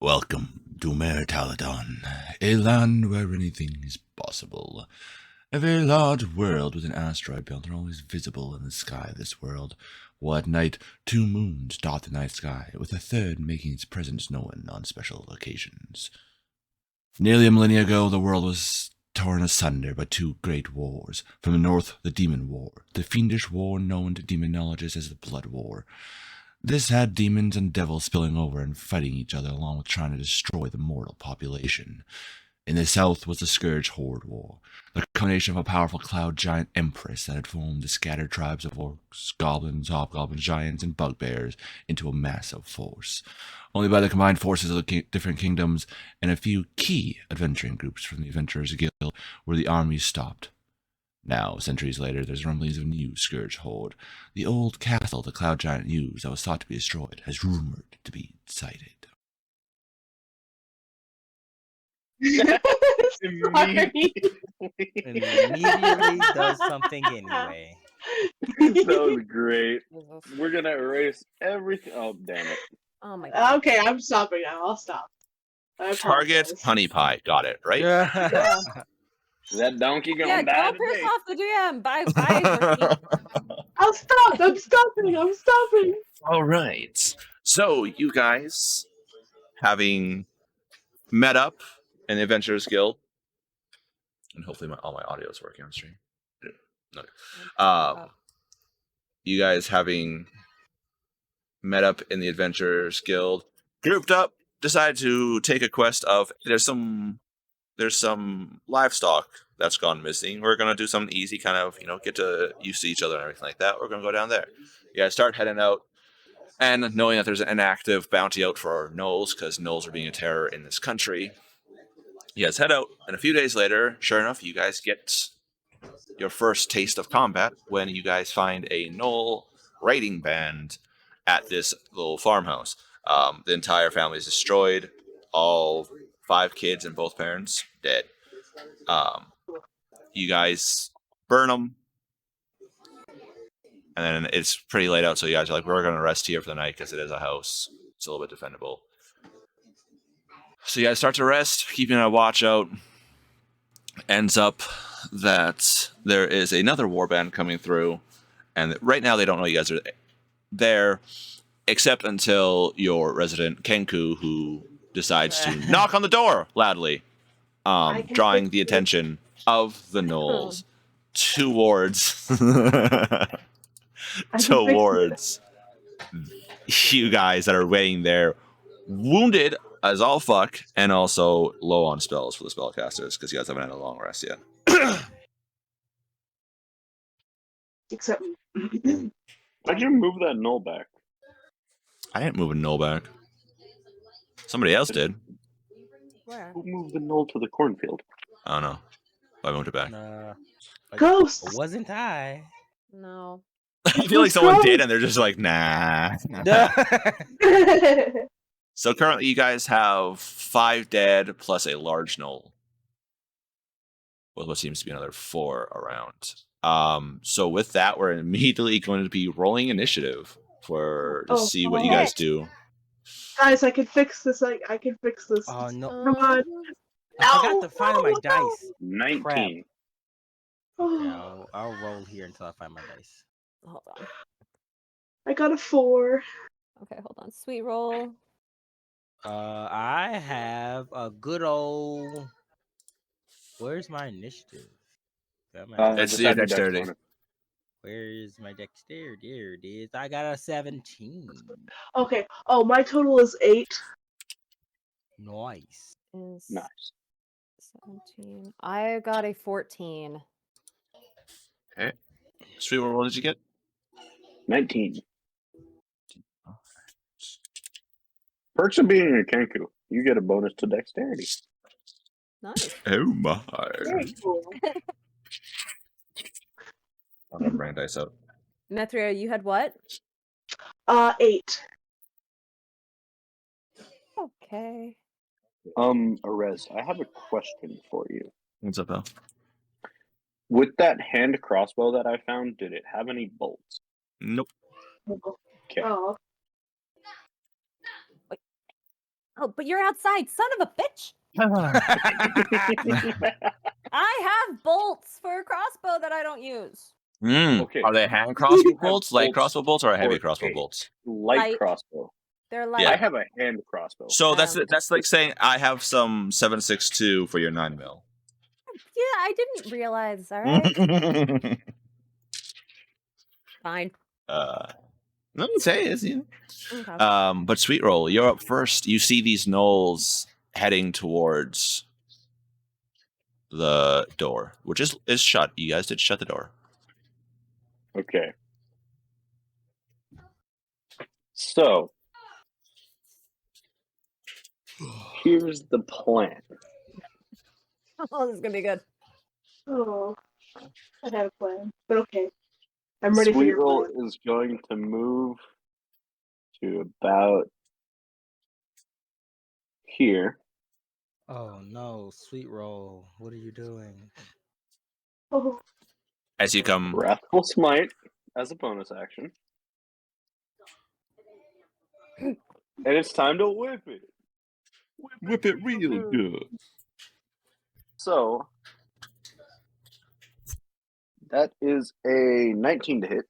Welcome to Meritaladon, a land where anything is possible. A very large world with an asteroid belt are always visible in the sky of this world, while at night 2 moons dot the night sky, with a third making its presence known on special occasions. Nearly a millennia ago, the world was torn asunder by 2 great wars. From the north, the Demon War, the fiendish war known to demonologists as the Blood War. This had demons and devils spilling over and fighting each other along with trying to destroy the mortal population. In the south was the Scourge Horde War, the combination of a powerful cloud giant empress that had formed the scattered tribes of orcs, goblins, hobgoblins, giants, and bugbears into a massive force. Only by the combined forces of the different kingdoms and a few key adventuring groups from the Adventurers Guild were the armies stopped. Now, centuries later, there's rumblings of a new Scourge Horde. The old castle the cloud giant used that was thought to be destroyed has rumored to be sighted. Immediately does something anyway. That was great. We're gonna erase everything. Oh, damn it. Oh my god. Okay, I'm stopping now. I'll stop. Target honey pie. Got it, right? Yeah. Is that donkey going Yeah, bad don't piss today? off the DM. Bye. I'll stop. I'm stopping. All right. So, you guys, having met up in the Adventurers Guild, and hopefully all my audio is working on stream. No. You guys having met up in the Adventurers Guild, grouped up, decided to take a quest of there's some livestock that's gone missing. We're gonna do something easy, kind of, get to used to each other and everything like that. We're gonna go down there. You guys start heading out, and knowing that there's an active bounty out for gnolls, because gnolls are being a terror in this country. You guys head out, and a few days later, sure enough, you guys get your first taste of combat when you guys find a gnoll raiding band at this little farmhouse. The entire family is destroyed. All 5 kids and both parents dead. You guys burn them, and then it's pretty late out, so you guys are like, we're going to rest here for the night because it is a house. It's a little bit defendable. So you guys start to rest, keeping a watch out. Ends up that there is another warband coming through, and right now they don't know you guys are there, except until your resident Kenku, who decides to knock on the door loudly, drawing the attention of the gnolls towards you guys that are waiting there, wounded as all fuck, and also low on spells for the spellcasters, because you guys haven't had a long rest yet. Except Why'd you move that gnoll back? I didn't move a gnoll back. Somebody else did. Where? Who moved the gnoll to the cornfield? I don't know. I moved it back. Ghosts. Wasn't I? No. I feel like someone did, and they're just like, nah. So currently, you guys have 5 dead plus a large gnoll. Well, what seems to be another 4 around. So with that, we're immediately going to be rolling initiative to see what you guys do. Guys, I can fix this. I can fix this. Oh no! Come on. I forgot to find my dice. 19. Crap. Yeah, I'll roll here until I find my dice. Hold on. I got a 4. Okay, hold on. Sweet roll. I have a good old. Where's my initiative? It's the dexterity. Where's my dexterity? There it is. I got a 17. Okay. Oh, my total is 8. Nice. Nice. 17. I got a 14. Okay. Sweet, what roll did you get? 19. Perks of being a Kenku. You get a bonus to dexterity. Nice. Oh my. Very cool. I'll have brain dice out. Methria, you had what? 8. Okay. Arez, I have a question for you. What's up, Al? With that hand crossbow that I found, did it have any bolts? Nope. Okay. Oh. Oh, but you're outside, son of a bitch! I have bolts for a crossbow that I don't use. Okay. Are they hand crossbow You have bolts, light bolts crossbow bolts, or heavy for crossbow a bolts? light Light. crossbow. They're Yeah. I like, have a hand crossbow. So that's like saying I have some 7.62 for your 9mm. yeah, I didn't realize. All right, fine. Let me say it. You Okay. know. But Sweet Roll, you're up first. You see these gnolls heading towards the door, which is shut. You guys did shut the door. Okay. So here's the plan. Oh, this is gonna be good. Oh, I had a plan, but okay. I'm ready for Sweet your Roll plan. is going to move to about here. Oh no, Sweet Roll. What are you doing? Oh, As you come, Wrathful Smite as a bonus action. And it's time to whip it. whip it real good. So that is a 19 to hit.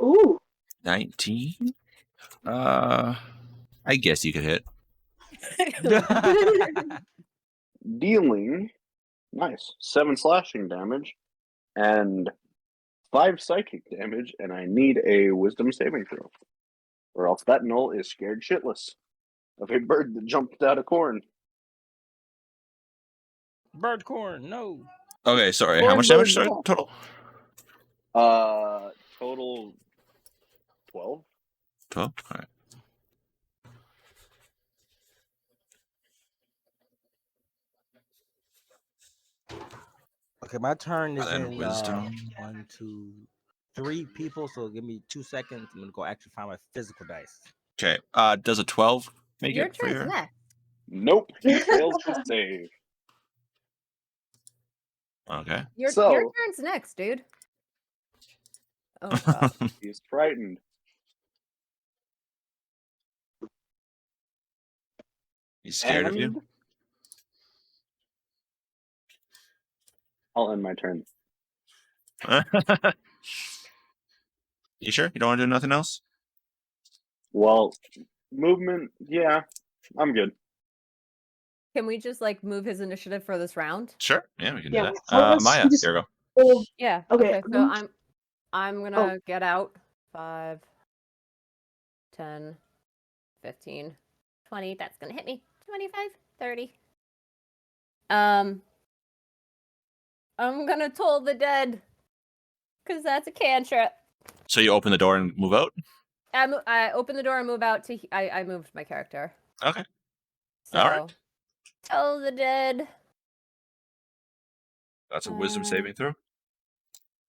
ooh. 19. I guess you could hit. Dealing, nice, 7 slashing damage and 5 psychic damage, and I need a wisdom saving throw. Or else that gnoll is scared shitless of a bird that jumped out of corn. Bird corn, no. Okay, sorry. How Corn much damage bird total? Total 12. 12. All right. Okay, my turn is And in wisdom. 1, 2, 3 people, so give me 2 seconds. I'm gonna go actually find my physical dice. Okay. Does a 12 make Your it for turn's your? next. Nope, he fails to save. Okay. Your So- turn's next, dude. Oh god. He's frightened. He's scared of you. And I'll end my turn. You sure? You don't want to do nothing else? Well, movement, yeah, I'm good. Can we just like move his initiative for this round? Sure. Yeah, we can Yeah, do tell that. us- Maya, we just- here we go. Oh, Yeah. Okay, So I'm- I'm gonna get out 5, 10, 15, 20. That's gonna hit me. 25, 30. I'm gonna toll the dead. Cause that's a cantrip. So you open the door and move out? I open the door and move out to. I moved my character. Okay. So, Alright. toll the dead. That's a wisdom saving throw.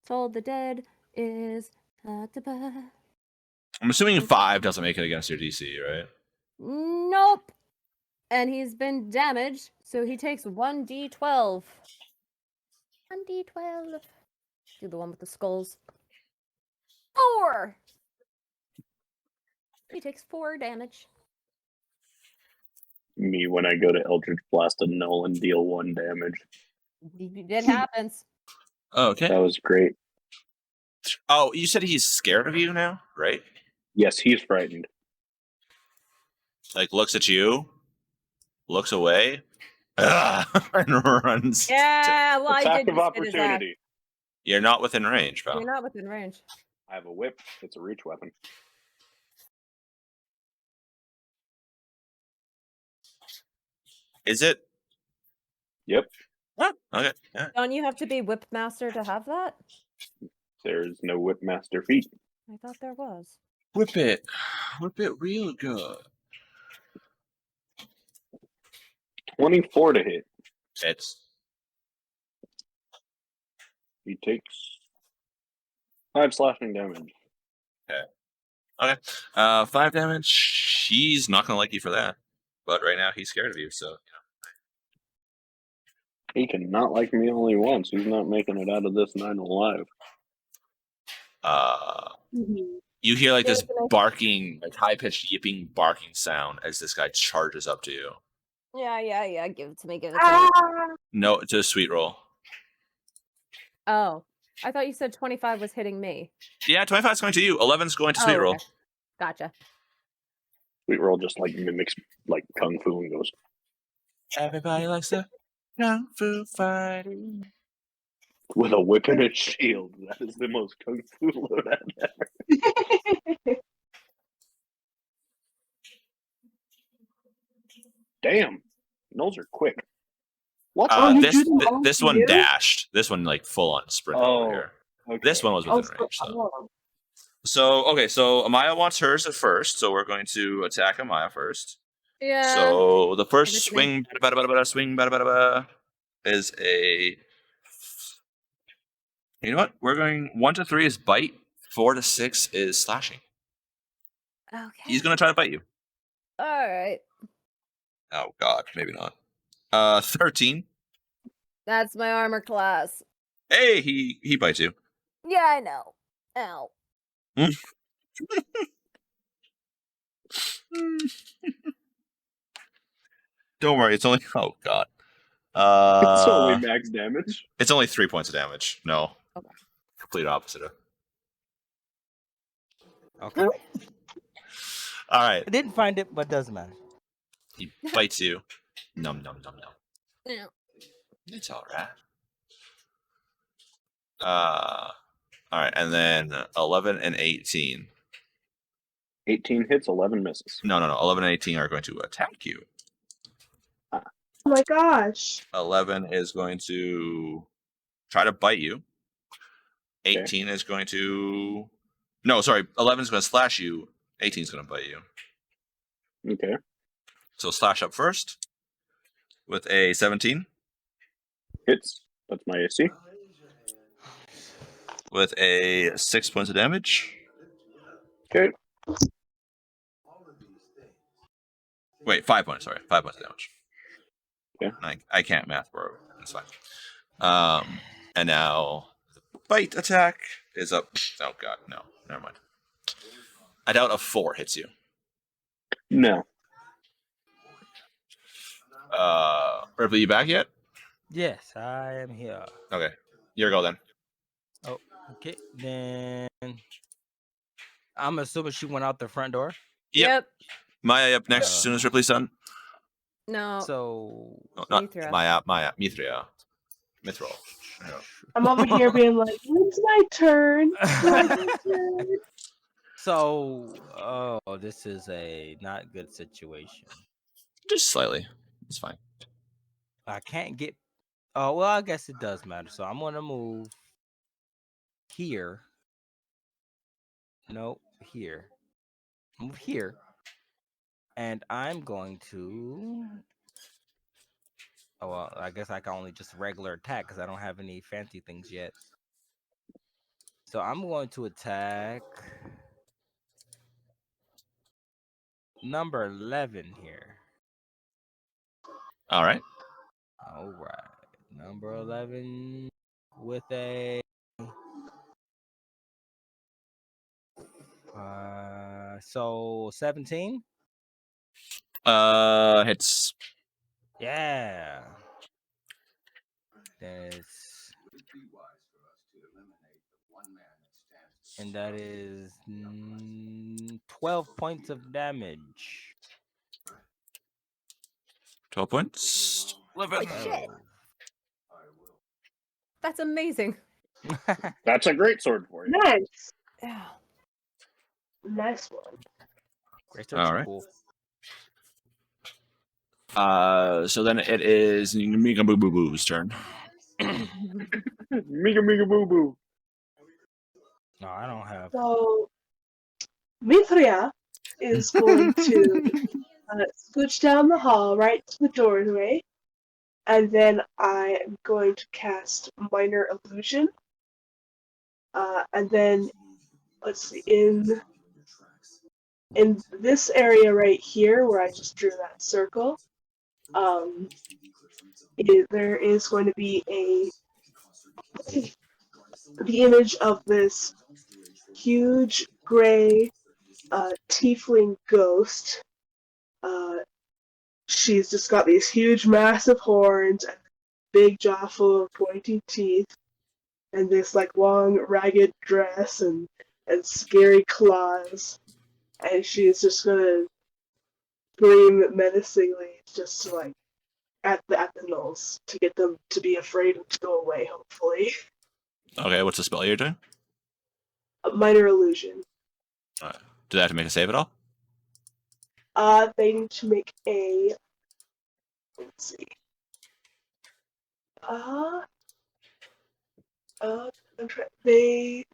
Toll the dead is. I'm assuming 5 doesn't make it against your DC, right? Nope. And he's been damaged, so he takes 1d12. 1d12. Do the one with the skulls. 4. He takes 4 damage. Me when I go to Eldritch Blast a Gnoll and deal 1 damage. It happens. Okay. That was great. Oh, you said he's scared of you now, right? Yes, he's frightened. Like looks at you, looks away, and runs. Yeah, well, I Attack did of just hit his ass. opportunity. You're not within range, pal. You're not within range. I have a whip. It's a reach weapon. Is it? Yep. Oh, okay. Yeah. Don't you have to be whip master to have that? There's no whip master feat. I thought there was. Whip it. Whip it real good. 24 to hit. It's He takes 5 slashing damage. okay. 5 damage. He's not gonna like you for that. But right now he's scared of you, so He cannot like me only once. He's not making it out of this night alive. uh mhm. You hear like Yeah, this can I- barking, like high-pitched yipping barking sound as this guy charges up to you. Yeah. Give it to me. Give it to me. Ah! No, it's a sweet roll. Oh, I thought you said 25 was hitting me. Yeah, 25 is going to you. 11 is going to sweet roll. Okay. Gotcha. Sweet roll just like mimics like kung fu and goes. Everybody likes the kung fu fighting. With a whip and a shield. That is the most kung fu loadout ever. Damn. Gnolls are quick. What? Oh, you do them all This one together? dashed. This one like full on sprint over here. Okay. This one was within Also, range. So Amaya wants hers at first, so we're going to attack Amaya first. Yeah. So the first Give it to me. swing is a. You know what? We're going 1 to 3 is bite, 4 to 6 is slashing. Okay. He's gonna try to bite you. All right. Oh God, maybe not. 13. That's my armor class. Hey, he bites you. Yeah, I know. Ow. Don't worry, it's only. Oh God. It's only max damage. It's only 3 points of damage. No. Okay. Complete opposite. Okay. All right. I didn't find it, but doesn't matter. He bites you. Num. Ow. It's all right. All right, and then 11 and 18. 18 hits, 11 misses. No. 11 and 18 are going to attack you. Oh my gosh. 11 is going to try to bite you. 18 is going to. No, sorry. 11 is going to slash you. 18 is going to bite you. Okay. So slash up first with a 17. Hits. That's my AC. With a 6 points of damage. Okay. Wait, 5 points. Sorry, 5 points of damage. Yeah. I can't math, bro. That's fine. And now the bite attack is up. Oh God, no, never mind. I doubt a 4 hits you. No. Ripley, you back yet? Yes, I am here. Okay, your go then. Oh, okay. Then I'm assuming she went out the front door. Yep. Maya up next as soon as Ripley's done. No. So No, not Mithra. Maya. Mithra. Mithril. Yeah. I'm over here being like, when's my turn? When's my turn? So, oh, this is a not good situation. Just slightly. It's fine. I can't get. Oh, well, I guess it does matter. So I'm gonna move here. No, here. Move here, and I'm going to. Oh well, I guess I can only just regular attack because I don't have any fancy things yet. So I'm going to attack number 11 here. All right. All right, number 11 with a so 17. Hits. Yeah. That's and that is 12 points of damage. 12 points. 11. Holy shit. That's amazing. That's a great sword for you. Nice. Yeah. Nice one. Great All right. cool. So then it is Mika Boo Boo Boo's turn. Mega boo boo. No, I don't have. So, Mithria is going to scooch down the hall right to the doorway, and then I am going to cast Minor Illusion. And then, let's see, in this area right here where I just drew that circle, there is going to be the image of this huge gray tiefling ghost. She's just got these huge, massive horns and big jaw full of pointy teeth, and this like long, ragged dress and scary claws. And she's just gonna scream menacingly, just to like at the gnolls to get them to be afraid and to go away. Hopefully, Okay, what's the spell you're doing? a minor illusion. Do they have to make a save at all? They need to make a. Let's see. I'm trying. They.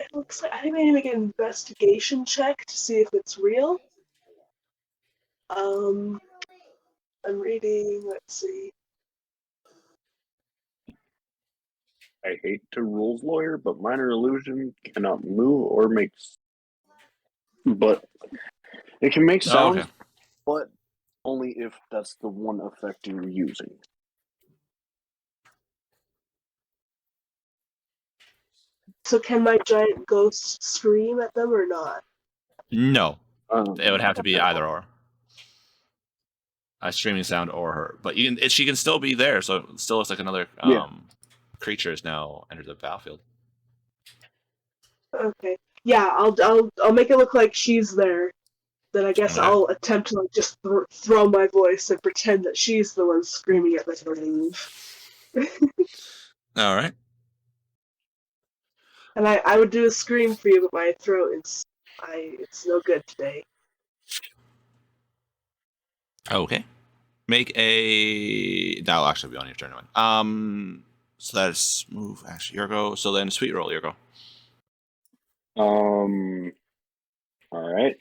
It looks like I think they need to make an investigation check to see if it's real. I'm reading. Let's see. I hate to rules lawyer, but minor illusion cannot move or make. But it can make sounds, okay. but only if that's the one effect you're using. So can my giant ghost scream at them or not? No, it would have to be either or. A streaming sound or her, but you can. She can still be there, so it still looks like another creature is now entered the battlefield. Okay. Yeah, I'll make it look like she's there. Then I guess Okay. I'll attempt to like just throw my voice and pretend that she's the one screaming at the grave. All right. And I would do a scream for you, but my throat it's no good today. Okay. Make a. That'll actually be on your turn. So that's move. Actually, your go. So then, sweet roll. Your go. All right.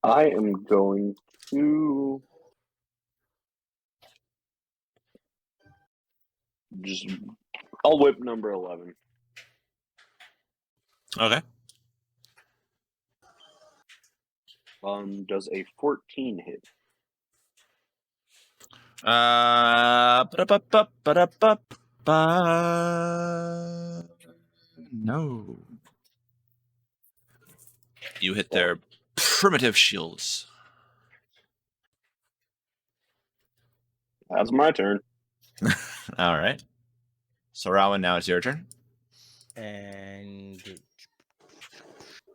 I am going to I'll whip number 11. Okay. Does a 14 hit? No. You hit their primitive shields. That's my turn. All right. So Rowan, now it's your turn. And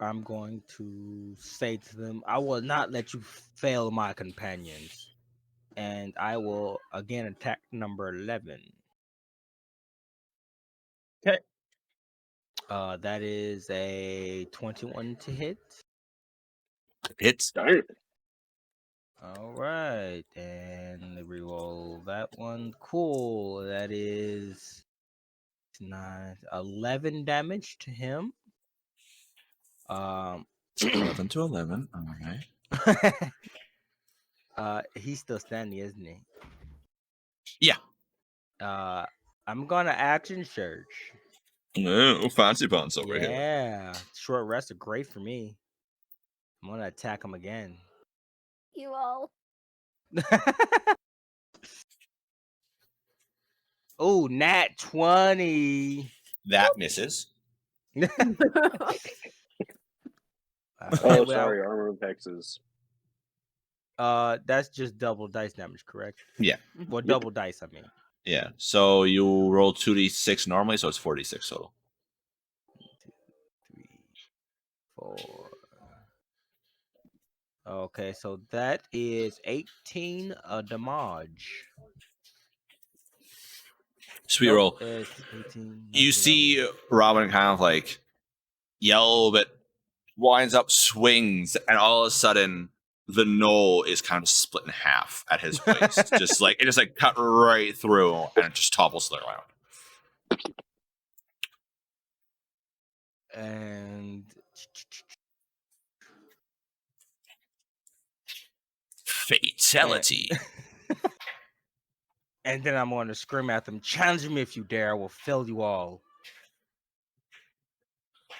I'm going to say to them, I will not let you fail my companions. And I will again attack number 11. Okay. That is a 21 to hit. Hits. Darn it. All right, and reroll that one. Cool. That is 11 damage to him. 11 to 11. All right. He's still standing, isn't he? Yeah. I'm gonna action search. Oh, fancy pants over here. Yeah, short rests are great for me. I'm gonna attack him again. You all. Oh, nat 20. That misses. Oh, sorry. Armor of Hexes. That's just double dice damage, correct? Yeah. Well, double dice, I mean. Yeah. So you roll 2d6 normally, so it's 4d6 total. 2, 3, 4. Okay, so that is 18 damage. Sweet Nope, roll. it's 18, You 19, see Robin kind of like yell, but winds up, swings, and all of a sudden the gnoll is kind of split in half at his waist. just like cut right through, and it just topples to the ground. And Fatality. and then I'm going to scream at them, challenge me if you dare, I will fill you all.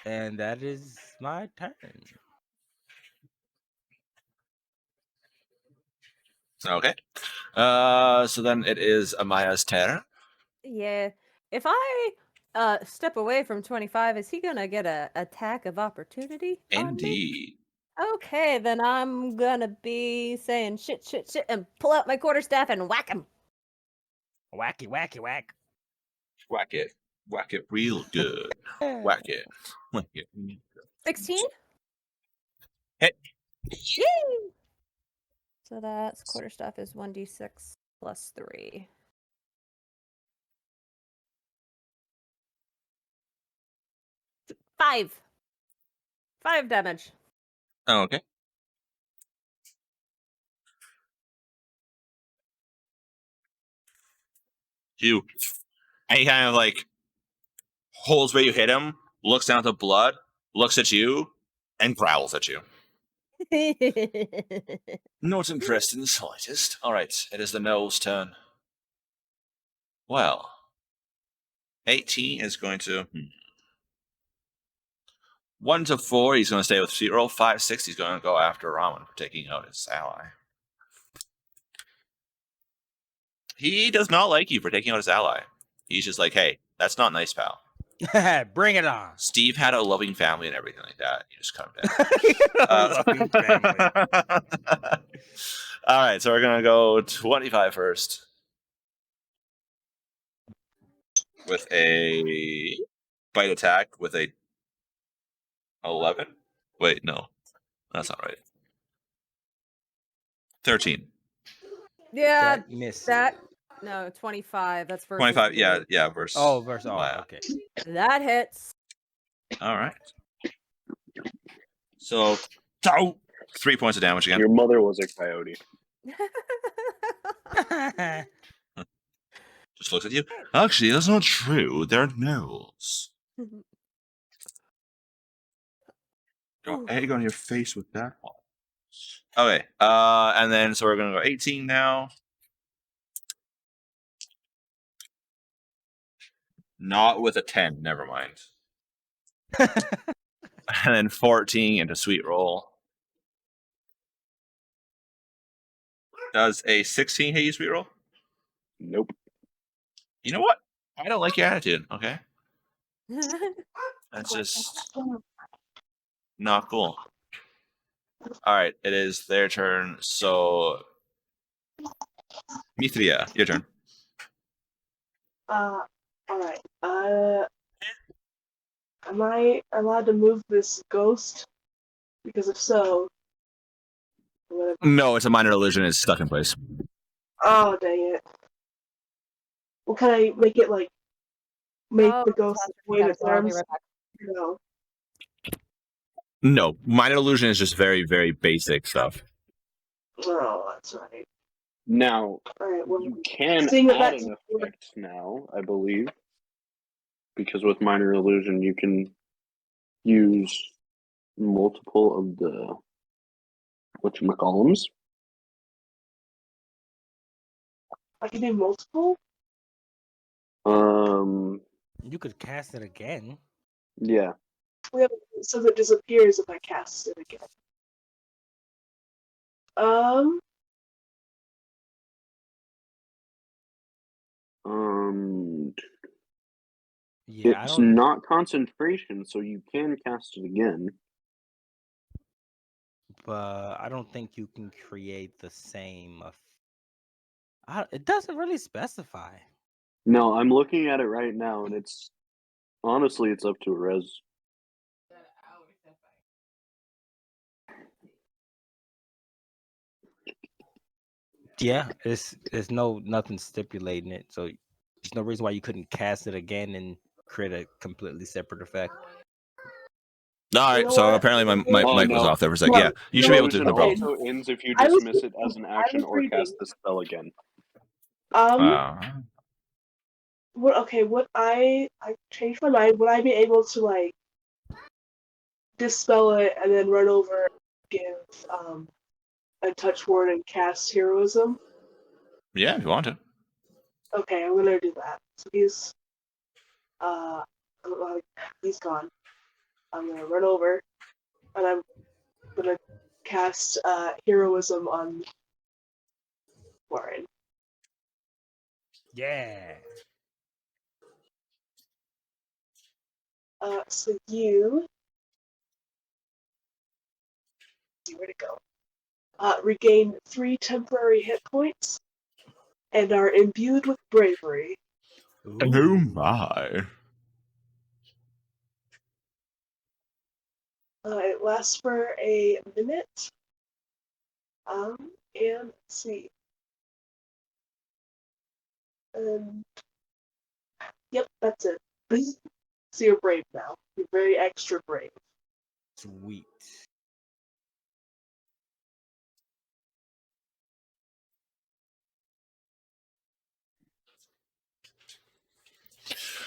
And that is my turn. Okay. So then it is Amaya's turn. Yeah. If I step away from 25, is he gonna get a attack of opportunity on me? Indeed. Okay, then I'm gonna be saying shit, shit, shit, and pull out my quarterstaff and whack him. Wacky, wacky, whack. Whack it. Whack it real good. Whack it. Whack it. 16? Hit. Yay! So that's quarterstaff is 1d6 plus 3. Five damage. Oh, okay. You. And he kind of like holds where you hit him, looks down at the blood, looks at you, and growls at you. Not impressed in the slightest. All right, it is the Gnoll's turn. Well, 18 is going to 1 to 4. He's going to stay with Sweet Roll. 5, 6. He's going to go after Ramen for taking out his ally. He does not like you for taking out his ally. He's just like, hey, that's not nice, pal. Bring it on. Steve had a loving family and everything like that. You just cut him down. Loving family. All right, so we're going to go 25 first. With a bite attack with a 11. Wait, no. That's not right. 13. Yeah, That misses. no, 25. That's versus 25, you. yeah, versus. Oh, versus. Oh, wow. okay. That hits. All right. So, 3 points of damage again. Your mother was a coyote. Just looks at you. Actually, that's not true. They're gnolls. Go egg on your face with that one. Okay, and then so we're gonna go 18 now. Not with a 10, never mind. And then 14 into Sweet Roll. Does a 16 hit you, Sweet Roll? Nope. You know what? I don't like your attitude, okay? That's just not cool. Alright, it is their turn, so Mithria, your turn. Alright. Am I allowed to move this ghost? Because if so, whatever. No, it's a minor illusion, it's stuck in place. Oh, dang it. Well, can I make it, like, the ghost wave its arms? No. No, minor illusion is just very, very basic stuff. Oh, that's right. Now, Alright, well, you can seeing that add that's- an effect now, I believe. Because with minor illusion, you can use multiple of the whatchamacallums. I can do multiple? You could cast it again. Yeah. Yeah, so that disappears if I cast it again. Yeah, I It's don't. not concentration, so you can cast it again. But I don't think you can create the same. It doesn't really specify. No, I'm looking at it right now, and it's honestly, it's up to a res. Yeah, it's nothing stipulating it, so there's no reason why you couldn't cast it again and create a completely separate effect. All right, You know so what? apparently my Oh, mic was no. off there for a second. Yeah, you should be able to. Illusion No problem. also ends if you I was dismiss it as an action was or reading. cast the spell again. Would I changed my mind, would I be able to, like, dispel it and then run over, give, a touch word and cast heroism? Yeah, if you want to. Okay, I'm gonna do that. So he's gone. I'm gonna run over, and I'm gonna cast heroism on Warren. Yeah. So you see where to go. Regain 3 temporary hit points and are imbued with bravery. Oh my. It lasts for a minute. And let's see. Yep, that's it. So you're brave now. You're very extra brave. Sweet.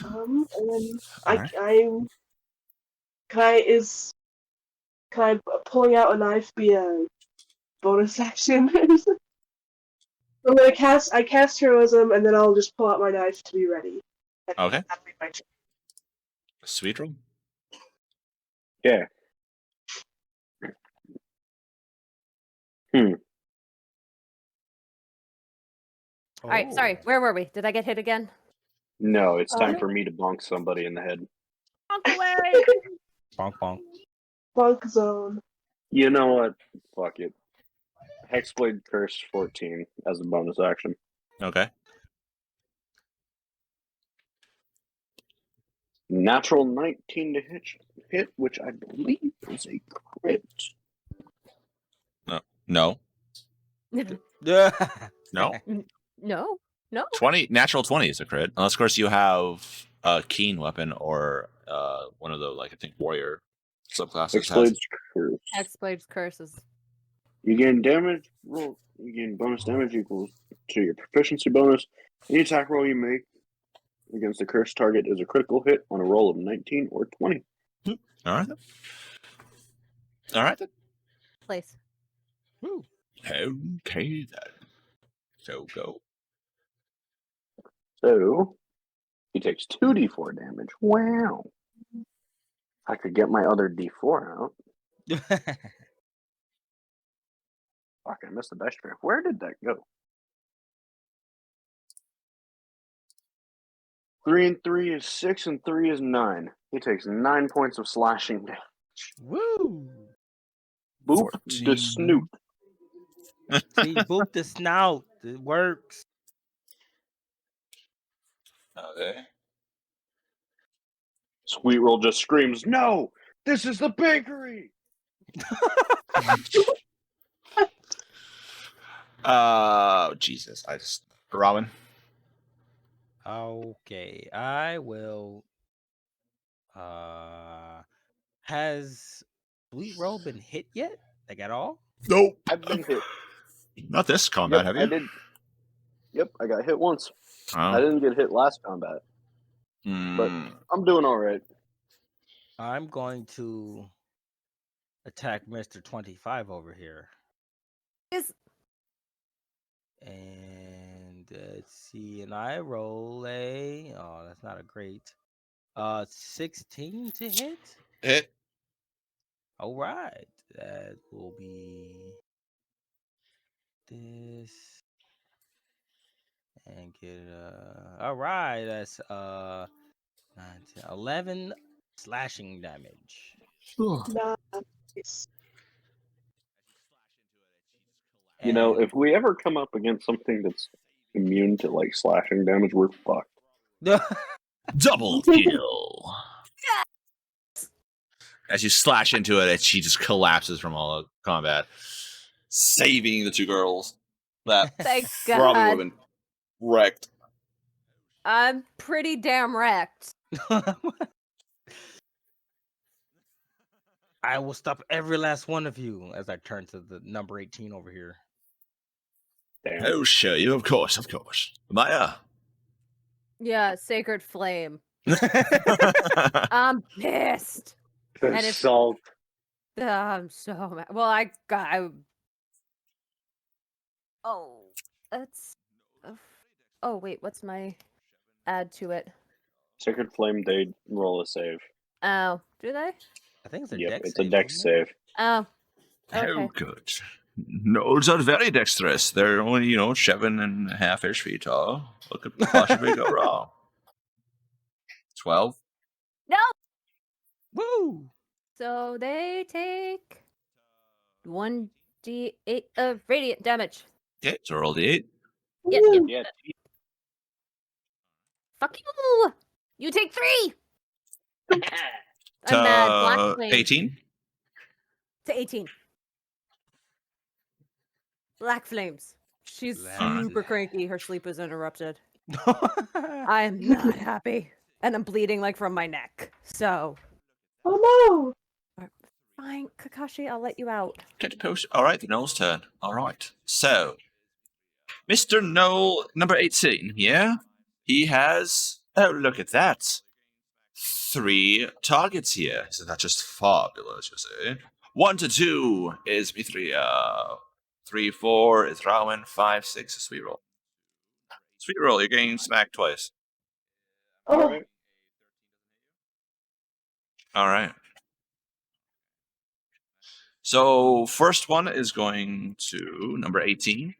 And then Alright. I'm can I pulling out a knife be a bonus action? I'm gonna cast heroism and then I'll just pull out my knife to be ready. Okay. That'll be my turn. Sweet roll. Yeah. All right, sorry. Where were we? Did I get hit again? No, it's time Oh. for me to bonk somebody in the head. Bonk away! Bonk bonk. Bunk zone. You know what? Fuck it. Hexblade Curse 14 as a bonus action. Okay. Natural 19 to hit, which I believe is a crit. No. Yeah. No. No, no. 20. Natural 20 is a crit. Unless, of course, you have a keen weapon or one of the, like, I think, warrior subclasses. Hexblade's Curse. Hexblade's curses. You gain damage roll. You gain bonus damage equals to your proficiency bonus. Any attack roll you make against the cursed target is a critical hit on a roll of 19 or 20. All right. All right. Place. Woo. Okay, then. So go. So he takes 2d4 damage. Wow. I could get my other d4 out. Fuck, I missed the dice tray. Where did that go? 3 and 3 is 6 and 3 is 9. He takes 9 points of slashing damage. Woo. Boop 14. the snoot. See, boop the snout. It works. Okay. Sweet Roll just screams, "No! This is the bakery!" Jesus. Robin. Okay, I will. Has Sweet Roll been hit yet? Like at all? Nope. I've been hit. Not this combat, have you? I did. Yep, I got hit once. Oh. I didn't get hit last combat, but I'm doing all right. I'm going to attack Mr. 25 over here. Is And let's see, and I roll a that's not a great 16 to hit. Hit. All right, that will be this and get all right, that's 9, 10, 11 slashing damage. Nice. You know, And if we ever come up against something that's immune to like slashing damage, we're fucked. Double kill. As you slash into it, she just collapses from all the combat, saving the two girls that thank probably would have God. been wrecked. I'm pretty damn wrecked. I will stop every last one of you as I turn to the number 18 over here. Damn. Oh, sure, you, of course. Maya. Yeah, Sacred Flame. I'm pissed. And it's- Salt. I'm so mad. Well, I oh, that's. Oh wait, what's my add to it? Sacred Flame, they roll a save. Oh, do they? I think it's a Yep, dex it's a save, dex isn't it? save. Oh, Oh, okay. good. Gnolls are very dexterous. They're only, 7.5-ish feet tall. What could possibly go wrong? 12? No. Woo! So they take 1d8 of radiant damage. Okay, so roll the 8. Yep. Woo! Yeah. Fuck you! You take 3! I'm mad. Black flame 18. to 18. Black flames. She's Black super flame. cranky. Her sleep is interrupted. I'm not happy. And I'm bleeding like from my neck. So, Oh fine, Kakashi, I'll let you out. Get post. All right, the Gnoll's turn. All right. So, Mr. Gnoll, number 18, yeah? He has. Oh, look at that. 3 targets here. Isn't that just fabulous, you see? 1 to 2 is Mithria. 3, 4 is Rowan. 5, 6 is Sweet Roll. Sweet Roll, you're getting smacked twice. no! All right. All right. So, first one is going to number 18.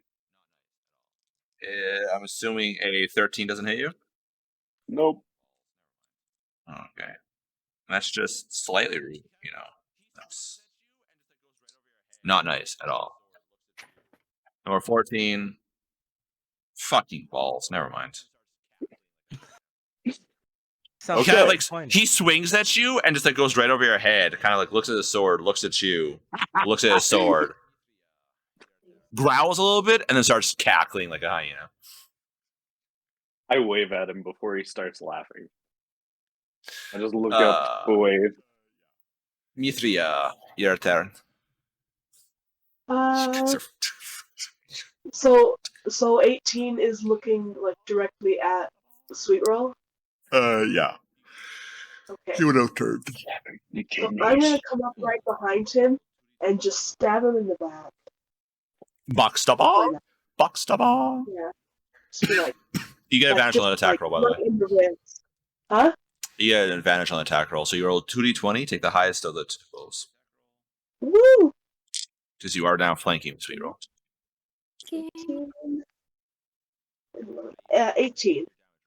I'm assuming a 13 doesn't hit you? Nope. Okay. That's just slightly rude, you know. That's not nice at all. Number 14. Fucking balls. Never mind. Sounds Okay. Kind of like disappointing. he swings at you and just like goes right over your head. Kind of like looks at his sword, looks at you, looks at his sword, growls a little bit, and then starts cackling like a hyena. I wave at him before he starts laughing. I just look up, wave. Mithria, your turn. So 18 is looking like directly at Sweet Roll. Yeah. Okay. He would have turned. You So can't I'm gonna come up right behind him and just stab him in the back. Buckstubber. Buckstubber. Yeah. Just be like, You get advantage on the attack roll, by the way. right in the ribs. Huh? You get an advantage on the attack roll. So you roll 2d20, take the highest of the 2 rolls. Woo! Because you are now flanking Sweet Roll. 18.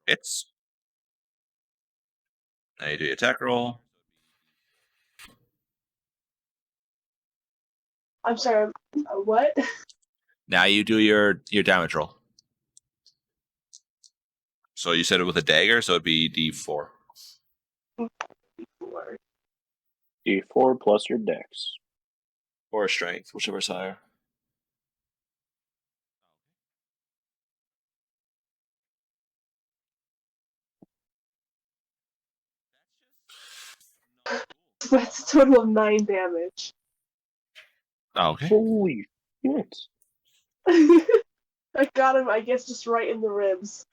Hits. Now you do your attack roll. I'm sorry. What? Now you do your damage roll. So you said it with a dagger, so it'd be D4. D4 plus your dex. Or a strength, whichever's higher. That's a total of 9 damage. Oh, okay. Holy shit. I got him, I guess, just right in the ribs.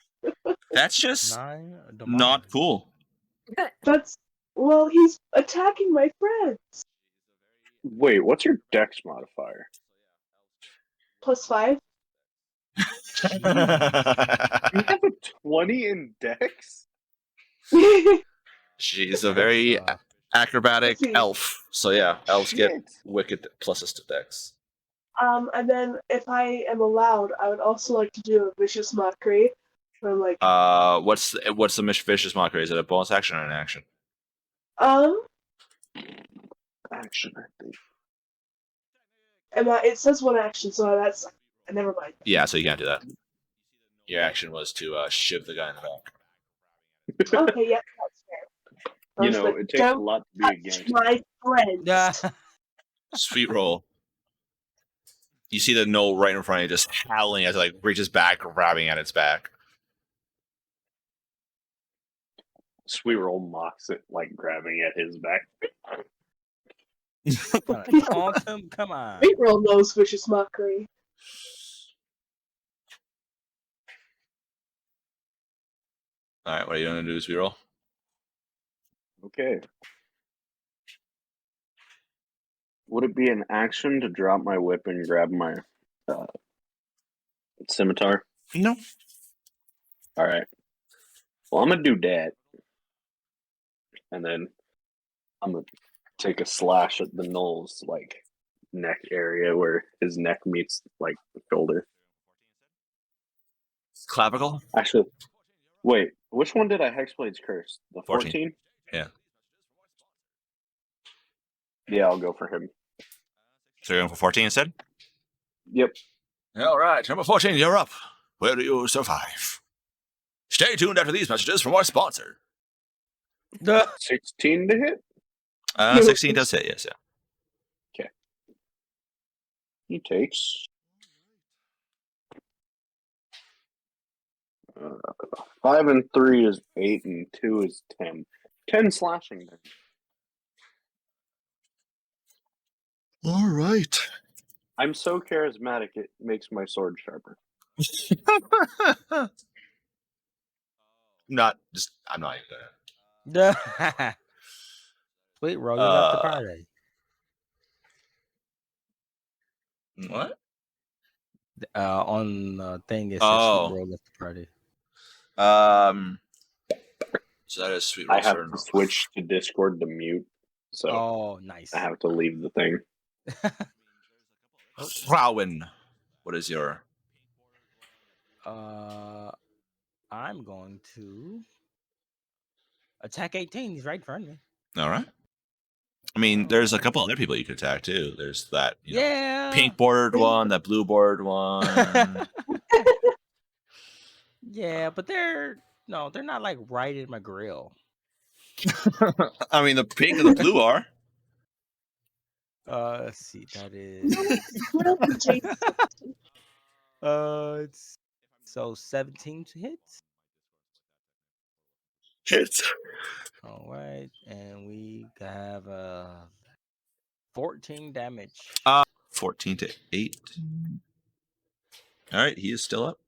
That's just 9 not cool. That's. Well, he's attacking my friends. Wait, what's your dex modifier? +5. You have a 20 in dex? She's a very acrobatic Let's see. elf. So yeah, elves get Shit. wicked pluses to dex. And then, if I am allowed, I would also like to do a vicious mockery. Where I'm like, What's the vicious mockery? Is it a bonus action or an action? Action, I think. and it says one action, so that's never mind. Yeah, so you can't do that. Your action was to shiv the guy in the back. Okay, yeah, that's fair. I You was know, like, it takes a "Don't lot to be touch against. my friends." Yeah. Sweet Roll. You see the Gnoll right in front of you, just howling as it like reaches back, grabbing at its back. Sweet Roll mocks it, like grabbing at his back. Taunt him? Come on. Sweet Roll knows vicious mockery. All right, what are you going to do, Sweet Roll? Okay. Would it be an action to drop my whip and grab my scimitar? No. All right. Well, I'm gonna do that, and then I'm gonna take a slash at the Gnoll's like neck area where his neck meets like the shoulder. Clavicle? Actually, wait. Which one did I Hexblade's Curse? The 14. 14? Yeah. Yeah, I'll go for him. So you're going for 14 instead? Yep. All right, number 14, you're up. Will you survive? Stay tuned after these messages from our sponsor. 16 to hit. 16 does hit, yes, yeah. He takes 5 and 3 is 8 and 2 is 10. 10 slashing damage. All right. I'm so charismatic it makes my sword sharper. I'm not even gonna. Sweet roll, you left the party. What? On the thing it says Oh. Sweet roll left the party. So that is sweet. I have to switch to Discord to mute, so Oh, nice. I have to leave the thing. Rowan, what is your? I'm going to attack 18. He's right in front of me. All right. I mean, there's a couple other people you could attack too. There's that pink bordered one, that blue bordered one. Yeah, but they're not like right in my grill. I mean, the pink and the blue are. Let's see, that is it's so 17 to hit. Hits. All right, and we have 14 damage. 14 to 8. All right, he is still up.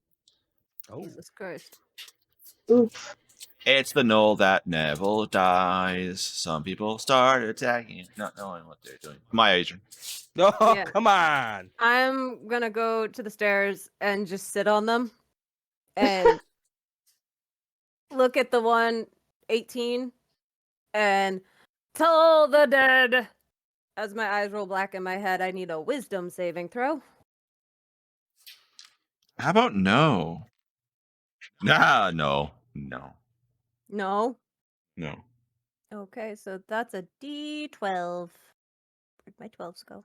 Oh, Jesus Christ. Oof. It's the Gnoll that never dies. Some people start attacking, not knowing what they're doing. My agent. no, Yeah. come on. I'm gonna go to the stairs and just sit on them and look at the one 18 and tell the dead. As my eyes roll black in my head, I need a wisdom saving throw. How about no? Nah, no. No. No. Okay, so that's a D12. Where'd my 12s go?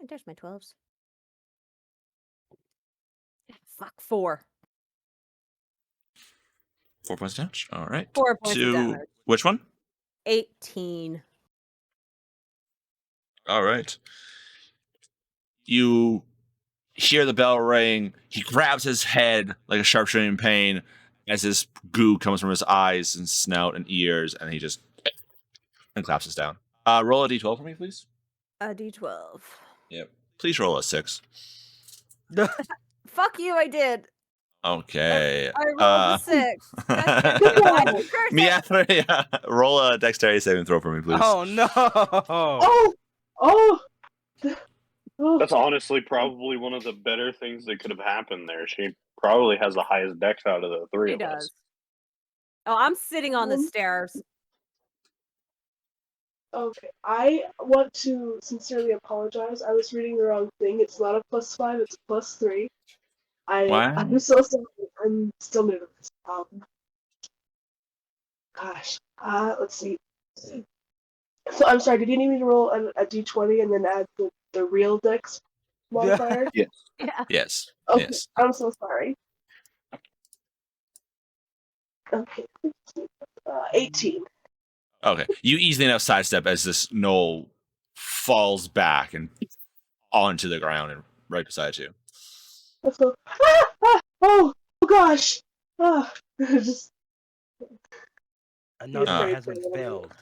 And there's my 12s. Fuck, 4. 4 points of damage. All right. 4 points of damage. Which one? 18. All right. You hear the bell ring. He grabs his head like a sharpshooter in pain as his goo comes from his eyes and snout and ears, and he just collapses down. Roll a d12 for me, please. A D12. Yep. Please roll a 6. Fuck you, I did. Okay. I rolled a 6. Yeah. Roll a dexterity saving throw for me, please. Oh no. Oh. That's honestly probably one of the better things that could have happened there. She probably has the highest dex out of the three He of us. does. Oh, I'm sitting on the stairs. Okay, I want to sincerely apologize. I was reading the wrong thing. It's not a +5, it's a +3. Wow. I'm so sorry. I'm still new to this. Gosh. Let's see. So I'm sorry, did you need me to roll a d20 and then add the real dex modifier? Yes. Yeah. Yes. Okay, Yes. I'm so sorry. Okay. 18. Okay. You easily enough sidestep as this Gnoll falls back and onto the ground and right beside you. So, oh gosh. Just Another Uh, one has been failed.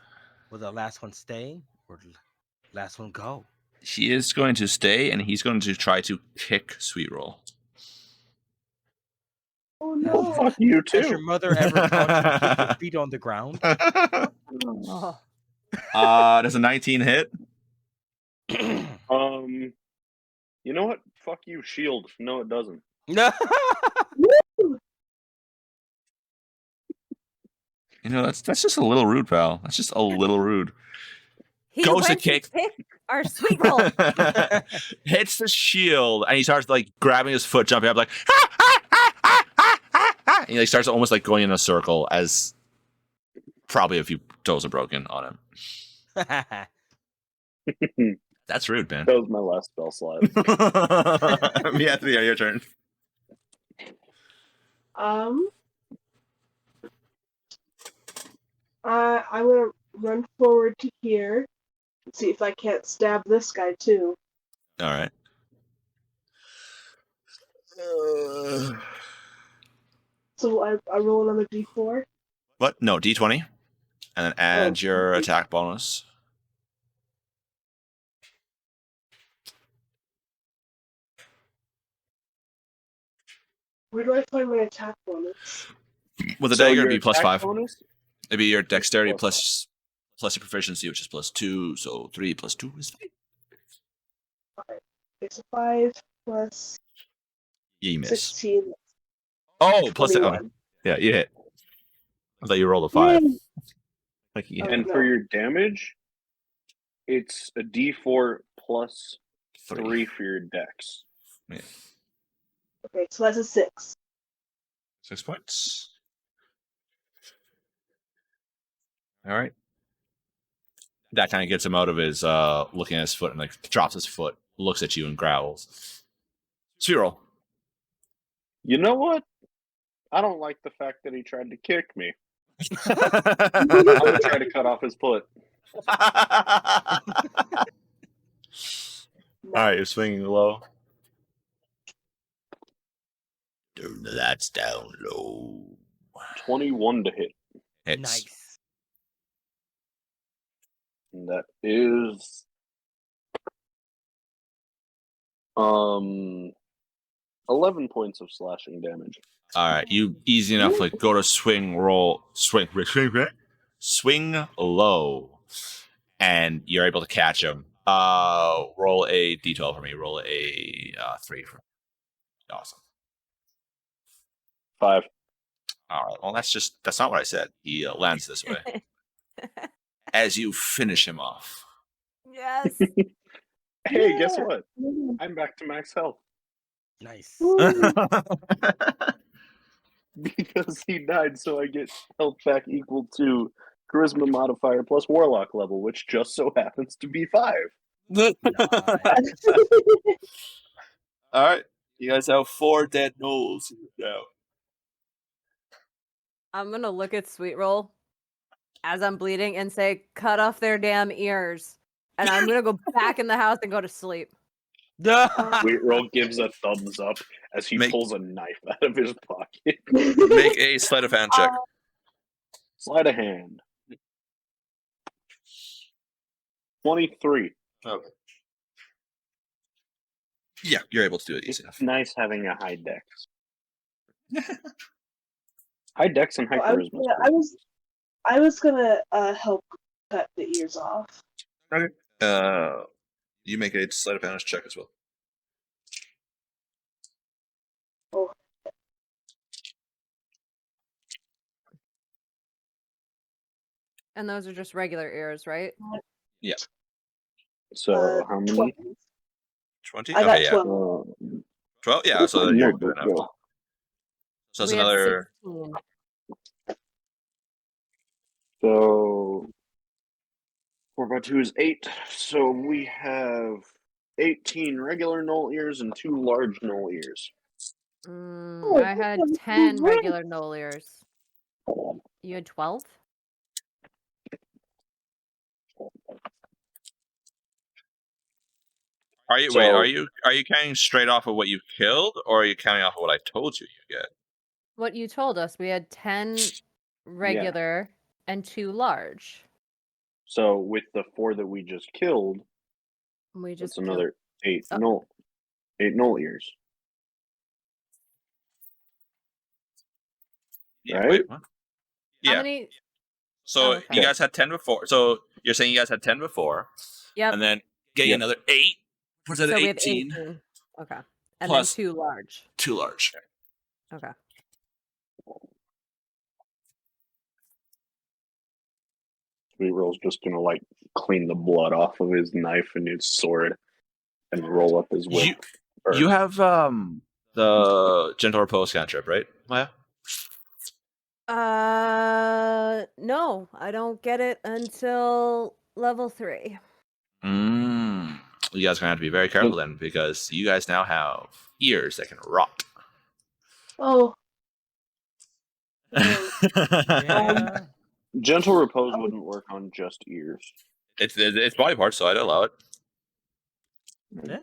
Will the last one stay or the last one go? He is going to stay, and he's going to try to kick Sweet Roll. oh Well, no. fuck you Has your too. mother ever taught you to keep your feet on the ground? Oh. Does a 19 hit? You know what? Fuck you, shield. No, it doesn't. No. You know, that's just a little rude, pal. That's just a little rude. He Goes to went kick. our sweet roll. Hits the shield, and he starts like grabbing his foot, jumping up, like and he like starts almost like going in a circle as probably a few toes are broken on him. That's rude, man. That was my last spell slot. Yeah, your turn. I'm gonna run forward to here and see if I can't stab this guy too. All right. So I roll another d4. What? No, D20. And then add your okay. attack bonus. Where do I find my attack bonus? With the So dagger, your it'd be plus attack 5. bonus? It'd be your dexterity Plus plus your proficiency, which is plus 2. So 3 plus 2 is 5. Okay. It's a 5 plus You miss. 16. Oh, plus 21. yeah, you hit. I thought you rolled a 5. Yay. Like, yeah. Oh, And no. for your damage, it's a D4 plus 3 for your dex. Yeah. Okay, so that's a 6. 6 points. All right. That kind of gets him out of his looking at his foot and like drops his foot, looks at you and growls. Sweet roll. You know what? I don't like the fact that he tried to kick me. All I'm gonna try to cut off his foot. right, you're swinging low. Turn the lights down low. 21 to hit. Hits. Nice. And that is 11 points of slashing damage. All right, you easy enough like go to swing low, and you're able to catch him. Roll a d12 for me. Roll a 3 for me. Awesome. 5. All right. Well, that's not what I said. He lands this way as you finish him off. Yes. Hey, guess Yeah. what? I'm back to max health Nice. Woo. because he died, so I get health back equal to charisma modifier plus warlock level, which just so happens to be 5. Nice. All right. You guys have 4 dead gnolls now. I'm gonna look at Sweet Roll as I'm bleeding and say, "Cut off their damn ears," and I'm gonna go back in the house and go to sleep. Sweet Roll gives a thumbs up as he pulls a knife out of his pocket. Make a sleight of hand check. Sleight of hand. 23. Okay. Yeah, you're able to do it easy enough. It's nice having a high dex. High dex and high Well, charisma. I was gonna help cut the ears off. Okay. You make a sleight of hand check as well. Oh. And those are just regular ears, right? Yeah. So how many? 20. 20? I got Okay, yeah. 12. 12? Yeah, so then you're good enough. Go. So that's We had another... 16. So 4 by 2 is 8. So we have 18 regular gnoll ears and 2 large gnoll ears. Oh, I had that's 10 great. regular Gnoll ears. You had 12? Are you counting straight off of what you killed, or are you counting off of what I told you get? What you told us, we had 10 regular and 2 large. So with the 4 that we just killed, We just that's another 8 Oh. gnoll ears. Yeah, Right? wait, what? How Yeah. many? So Oh, okay. you guys had 10 before. So you're saying you guys had 10 before. Yep. And then getting another 8. Was it So we have 18? 18. Okay. And Plus- then 2 large. 2 large. Okay. Sweet Roll's just gonna like clean the blood off of his knife and his sword and roll up his whip. You have the Gentle Repose cantrip, right, Maya? No, I don't get it until level 3. You guys are gonna have to be very careful then, because you guys now have ears that can rot. Oh, Yeah. Gentle repose wouldn't work on just ears. It's body parts, so I'd allow it. Yeah.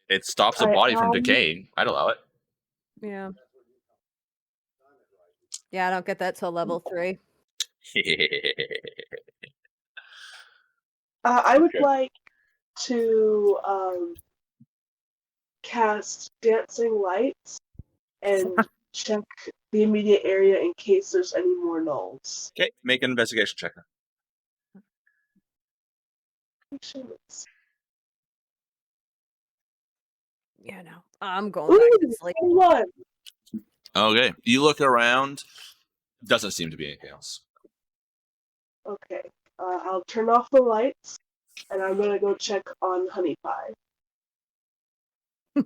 It stops the Alright, body from decaying. I'd allow it. Yeah. Yeah, I don't get that till level 3. I would Okay. like to cast dancing lights and check the immediate area in case there's any more gnolls. Okay, make an investigation check. Yeah, no. I'm going back to Ooh, sleep. 21. Okay, you look around. Doesn't seem to be anything else. Okay, I'll turn off the lights, and I'm gonna go check on Honey Pie.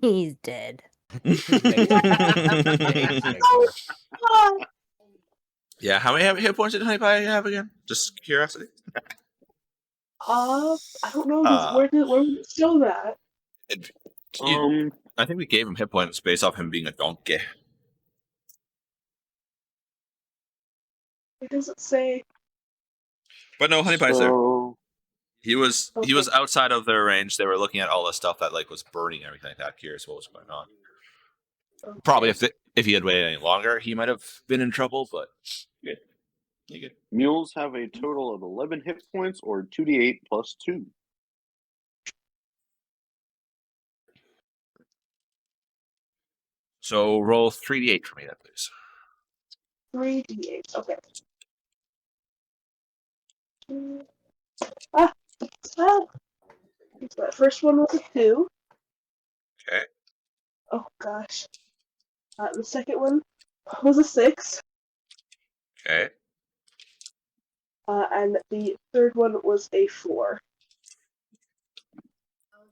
He's dead. Yeah, how many hit points did Honey Pie have again? Just curiosity. I don't know. Where would it show that? I think we gave him hit points based off him being a donkey. It doesn't say. But no, Honey Pie's there. So, He was Okay. outside of their range. They were looking at all the stuff that like was burning and everything like that. Curious what was going on. Okay. Probably if he had waited any longer, he might have been in trouble. But good, you good. mules have a total of 11 hit points, or 2d8 plus 2. So roll 3d8 for me, then, please. 3d8. Okay. Ah. So that first one was a 2. Okay. Oh gosh. The second one was a 6. Okay. And the third one was a 4.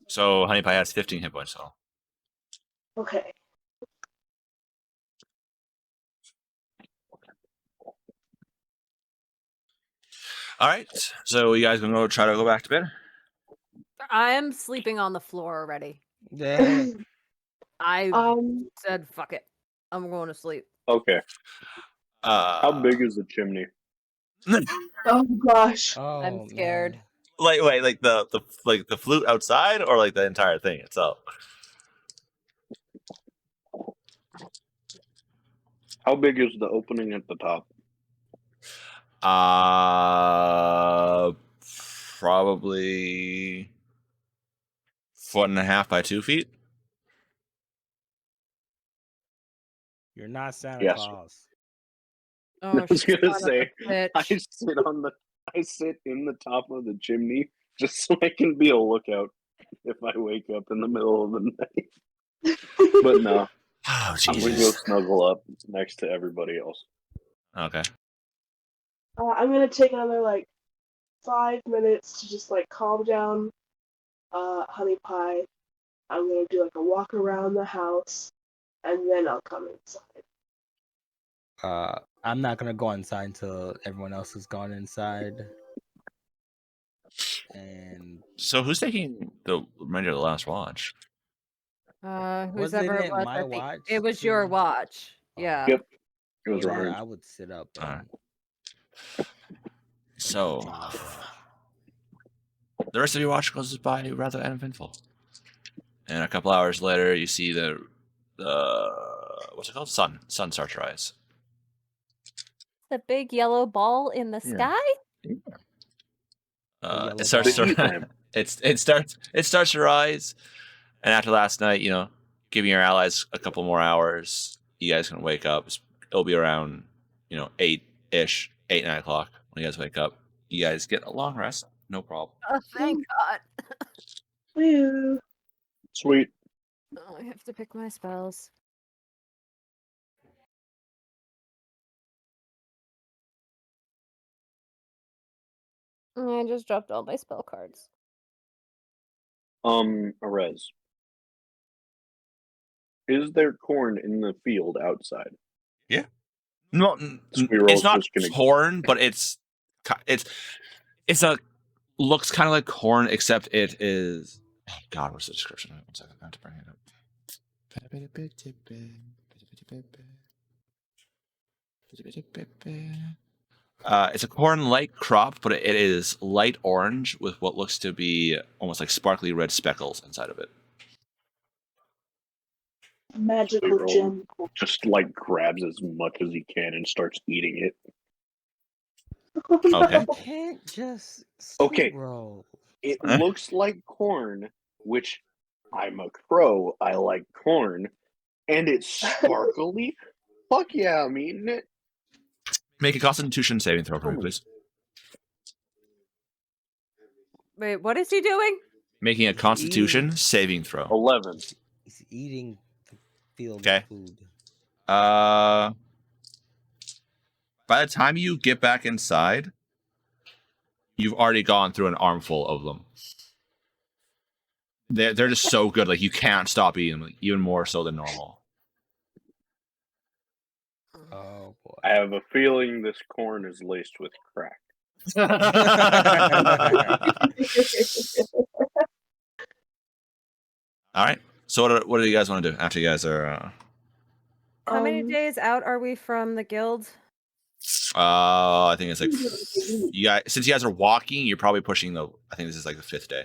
So Honey Pie has 15 hit points total. Okay. All right. So you guys gonna try to go back to bed? I am sleeping on the floor already. Yeah. I Um. said, fuck it. I'm going to sleep. Okay. How big is the chimney? Oh gosh. Oh, I'm scared. man. like the flute outside, or like the entire thing itself? How big is the opening at the top? Probably 1.5 by 2 feet. You're not Santa Yes. Claus. Oh, I was she's gonna son of a say, bitch. I sit in the top of the chimney just so I can be a lookout if I wake up in the middle of the night. But no, Oh I'm gonna go Jesus. snuggle up next to everybody else. Okay. I'm gonna take another 5 minutes to just calm down. Honey Pie. I'm gonna do a walk around the house, and then I'll come inside. I'm not gonna go inside until everyone else has gone inside. And So who's taking the remainder of the last watch? wasn't Whoever it it was, my I think watch? it was your too? watch. Oh. Yeah. Yep. It was Yeah, Ryan's. I would sit up. And Alright. So take my watch. the rest of your watch goes by rather uneventful. And a couple hours later, you see the what's it called? Sun starts to rise. The big yellow ball in the Yeah. sky? yellow It starts ball. The heat to lamp. it starts to rise. And after last night, giving your allies a couple more hours, you guys can wake up. It'll be around 8-ish, 9 o'clock when you guys wake up. You guys get a long rest, no problem. Oh, thank God. Woo. Sweet. Oh, I have to pick my spells. I just dropped all my spell cards. Arez. Is there corn in the field outside? No, Squirrel's it's not just gonna- torn, but it's a looks kind of like corn, except it is. Oh God, what's the description? 1 second, I have to bring it up. It's a corn-like crop, but it is light orange with what looks to be almost like sparkly red speckles inside of it. Magical Roll gem. just like grabs as much as he can and starts eating it. Okay. You can't just Okay. roll. It looks like corn, which I'm a crow. I like corn, and it's sparkly. Fuck yeah, I'm eating it. Make a Constitution saving throw for me, please. Wait, what is he doing? Making a Constitution saving throw. 11. He's eating the field Okay. food. By the time you get back inside, you've already gone through an armful of them. They're just so good, like you can't stop eating them, even more so than normal. Oh boy. I have a feeling this corn is laced with crack. All right. So what do you guys want to do after you guys are? How many days out are we from the guild? I think it's like you guys. Since you guys are walking, you're probably pushing the. I think this is like the 5th day.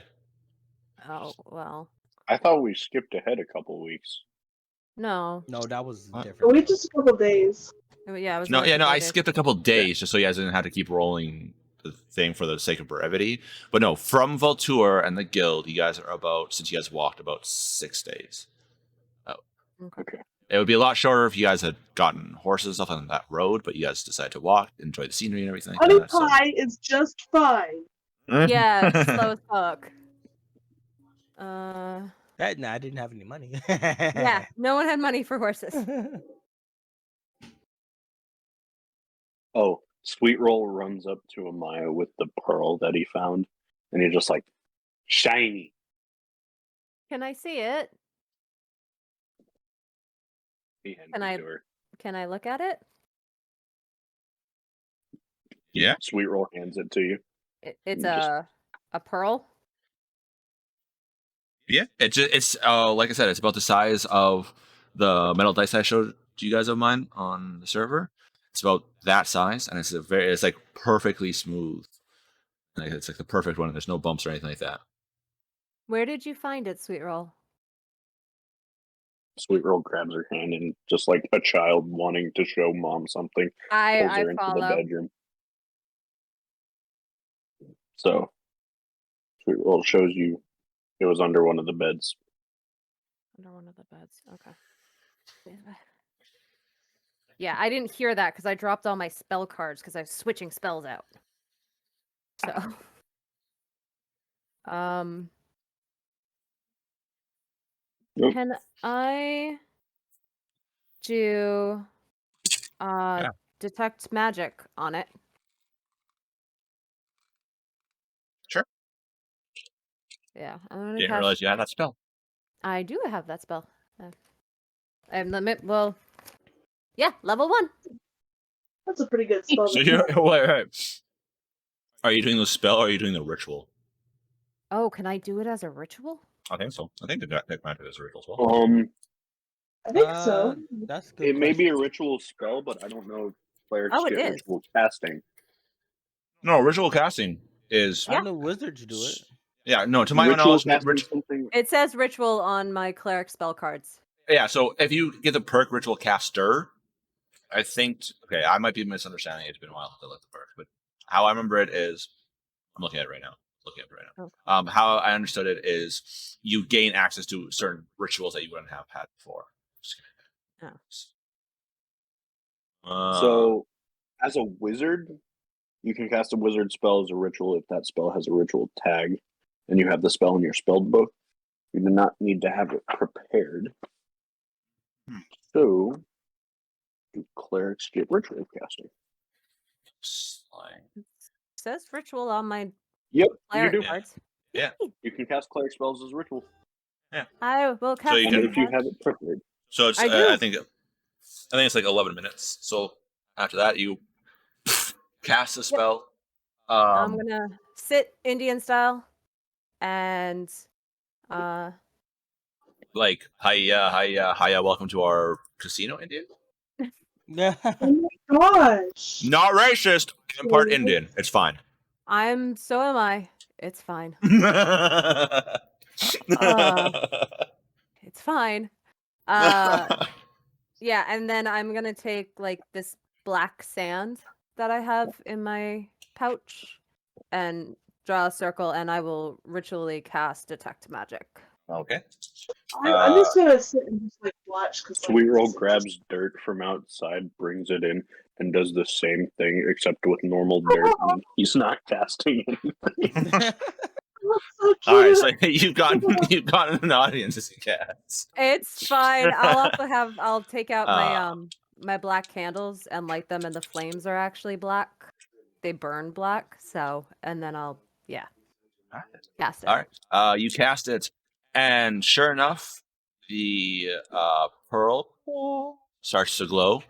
Oh, well. I thought we skipped ahead a couple weeks. No. No, that was What? different. Wait just a couple days. Yeah, it was No, only yeah, a no. couple I days. skipped a couple days just so you guys didn't have to keep rolling the thing for the sake of brevity. But no, from Voltour and the guild, you guys are about, since you guys walked, about 6 days. Okay. It would be a lot shorter if you guys had gotten horses and stuff on that road, but you guys decided to walk, enjoy the scenery and everything like Honey that. So. pie is just fine. Yeah, it's slow as fuck. I didn't have any money. Yeah, no one had money for horses. Oh, Sweet Roll runs up to Amaya with the pearl that he found, and he's just like, shiny. Can I see it? He handed Can it I- to her. Can I look at it? Yeah. Sweet Roll hands it to you. It's Just- a pearl. Yeah, it's like I said, it's about the size of the metal dice I showed you guys of mine on the server. It's about that size, and it's like perfectly smooth. Like it's like the perfect one. There's no bumps or anything like that. Where did you find it, Sweet Roll? Sweet Roll grabs her hand and just like a child wanting to show mom something, pulls I her into the follow. bedroom. So Sweet Roll shows you it was under one of the beds. Under one of the beds. Okay. Yeah, I didn't hear that because I dropped all my spell cards because I was switching spells out. So, Nope. can I do Yeah. detect magic on it? Sure. Yeah, I'm gonna Didn't cast. realize you had that spell. I do have that spell. I'm well. Yeah, level 1. That's a pretty good spell. So you wait. Are you doing the spell or are you doing the ritual? Oh, can I do it as a ritual? I think so. I think the magic is a ritual as well. I think so. That's a good. It may be a question. ritual spell, but I don't know if clerics Oh, it get is. ritual casting. No, ritual casting is Yeah. I know wizards do it. yeah. No, to my Ritual knowledge, casting is something. It says ritual on my cleric spell cards. yeah. So if you get the perk ritual caster, I think okay, I might be misunderstanding. It's been a while since I looked at the perk, but how I remember it is, I'm looking at it right now. Okay. How I understood it is you gain access to certain rituals that you wouldn't have had before. So, as a wizard, you can cast a wizard spell as a ritual if that spell has a ritual tag and you have the spell in your spell book. You do not need to have it prepared. So, do clerics get ritual casting? It says ritual on my Yep, you cleric do. cards. Yeah. You can cast cleric spells as ritual. I will cast you And can- if you have it prepared. So it's I do. I think it's like 11 minutes. So after that, you cast a spell. I'm gonna sit Indian style, and like, hiya, welcome to our casino, Indian. Yeah. Oh my gosh. Not racist. I'm part Indian. It's fine. so am I. It's fine. It's fine. Yeah, and then I'm gonna take like this black sand that I have in my pouch and draw a circle, and I will ritually cast detect magic. Okay. I'm just gonna sit and just like watch because Sweet Roll grabs dirt from outside, brings it in, and does the same thing except with normal dirt. And he's not casting anything. So All right, cute. so you've got an audience as you cast. It's fine. I'll take out my my black candles and light them, and the flames are actually black. They burn black, so and then I'll cast it. All right. You cast it, and sure enough, the pearl starts to glow,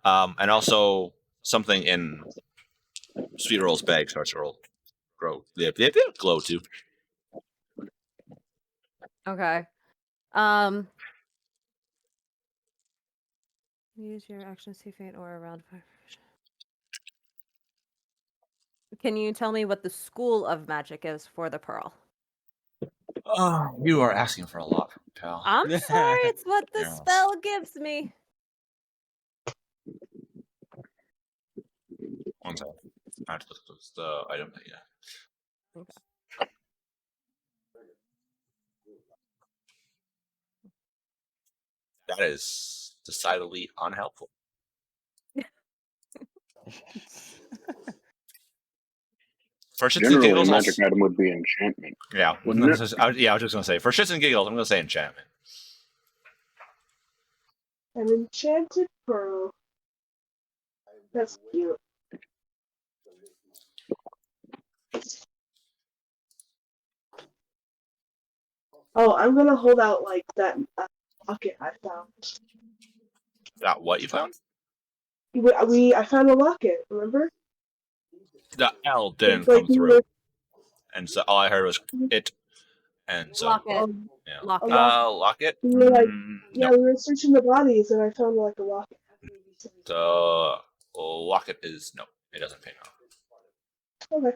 and also something in Sweet Roll's bag starts to glow too. Okay. Use your action to see faint or around. Can you tell me what the school of magic is for the pearl? Oh, you are asking for a lot, pal. I'm sorry, it's what the Yes. spell gives me. One second. I have to look at the item that That is decidedly unhelpful. For shits and Generally, a giggles, magic item would be enchantment. yeah, Wouldn't it? I was just gonna say for shits and giggles, I'm gonna say enchantment. An enchanted pearl. That's cute. Oh, I'm gonna hold out like that locket I found. That what you found? I found a locket. Remember? The L didn't It's like come through, and so all I heard was it, and so Lock it. yeah. Lock it. Locket. We were like, No, we were searching the bodies, and I found like a locket. the locket is no, it doesn't pay off. Okay.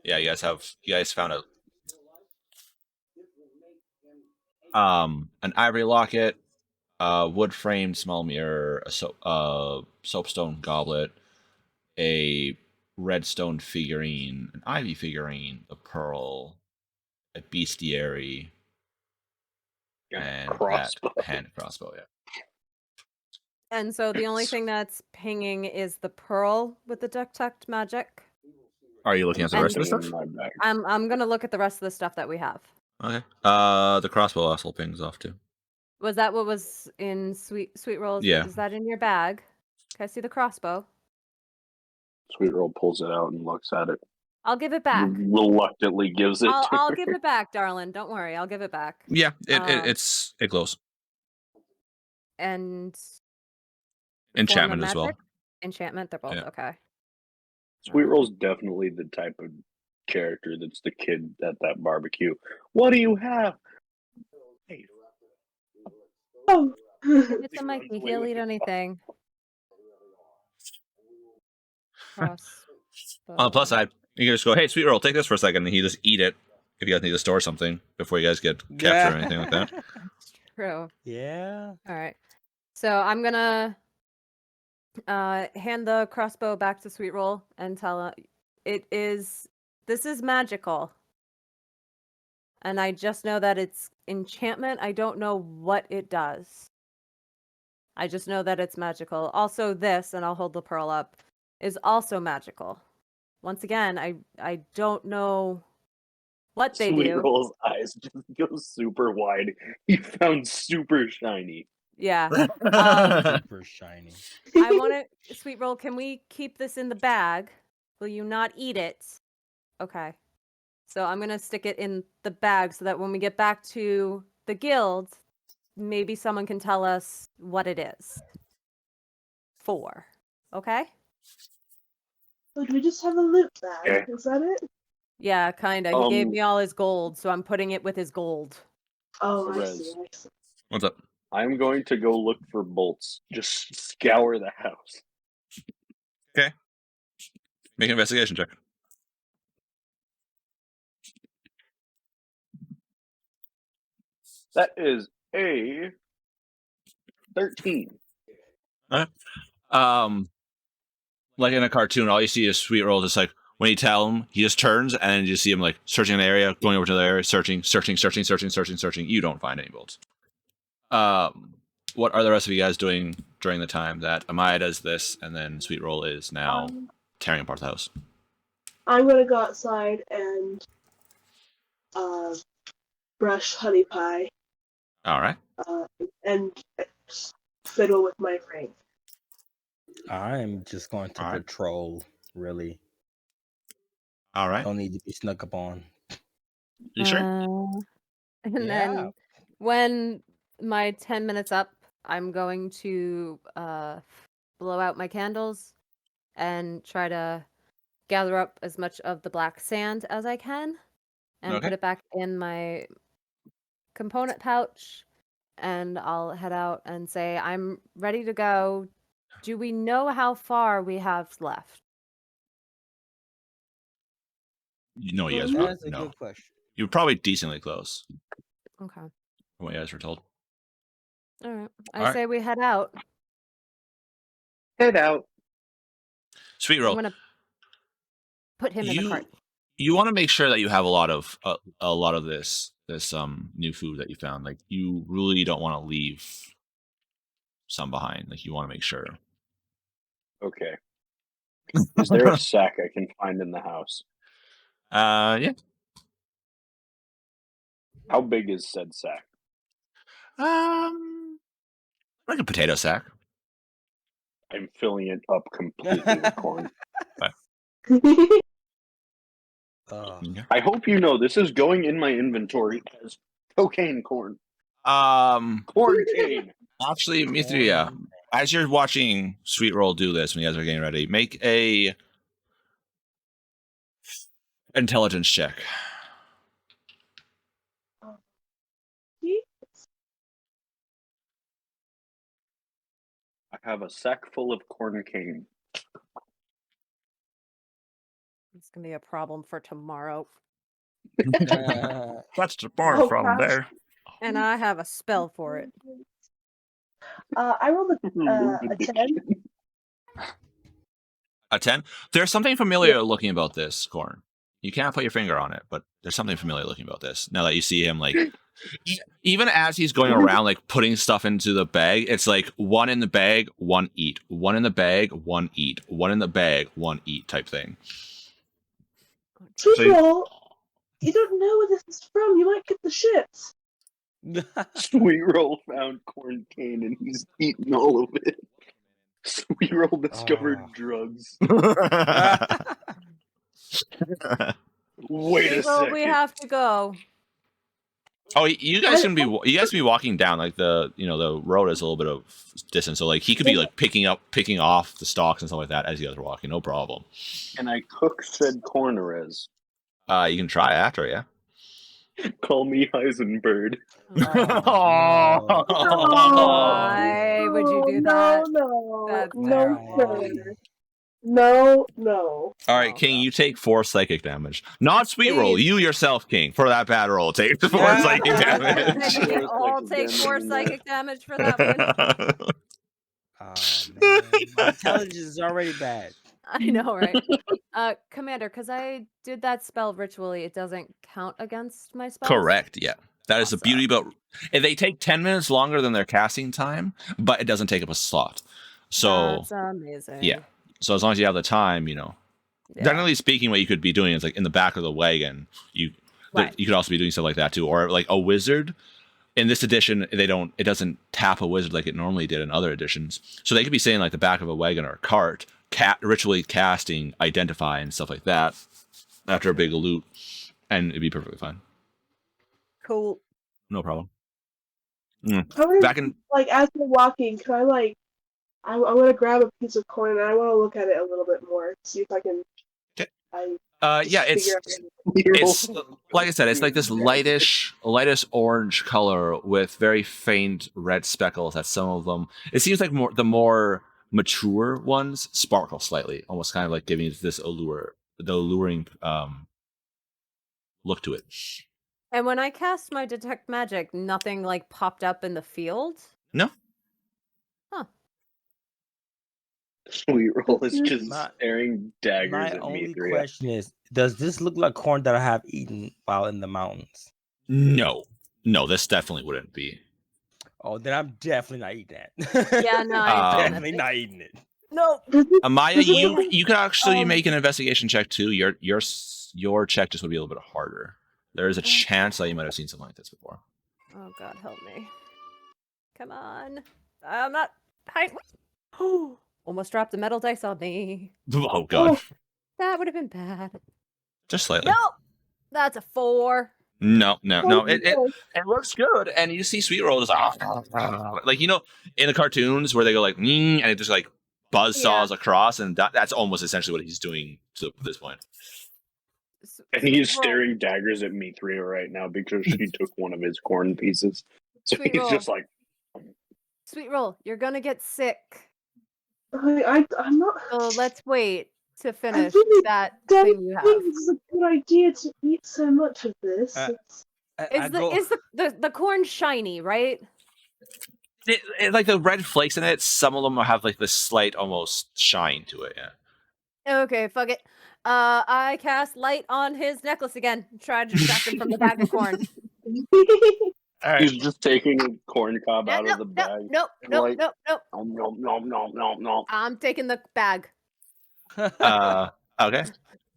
Yeah, you guys found an ivory locket, wood framed small mirror, a soapstone goblet, a redstone figurine, an ivy figurine, a pearl, a bestiary, and crossbow. that hand crossbow. Yeah. And so the only thing that's pinging is the pearl with the detect magic. Are you looking at the And rest of the In stuff? my bag. I'm gonna look at the rest of the stuff that we have. Okay. The crossbow also pings off too. Was that what was in Sweet Rolls? Yeah. Is that in your bag? Can I see the crossbow? Sweet Roll pulls it out and looks at it. I'll give it back. Reluctantly gives it to I'll her. give it back, darling. Don't worry, I'll give it back. Yeah, it Um, glows. And Enchantment form of as well. magic? Enchantment, they're both Yeah. okay. Sweet Roll's definitely the type of character that's the kid at that barbecue. What do you have? Hey, Oh. It's a runs Mikey. away He'll with eat his anything. Cross. On the plus side, you can just go, "Hey, Sweet Roll, take this for a second," and he just eat it. If you guys need to store something before you guys get captured or anything like that. That's true. Yeah. All right. So I'm gonna hand the crossbow back to Sweet Roll and tell her this is magical. And I just know that it's enchantment. I don't know what it does. I just know that it's magical. Also this, and I'll hold the pearl up, is also magical. Once again, I don't know what they Sweet do. Roll's eyes just go super wide. He found super shiny. Yeah. Super shiny. I want to, Sweet Roll, can we keep this in the bag? Will you not eat it? Okay. So I'm going to stick it in the bag so that when we get back to the guild, maybe someone can tell us what it is. 4. Okay? So do we just have a loot bag? Okay. Is that it? Yeah, kinda. He gave Um, me all his gold, so I'm putting it with his gold. Oh, I Perez. see. I see. What's up? I'm going to go look for bolts. Just scour the house. Make an investigation check. That is a 13. Like in a cartoon, all you see is Sweet Roll just like when you tell him, he just turns and then you just see him like searching the area, going over to the area, searching. You don't find any bolts. What are the rest of you guys doing during the time that Amaya does this and then Sweet Roll is now tearing apart the house? I'm gonna go outside and brush Honey Pie All right. and fiddle with my ring. I'm just going to All right. patrol, really. All right. Don't need to be snuck up on. You sure? And Yeah. then when my 10 minutes up, I'm going to blow out my candles and try to gather up as much of the black sand as I can and Okay. put it back in my component pouch, and I'll head out and say, I'm ready to go. Do we know how far we have left? You know, you guys Well, were That's a no. good question. You were probably decently close Okay. from what you guys were told. All right. All I right. say we head out. Head out. Sweet I'm Roll. going to put him in the cart. You want to make sure that you have a lot of this new food that you found. Like you really don't want to leave some behind. Like you want to make sure. Okay. Is there a sack I can find in the house? Yeah. How big is said sack? Like a potato sack. I'm filling it up completely with corn. Okay. I hope you know this is going in my inventory as cocaine corn. Corn cane. Actually, Mithria, as you're watching Sweet Roll do this when you guys are getting ready, make a intelligence check. I have a sack full of corn cane. It's going to be a problem for tomorrow. That's the bar Oh, from gosh. there. And I have a spell for it. I rolled a 10. A 10? There's something familiar looking about this, Corn. You can't put your finger on it, but there's something familiar looking about this. Now that you see him, like, even as he's going around, like, putting stuff into the bag, it's like 1 in the bag, 1 eat. 1 in the bag, 1 eat. 1 in the bag, 1 eat type thing. Sweet Roll, you don't know where this is from. You might get the shits. Sweet Roll found corn cane and he's eaten all of it. Sweet Roll discovered drugs. Wait a Well, second. we have to go. Oh, you guys can be walking down like the road is a little bit of distance, so like he could be like picking off the stalks and stuff like that as you guys are walking, no problem. Can I cook said corn, Rez? You can try after, yeah. Call me Heisenberg. Oh, Why would you do that? No, That's no, terrible. sir. No. All right, Oh, King, God. you take 4 psychic damage. Not Sweet Roll. Please. You yourself, King, for that bad roll, take 4 psychic damage. We all take 4 psychic damage for that one. Oh, man. My intelligence is already bad. I know, right? Commander, because I did that spell ritually, it doesn't count against my spells? Correct, yeah. That is the Awesome. beauty about. They take 10 minutes longer than their casting time, but it doesn't take up a slot. So That's amazing. yeah. So as long as you have the time, Yeah. generally speaking, what you could be doing is like in the back of the wagon, you could also be doing stuff like that too, or like a wizard. In this edition, it doesn't tap a wizard like it normally did in other editions. So they could be saying like the back of a wagon or a cart, ritually casting, identify and stuff like that after a big loot, and it'd be perfectly fine. Cool. No problem. Back in Like as we're walking, can I like? I want to grab a piece of corn and I want to look at it a little bit more, see if I can. yeah, it's like I said, it's like this lightish orange color with very faint red speckles at some of them. It seems like the more mature ones sparkle slightly, almost kind of like giving it this alluring look to it. And when I cast my detect magic, nothing like popped up in the field. No. Sweet Roll is just My- staring daggers My at me. only Three. question is, does this look like corn that I have eaten while in the mountains? No, this definitely wouldn't be. Oh, then I'm definitely not eating that. Yeah, no, I ain't feeling definitely it. not eating it. No. Amaya, you could actually make an investigation check too. Your check just would be a little bit harder. There is a chance that you might have seen something like this before. Oh God, help me! Come on, I'm not. Almost dropped the metal dice on me. Oh God, That would have been bad. just slightly. No, that's a 4. No. It looks good, and you see Sweet Roll is like in the cartoons where they go like and it just like buzz saws across, and that's almost essentially what he's doing to this point. And he's staring daggers at me 3 right now because she took one of his corn pieces. So Sweet he's Roll. just like, Sweet Roll, you're gonna get sick. I'm not. So let's wait to finish really that don't thing you have. think it's a good idea to eat so much of this. Is the corn shiny, right? It like the red flakes in it, some of them have like this slight almost shine to it. Yeah. Okay, fuck it. I cast light on his necklace again. Try to distract him from the bag of corn. All right. he's just taking a corn cob out of the bag. Nope. Like, nom. I'm taking the bag. Okay.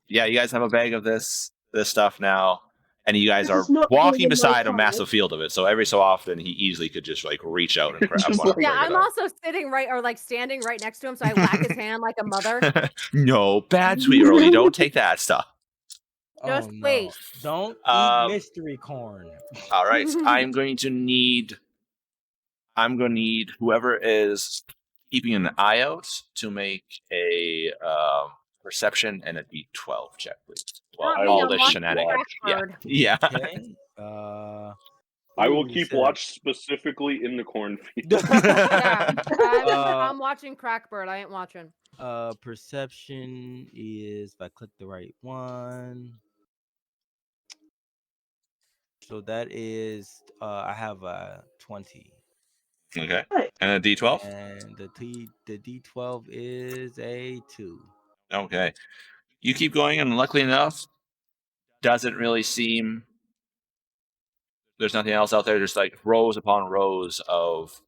Yeah, you guys have a bag of this stuff now, and you guys This are is not walking really beside my a massive field of it. So every so often, he easily could just like reach out and grab Just one. like- and Yeah, bring it I'm up. also sitting standing right next to him, so I whack his hand like a mother. No, bad Sweet Roll. You don't take that stuff. Just no. wait. Don't Um, eat mystery corn. All right, I'm going to need whoever is keeping an eye out to make a perception and a D12 check, please. Well, Not me, all I'm the watching shenanigans. Crackbird. Yeah. Okay. I will ooh, you keep said- watch specifically in the cornfield. Yeah, Uh, I'm watching Crackbird. I ain't watching. Perception is if I click the right one. So that is I have a 20. Okay. Right. And a D12. And the D12 is a 2. Okay. You keep going, and luckily enough, doesn't really seem there's nothing else out there. There's like rows upon rows of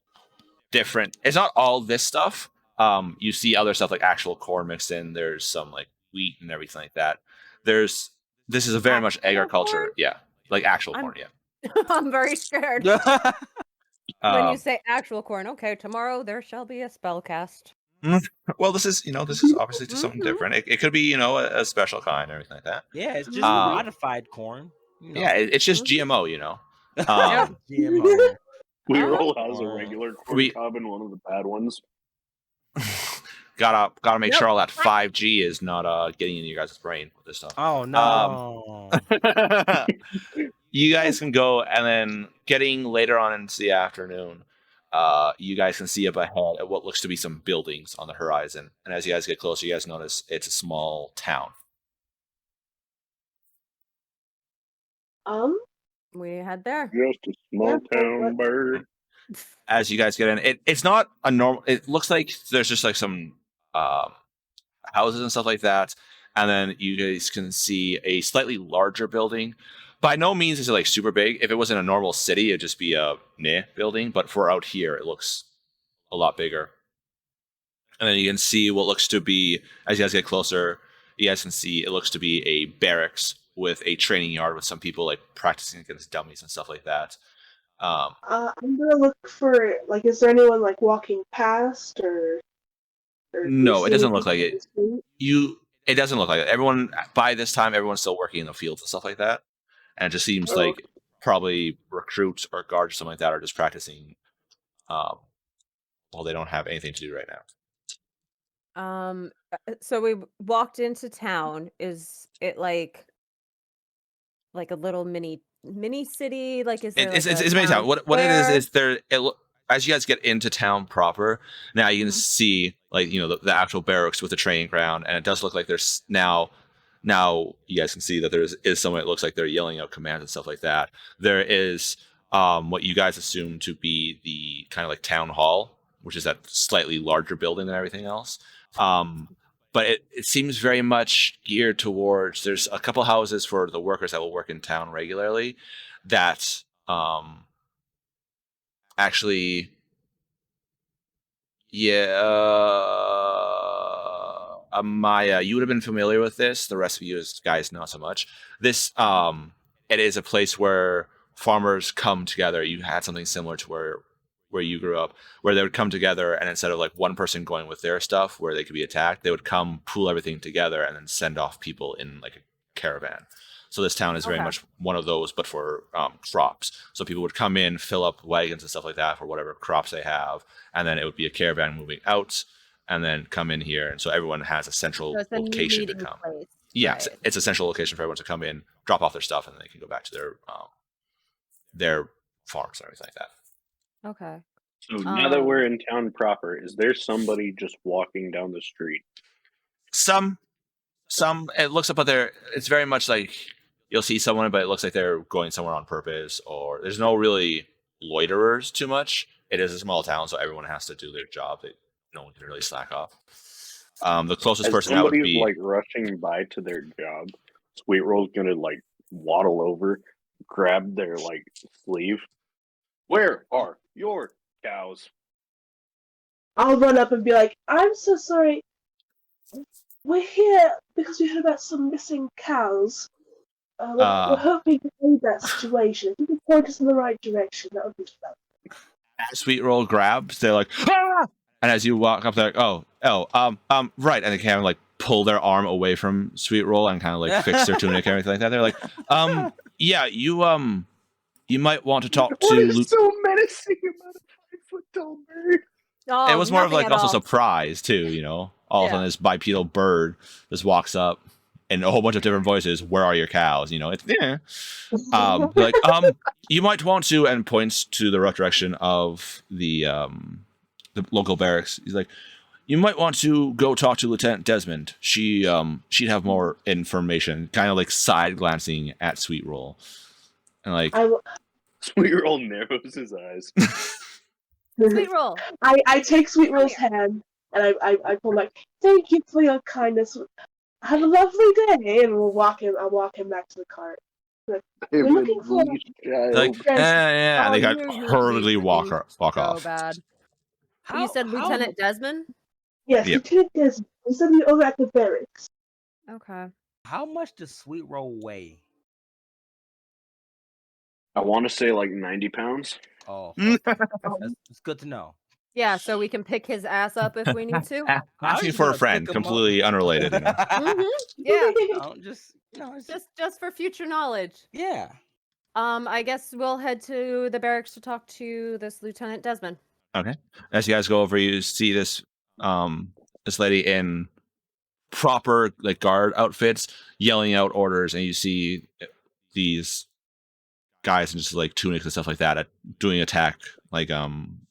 different. It's not all this stuff. You see other stuff like actual corn mixed in. There's some like wheat and everything like that. This is a very much Actual agriculture. corn? Yeah, like actual I'm- corn. Yeah. I'm very scared. When you Um, say actual corn, okay, tomorrow there shall be a spell cast. well, this is obviously just something Mhm. different. It could be a special kind or anything like that. Yeah, it's just Um, modified corn. Yeah, it's just GMO. Yeah. GMO. We Uh, roll has a or- regular corn We- cob and one of the bad ones. gotta make Nope. sure all that 5G is not getting into your guys' brain with this stuff. Oh no. You guys can go, and then getting later on into the afternoon, you guys can see up ahead at what looks to be some buildings on the horizon. And as you guys get closer, you guys notice it's a small town. We head there. Just a small town bird. As you guys get in, it's not a normal. It looks like there's just like some houses and stuff like that, and then you guys can see a slightly larger building. By no means is it like super big. If it was in a normal city, it'd just be a building. But for out here, it looks a lot bigger. And then you can see what looks to be, as you guys get closer, you guys can see it looks to be a barracks with a training yard with some people like practicing against dummies and stuff like that. I'm gonna look for is there anyone like walking past or No, do it you doesn't see look like anything it. on the street? It doesn't look like it. Everyone by this time, everyone's still working in the fields and stuff like that, and it just seems Oh, like probably recruits or guards or something like that are just practicing. Well, they don't have anything to do right now. So we walked into town. Is it like a little mini city? Like, is there It's like a amazing. town What it is square? there. As you guys get into town proper, now you can Mhm. see like the actual barracks with the training ground, and it does look like there's now you guys can see that is someone that looks like they're yelling out commands and stuff like that. There is what you guys assume to be the kind of like town hall, which is that slightly larger building than everything else. But it seems very much geared towards, there's a couple houses for the workers that will work in town regularly that actually, yeah, Maya, you would have been familiar with this. The rest of you guys not so much. This it is a place where farmers come together. You had something similar to where you grew up, where they would come together, and instead of like one person going with their stuff where they could be attacked, they would come pool everything together and then send off people in like a caravan. So this town is very Okay. much one of those, but for crops. So people would come in, fill up wagons and stuff like that for whatever crops they have, and then it would be a caravan moving out, and then come in here. And so everyone has a central So it's a location to meeting come. place. Yeah, Right. it's a central location for everyone to come in, drop off their stuff, and then they can go back to their farms and everything like that. Okay. So now that we're in town proper, is there somebody just walking down the street? Some it looks up, but it's very much like you'll see someone, but it looks like they're going somewhere on purpose, or there's no really loiterers too much. It is a small town, so everyone has to do their job. No one can really slack off. The closest As person that would somebody's be like rushing by to their job, Sweet Roll's gonna like waddle over, grab their like sleeve. Where are your cows? I'll run up and be like, I'm so sorry. We're here because we heard about some missing cows. We're hoping to aid that situation. If you could point us in the right direction, that would be fun. as Sweet Roll grabs, they're like, ah! And as you walk up, they're like, right, and they kind of like pull their arm away from Sweet Roll and kind of like fix their tunic and everything like that. They're like, yeah, you might want to talk What to. is so menacing about a 5-foot tall bird? Oh, It was more of nothing like at also all. surprise too. All of a sudden, this bipedal bird just walks up in a whole bunch of different voices. Where are your cows? It's like you might want to, and points to the rough direction of the local barracks. He's like, you might want to go talk to Lieutenant Desmond. She'd have more information. Kind of like side glancing at Sweet Roll, and like Sweet Roll narrows his eyes. Sweet Roll. I take Sweet Roll's hand and I pull like, thank you for your kindness. Have a lovely day, and I'll walk him back to the cart. We're looking for like yeah, and they got hurriedly walk off. Bad. You said Lieutenant Desmond? Yes, Yep. Lieutenant Desmond. We send you over at the barracks. Okay. How much does Sweet Roll weigh? I want to say like 90 pounds. Oh, it's good to know. Yeah, so we can pick his ass up if we need to. Asking for a friend, completely unrelated. Yeah. Just for future knowledge. Yeah. I guess we'll head to the barracks to talk to this Lieutenant Desmond. Okay. As you guys go over, you see this this lady in proper like guard outfits yelling out orders, and you see these guys in just like tunics and stuff like that doing attack like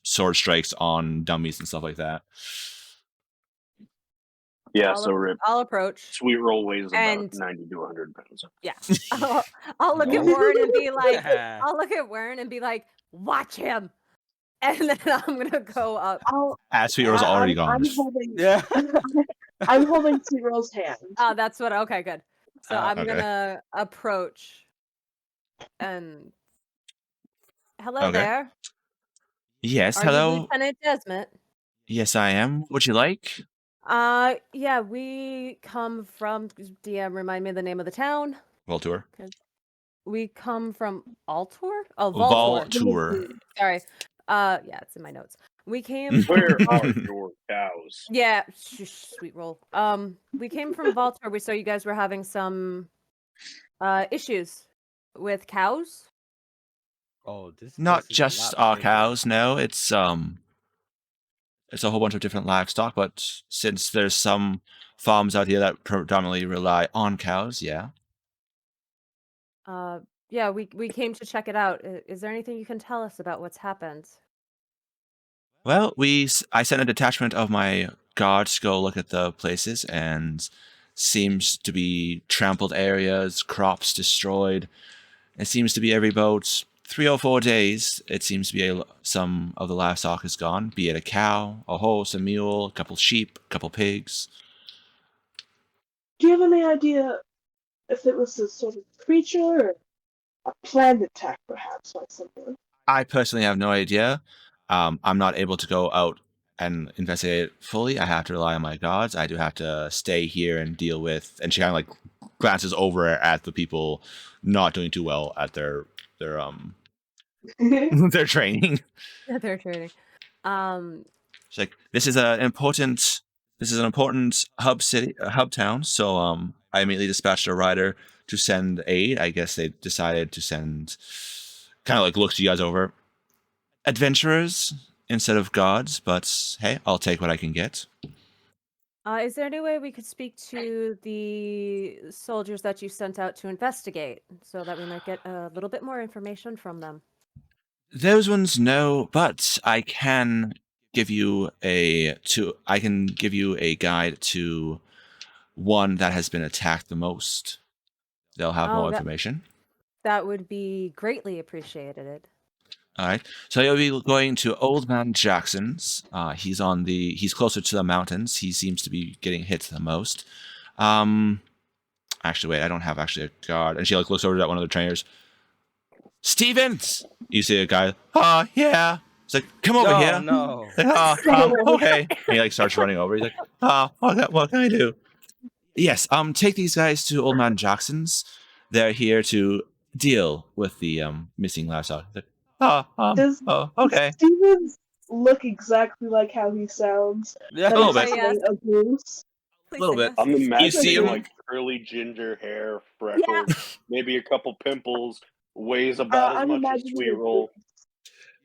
sword strikes on dummies and stuff like that. Yeah, I'll approach. Sweet Roll weighs about And- 90 to 100 pounds. Yeah. I'll look at Warren and be like, watch him. And then I'm gonna go up. As Sweet Roll's already gone. I'm holding Sweet Roll's hand. Oh, that's what. Okay, good. So I'm okay. gonna approach. And hello Okay. there. Yes, Are hello. you Lieutenant Desmond? Yes, I am. Would you like? Yeah, we come from. DM, remind me of the name of the town. Voltour. We come from Altor. Oh, Voltour. Sorry. Yeah, it's in my notes. We came. Where are your cows? Yeah, Sweet Roll. We came from Voltor. We saw you guys were having some issues with cows. Oh, this Not place is a just lot our bigger. cows, no. It's a whole bunch of different livestock, but since there's some farms out here that predominantly rely on cows, yeah. Yeah, we came to check it out. Is there anything you can tell us about what's happened? Well, I sent a detachment of my guards to go look at the places, and seems to be trampled areas, crops destroyed. It seems to be every about 3 or 4 days. It seems to be some of the livestock is gone, be it a cow, a horse, a mule, a couple sheep, a couple pigs. Do you have any idea if it was a sort of creature or a planned attack, perhaps, by someone? I personally have no idea. I'm not able to go out and investigate it fully. I have to rely on my gods. I do have to stay here and deal with. And she kind of like glances over at the people not doing too well at their their training. Yeah, they're trading. She's like, this is an important hub city, hub town. So I immediately dispatched a rider to send aid. I guess they decided to send, kind of like looks you guys over, adventurers instead of gods. But hey, I'll take what I can get. Is there any way we could speak to the soldiers that you sent out to investigate so that we might get a little bit more information from them? Those ones, no, but I can give you a guide to one that has been attacked the most. They'll have Oh, more that- information. That would be greatly appreciated. All right. So you'll be going to Old Man Jackson's. He's closer to the mountains. He seems to be getting hit the most. Actually, wait, I don't have actually a guard. And she like looks over at one of the trainers. Stevens! You see a guy. Oh, yeah. He's like, come over here. No. Okay. And he like starts running over. He's like, what can I do? Yes, take these guys to Old Man Jackson's. They're here to deal with the missing livestock. Like, Does okay. Stevens look exactly like how he sounds? Yeah. A little bit. Yes. A goose? Please Little say bit. yes. I'm imagining see him? like curly ginger hair, freckles, maybe a couple pimples, weighs about as I'm much as imagining Sweet a Roll.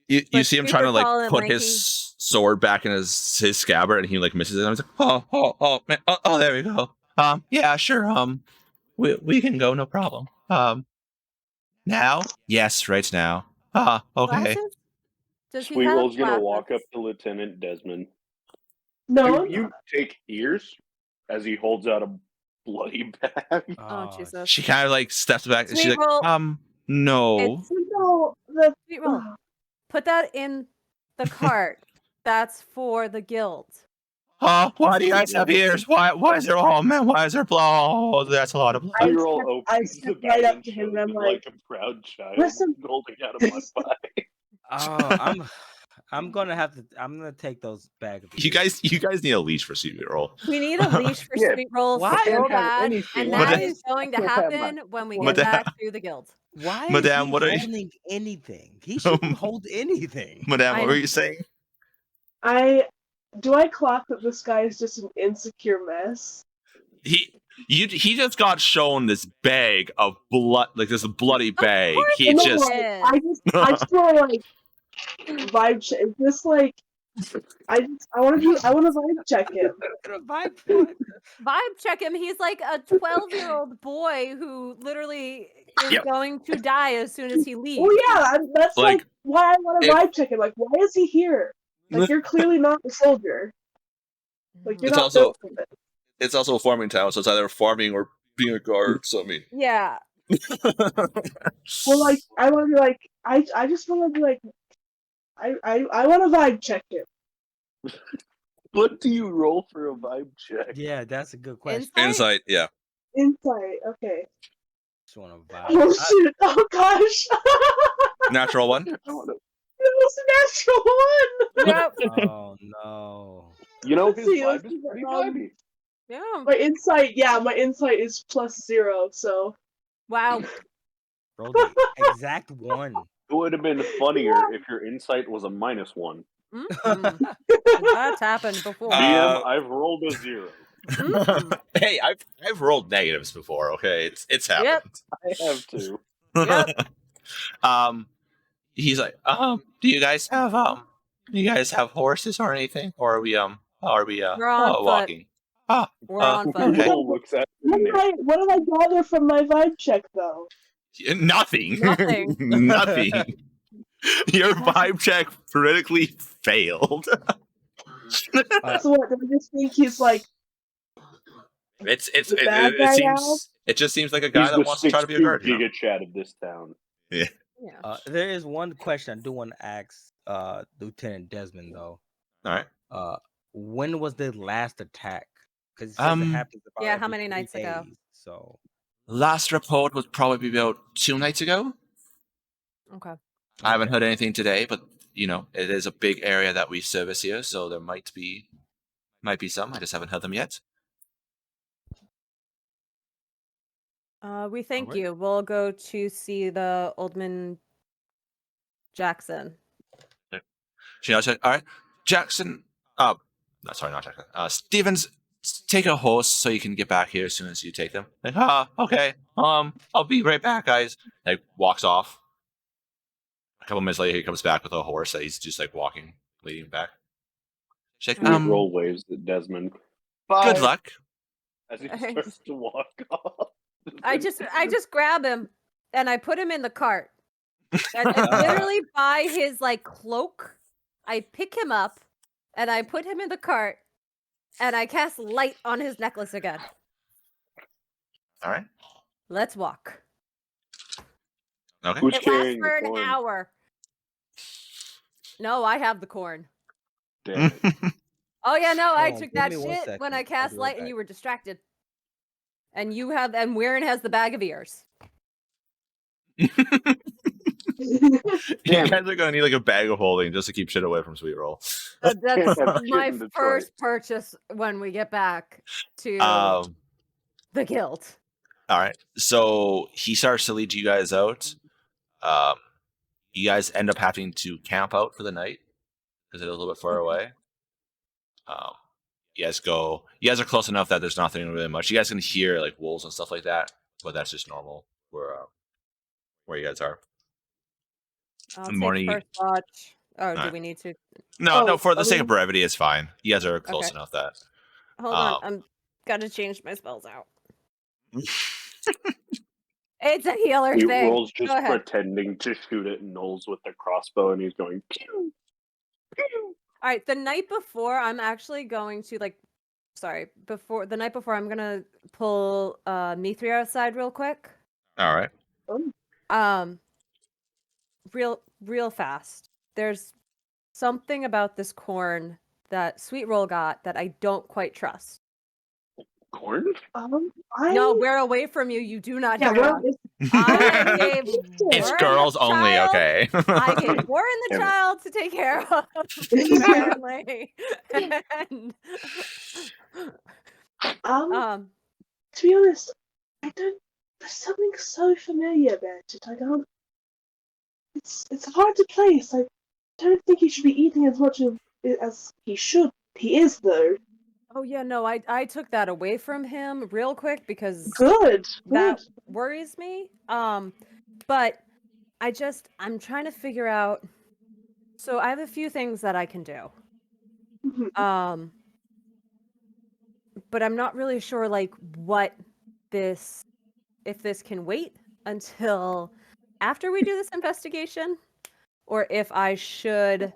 You Like see him trying to super tall like and put lanky. his sword back in his scabbard, and he like misses it. And I was like, oh, man. Oh, there we go. Yeah, sure. We can go, no problem. Now? Yes, right now. Okay. Glasses? Does he Sweet have Roll's gonna glasses? walk up to Lieutenant Desmond. No, You take ears as he holds out a bloody bag. Oh, Jesus. She kind of like steps back, and she's Sweet like, Roll. no. no. The Sweet Roll. Put that in the cart. That's for the guild. Why do you guys have ears? Why is there? Oh man, why is there blood? Oh, that's a lot of blood. I Sweet Roll opens the stepped bag right up and to him shows and I'm him like, a proud child listen. holding out a mud pie. Oh, I'm gonna take those bags. You guys need a leash for Sweet Roll. We need a leash for Yeah, Sweet Roll why? so Can't have bad, anything and like that that. is going to Can't have happen when we get Madame. back to the guild. Why Madame, is he what are you- holding anything? He shouldn't hold anything. Madame, I what were know. you saying? I clock that this guy is just an insecure mess? He just got shown this bag of blood, like this bloody bag. course He No, just did. I just want to like vibe check. Is this like I want to vibe check him. Vibe check him. He's like a 12-year-old boy who literally is Yep. going to die as soon as he leaves. Oh yeah, that's Like, like why I want to if- vibe check him. Like, why is he here? Like, you're clearly not a soldier. Like, you're It's not also- built for this. it's also a farming town, so it's either farming or being a guard. So I mean, Yeah. Well, like, I want to be like, I just want to be like, I want to vibe check him. What do you roll for a vibe check? Yeah, that's a good question. insight, yeah. Insight. Okay. Just want to vibe. Oh shit! Oh gosh! Natural one. I wanna- It was a natural one. Yep. Oh no. You know, Let's his see, vibe let's is see, pretty vibey. Yeah. My insight is +0. So Wow. Roll the exact one. It would have been funnier if your insight was a -1. Mm-mm. That's happened before. DM, I've rolled a 0. Hey, I've rolled negatives before. Okay, it's happened. I have to. Yep. he's like, do you guys have horses or anything, or are we We're on foot. walking? Ah, We're on foot. okay. Gnoll looks at Nick. What do I gather from my vibe check, though? Nothing. Nothing. Nothing. Your vibe check critically failed. So what? Do I just think he's like It bad guy seems it just seems like a guy He's that the wants to try to be a 6'2" guard. You know? Giga Chad of this town. Yeah. There is one question I do want to ask Lieutenant Desmond though. All right. When was the last attack? Because it happens about Yeah, how every many 3 nights ago? days, so Last report was probably about 2 nights ago. Okay. I haven't heard anything today, but it is a big area that we service here, so there might be some. I just haven't heard them yet. We thank Alright. you. We'll go to see the Oldman Jackson. She said, "All right, Jackson. No, sorry, not Jackson. Stevens, take a horse so you can get back here as soon as you take them." Like, okay. I'll be right back, guys. Like, walks off. A couple minutes later, he comes back with a horse that he's just like walking, leading back. She's like, Sweet Roll waves at Desmond. Bye. good luck. As he starts to walk off. I just grab him and I put him in the cart. And literally by his like cloak, I pick him up and I put him in the cart and I cast light on his necklace again. All right. Let's walk. Okay. Who's It lasts carrying for the an corn? hour. No, I have the corn. Damn it. Oh yeah, no, I Hold on, took give that me 1 shit second. when I I'll cast be right light and back. you were distracted. And Weirin has the bag of ears. You Damn guys are gonna need like a bag of holding just to keep shit away from Sweet Roll. Can't That's have shit my in Detroit. first purchase when we get back to Um. the guild. All right. So he starts to lead you guys out. You guys end up having to camp out for the night because it's a little bit far away. You guys go. You guys are close enough that there's nothing really much. You guys can hear like wolves and stuff like that, but that's just normal where you guys are. I'll The take morning- first watch. Oh, do Alright. we need to? No, for the I sake of mean- brevity, it's fine. You guys are close Okay. enough that. Hold on, I'm gotta change my spells out. It's a healer Sweet thing. Roll's just Go ahead. pretending to shoot at Knowles with the crossbow, and he's going pew, pew. All right, the night before, I'm actually going to the night before, I'm gonna pull Mithria aside real quick. All right. Real fast. There's something about this corn that Sweet Roll got that I don't quite trust. Corn? No, we're away from you. You do not Yeah, hear well, us. I gave It's Warren girls the only, child- okay? I gave Warren the Damn it. child to take care of, apparently. And, to be honest, I don't. There's something so familiar about it. I don't. It's hard to place. I don't think he should be eating as much of it as he should. He is though. oh yeah, no, I took that away from him real quick because Good. that worries me. But I'm trying to figure out. So I have a few things that I can do. Mhm. But I'm not really sure like if this can wait until after we do this investigation, or if I should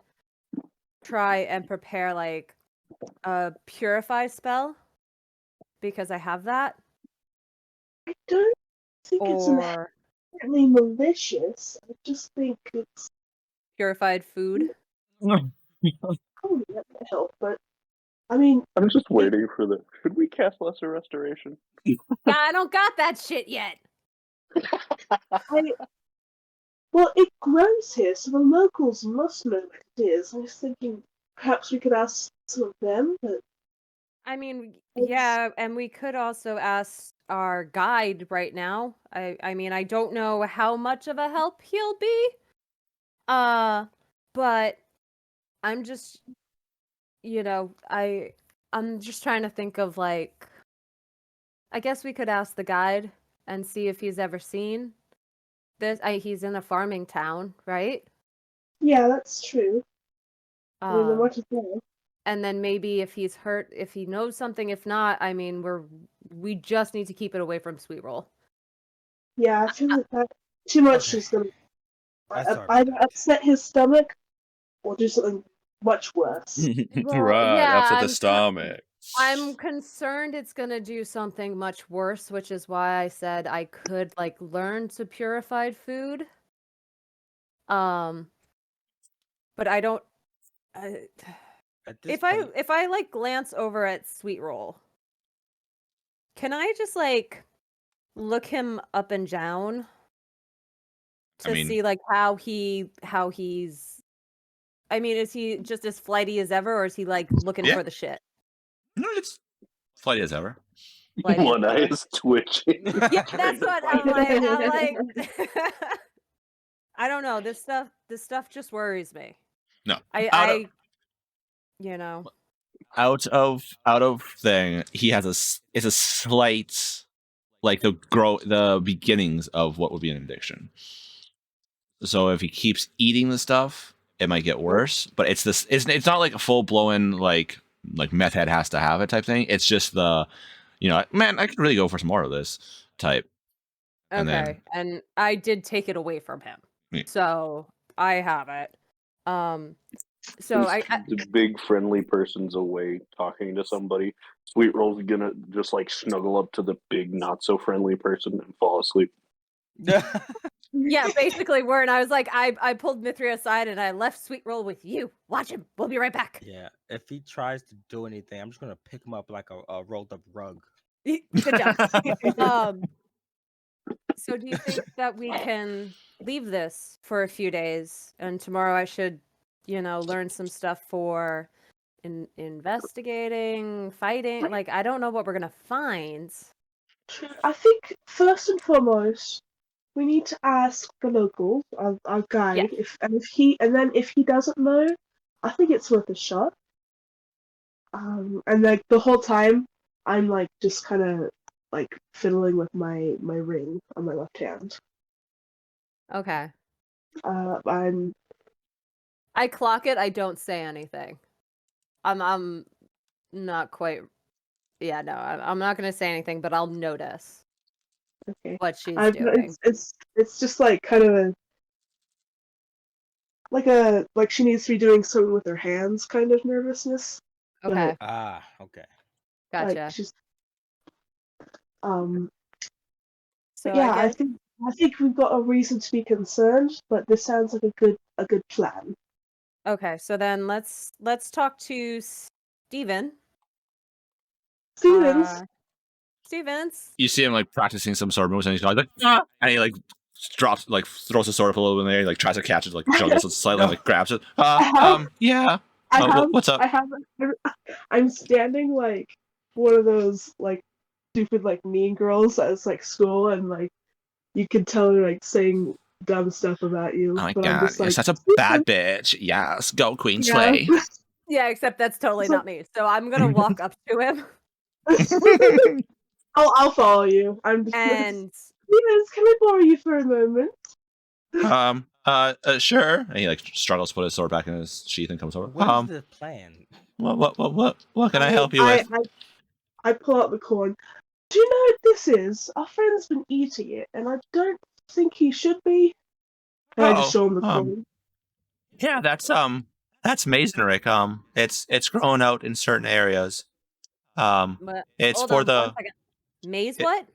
try and prepare like a purify spell because I have that. I don't think it's Or inherently malicious. I just think it's purified food. probably not gonna help. But I mean, I'm just waiting for the. Should we cast Lesser Restoration? Yeah, I don't got that shit yet. well, it grows here, so the locals must know what it is. I was thinking perhaps we could ask some of them, but I mean, It's- yeah, and we could also ask our guide right now. I mean, I don't know how much of a help he'll be. But I'm just I'm just trying to think of like I guess we could ask the guide and see if he's ever seen this. He's in a farming town, right? Yeah, that's true. I mean, the Um, much is better. and then maybe if he's hurt, if he knows something, if not, I mean, we just need to keep it away from Sweet Roll. Yeah, I feel like that too much Okay. is gonna I'm sorry about either that. upset his stomach or do something much worse. Well, right, yeah, upset the stomach. I'm concerned it's gonna do something much worse, which is why I said I could like learn to purified food. But I don't. At this If point, I like glance over at Sweet Roll, can I just like look him up and down I to mean- see like how he's? I mean, is he just as flighty as ever, or is he like looking Yeah. for the shit? No, it's flighty as ever. Flighty as One eye ever. is twitching. Yeah, that's what I'm like. I'm like. I don't know. This stuff just worries me. No. I you know. Out of thing, he has it's a slight like the beginnings of what would be an addiction. So if he keeps eating the stuff, it might get worse. But it's not like a full blown like meth head has to have it type thing. It's just man, I could really go for some more of this type. And then- Okay, and I did take it away from him, Yeah. so I have it. So The big friendly person's away talking to somebody. Sweet Roll's gonna just like snuggle up to the big not so friendly person and fall asleep. yeah, basically, and I was like, I pulled Mithria aside and I left Sweet Roll with you. Watch him. We'll be right back. yeah. If he tries to do anything, I'm just gonna pick him up like a rolled up rug. Good job. So do you think that we can leave this for a few days, and tomorrow I should, learn some stuff for investigating, fighting? Like, I don't know what we're gonna find. I think first and foremost, we need to ask the locals, our guide, if he doesn't know, I think it's worth a shot. And like the whole time, I'm like just kind of like fiddling with my ring on my left hand. Okay. I'm I clock it. I don't say anything. I'm not quite. Yeah, no, I'm not gonna say anything, but I'll notice okay. what she's doing. It's just like kind of like she needs to be doing something with her hands, kind of nervousness. Okay, Ah, okay. gotcha. Like she's So But yeah, I guess I think we've got a reason to be concerned, but this sounds like a good plan. okay. So then let's talk to Steven. Stevens, Stevens. You see him like practicing some sort of moves, and he's like, ah! And he like drops, like throws the sword up a little bit in the air, like tries to catch it, like juggles it slightly, and, like grabs it. Yeah. What's up? I'm standing like one of those like stupid like mean girls at like school, and like you can tell they're like saying dumb stuff about you. Oh my but I'm god, just you're like, such a bad bitch. Yes, go Queen yeah. Slay. Yeah, except that's totally So- not me. So I'm gonna walk up to him I'll follow you. I'm just and Stevens, can I borrow you for a moment? Sure. And he like struggles to put his sword back in his sheath and comes over. What is the plan? What can I help you with? I pull out the corn. Do you know what this is? Our friend's been eating it, and I don't think he should be. And I just show him the corn. Yeah, that's masonry. It's grown out in certain areas. but It's hold for on, the 1 second. Maze what?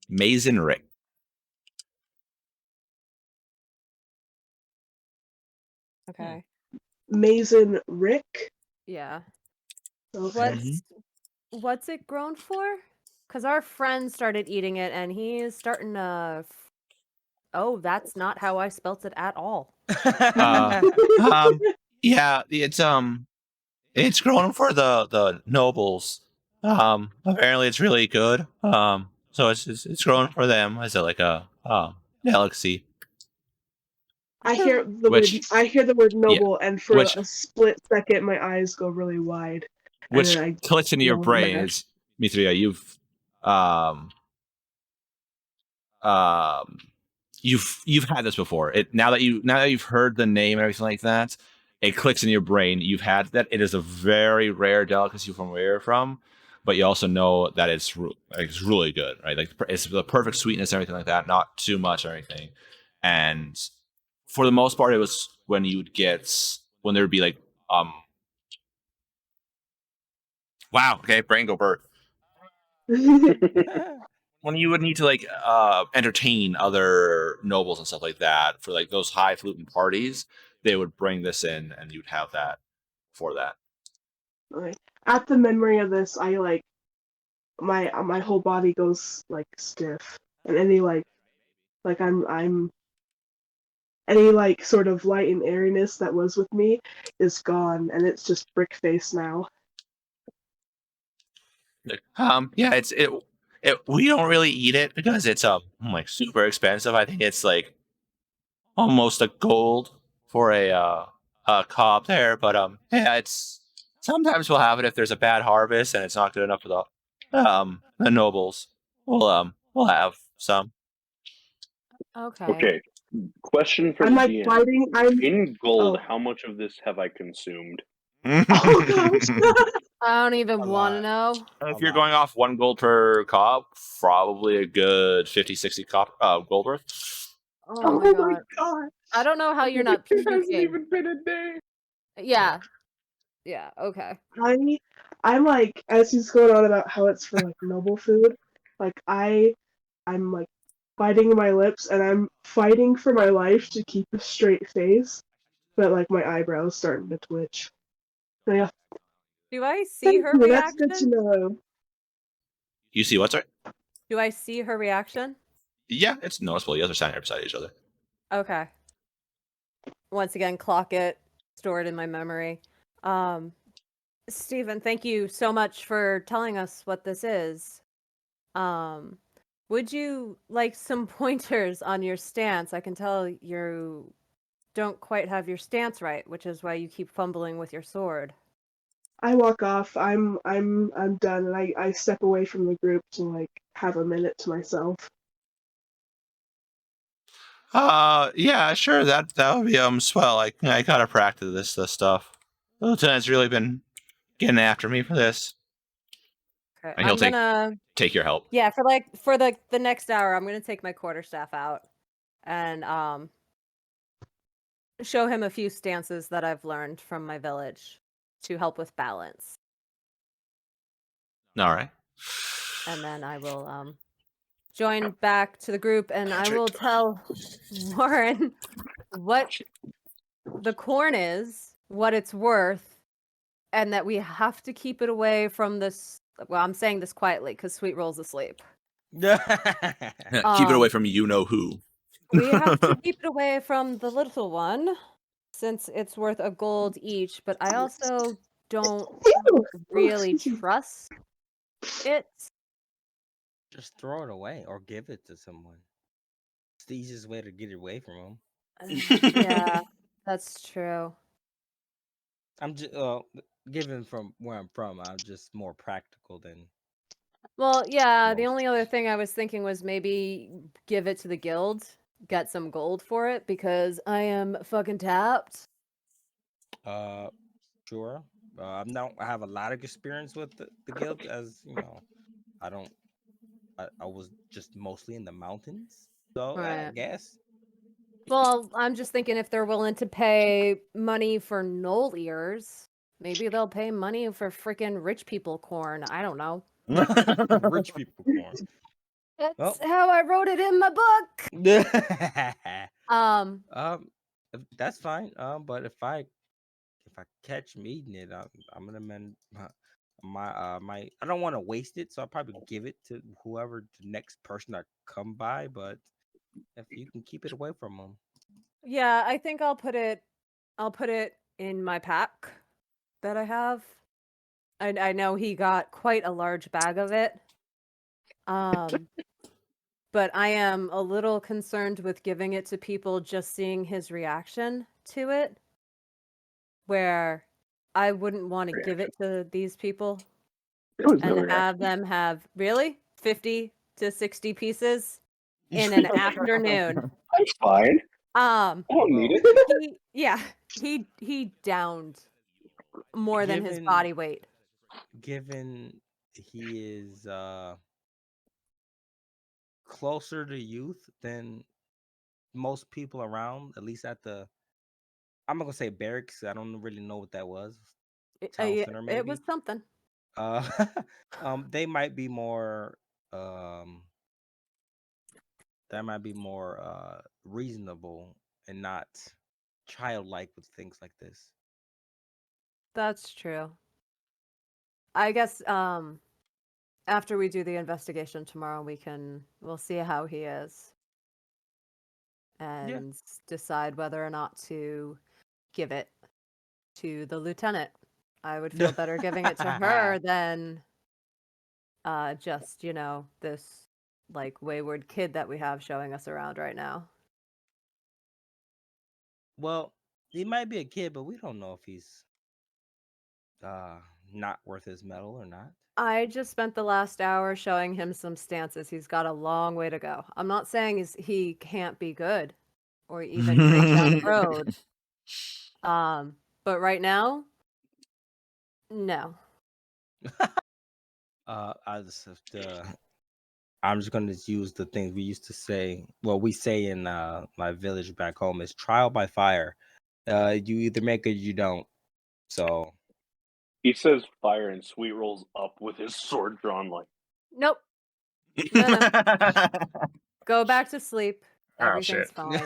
masonry. Okay. Mason Rick. Yeah. Okay. What's it grown for? Because our friend started eating it, and he is starting to. Oh, that's not how I spelt it at all. Yeah, it's grown for the nobles. Apparently it's really good. So it's grown for them as like a delicacy. I hear the word noble, and for Which- a split second, my eyes go really wide. And Which then I clicks into your roll brain mash. is Mithria, you've you've had this before. Now that you've heard the name and everything like that, it clicks in your brain. You've had that. It is a very rare delicacy from where you're from, but you also know that it's really good, right? Like it's the perfect sweetness and everything like that. Not too much or anything. And for the most part, it was when there would be like wow, okay, brain go bird. When you would need to like entertain other nobles and stuff like that for like those highfalutin parties, they would bring this in and you'd have that for that. Like, at the memory of this, I like my whole body goes like stiff, and any like I'm any like sort of light and airiness that was with me is gone, and it's just brick face now. Like, yeah, we don't really eat it because it's like super expensive. I think it's like almost a gold for a cob there, but yeah, it's sometimes we'll have it if there's a bad harvest and it's not good enough for the nobles. We'll have some. Okay. Okay. Question for I'm the like DM. fighting. I'm In gold, Oh. how much of this have I consumed? oh gosh. I don't even A want to lot. know. If A you're lot. going off 1 gold per cob, probably a good 50-60 gold worth. Oh my god. god. I don't know how you're not It hasn't puking. even been a day. Yeah. Yeah, okay. I'm like, as he's going on about how it's for like noble food, like I'm like biting my lips and I'm fighting for my life to keep a straight face, but like my eyebrows starting to twitch. Yeah, Do I see thank her you. That's good to reaction? know. You see what's right? Do I see her reaction? Yeah, it's noticeable. You guys are standing right beside each other. Okay. Once again, clock it, store it in my memory. Stephen, thank you so much for telling us what this is. Would you like some pointers on your stance? I can tell you don't quite have your stance right, which is why you keep fumbling with your sword. I walk off. I'm done, and I step away from the group to like have a minute to myself. Yeah, sure. That would be swell. I gotta practice this stuff. The lieutenant's really been getting after me for this, Okay, and he'll I'm gonna take your help. yeah, for the next hour, I'm gonna take my quarterstaff out and show him a few stances that I've learned from my village to help with balance. All right. And then I will join back to the group and I will tell Warren what the corn is, what it's worth, and that we have to keep it away from this. Well, I'm saying this quietly because Sweet Roll's asleep. Keep it away from you know who. We have to keep it away from the little one since it's worth a gold each, but I also don't really trust it. Just throw it away or give it to someone. It's the easiest way to get it away from them. Yeah, that's true. I'm just given from where I'm from, I'm just more practical than. Well, yeah, the Most. only other thing I was thinking was maybe give it to the guild, get some gold for it because I am fucking tapped. Sure. I have a lot of experience with the guild, as you know. I was just mostly in the mountains, so I Right. guess. Well, I'm just thinking if they're willing to pay money for Gnoll ears, maybe they'll pay money for freaking rich people corn. I don't know. Rich people corn. That's how I wrote it in my book. That's fine. But if I catch me eating it, I'm gonna mend my I don't want to waste it, so I'll probably give it to whoever the next person that come by. But if you can keep it away from them, Yeah, I think I'll put it in my pack that I have. I know he got quite a large bag of it. But I am a little concerned with giving it to people just seeing his reaction to it. Where I wouldn't want to give it to these people There was no and reaction. have them have really 50 to 60 pieces in an afternoon. I'm fine. I don't need it. He downed more than his Given- body weight. Given he is closer to youth than most people around, at least at the, I'm not gonna say barracks. I don't really know what that was. Town center, maybe. It was something. They might be more that might be more reasonable and not childlike with things like this. That's true. I guess after we do the investigation tomorrow, we'll see how he is and decide whether or not to give it to the lieutenant. I would feel better giving it to her than just, this like wayward kid that we have showing us around right now. Well, he might be a kid, but we don't know if he's not worth his medal or not. I just spent the last hour showing him some stances. He's got a long way to go. I'm not saying he can't be good or even great down the road. But right now, no. I'm just gonna use the things we used to say. Well, we say in my village back home is trial by fire. You either make it or you don't. So He says fire and Sweet rolls up with his sword drawn like. Nope. No. Go back to sleep. Oh, Everything's shit. fine.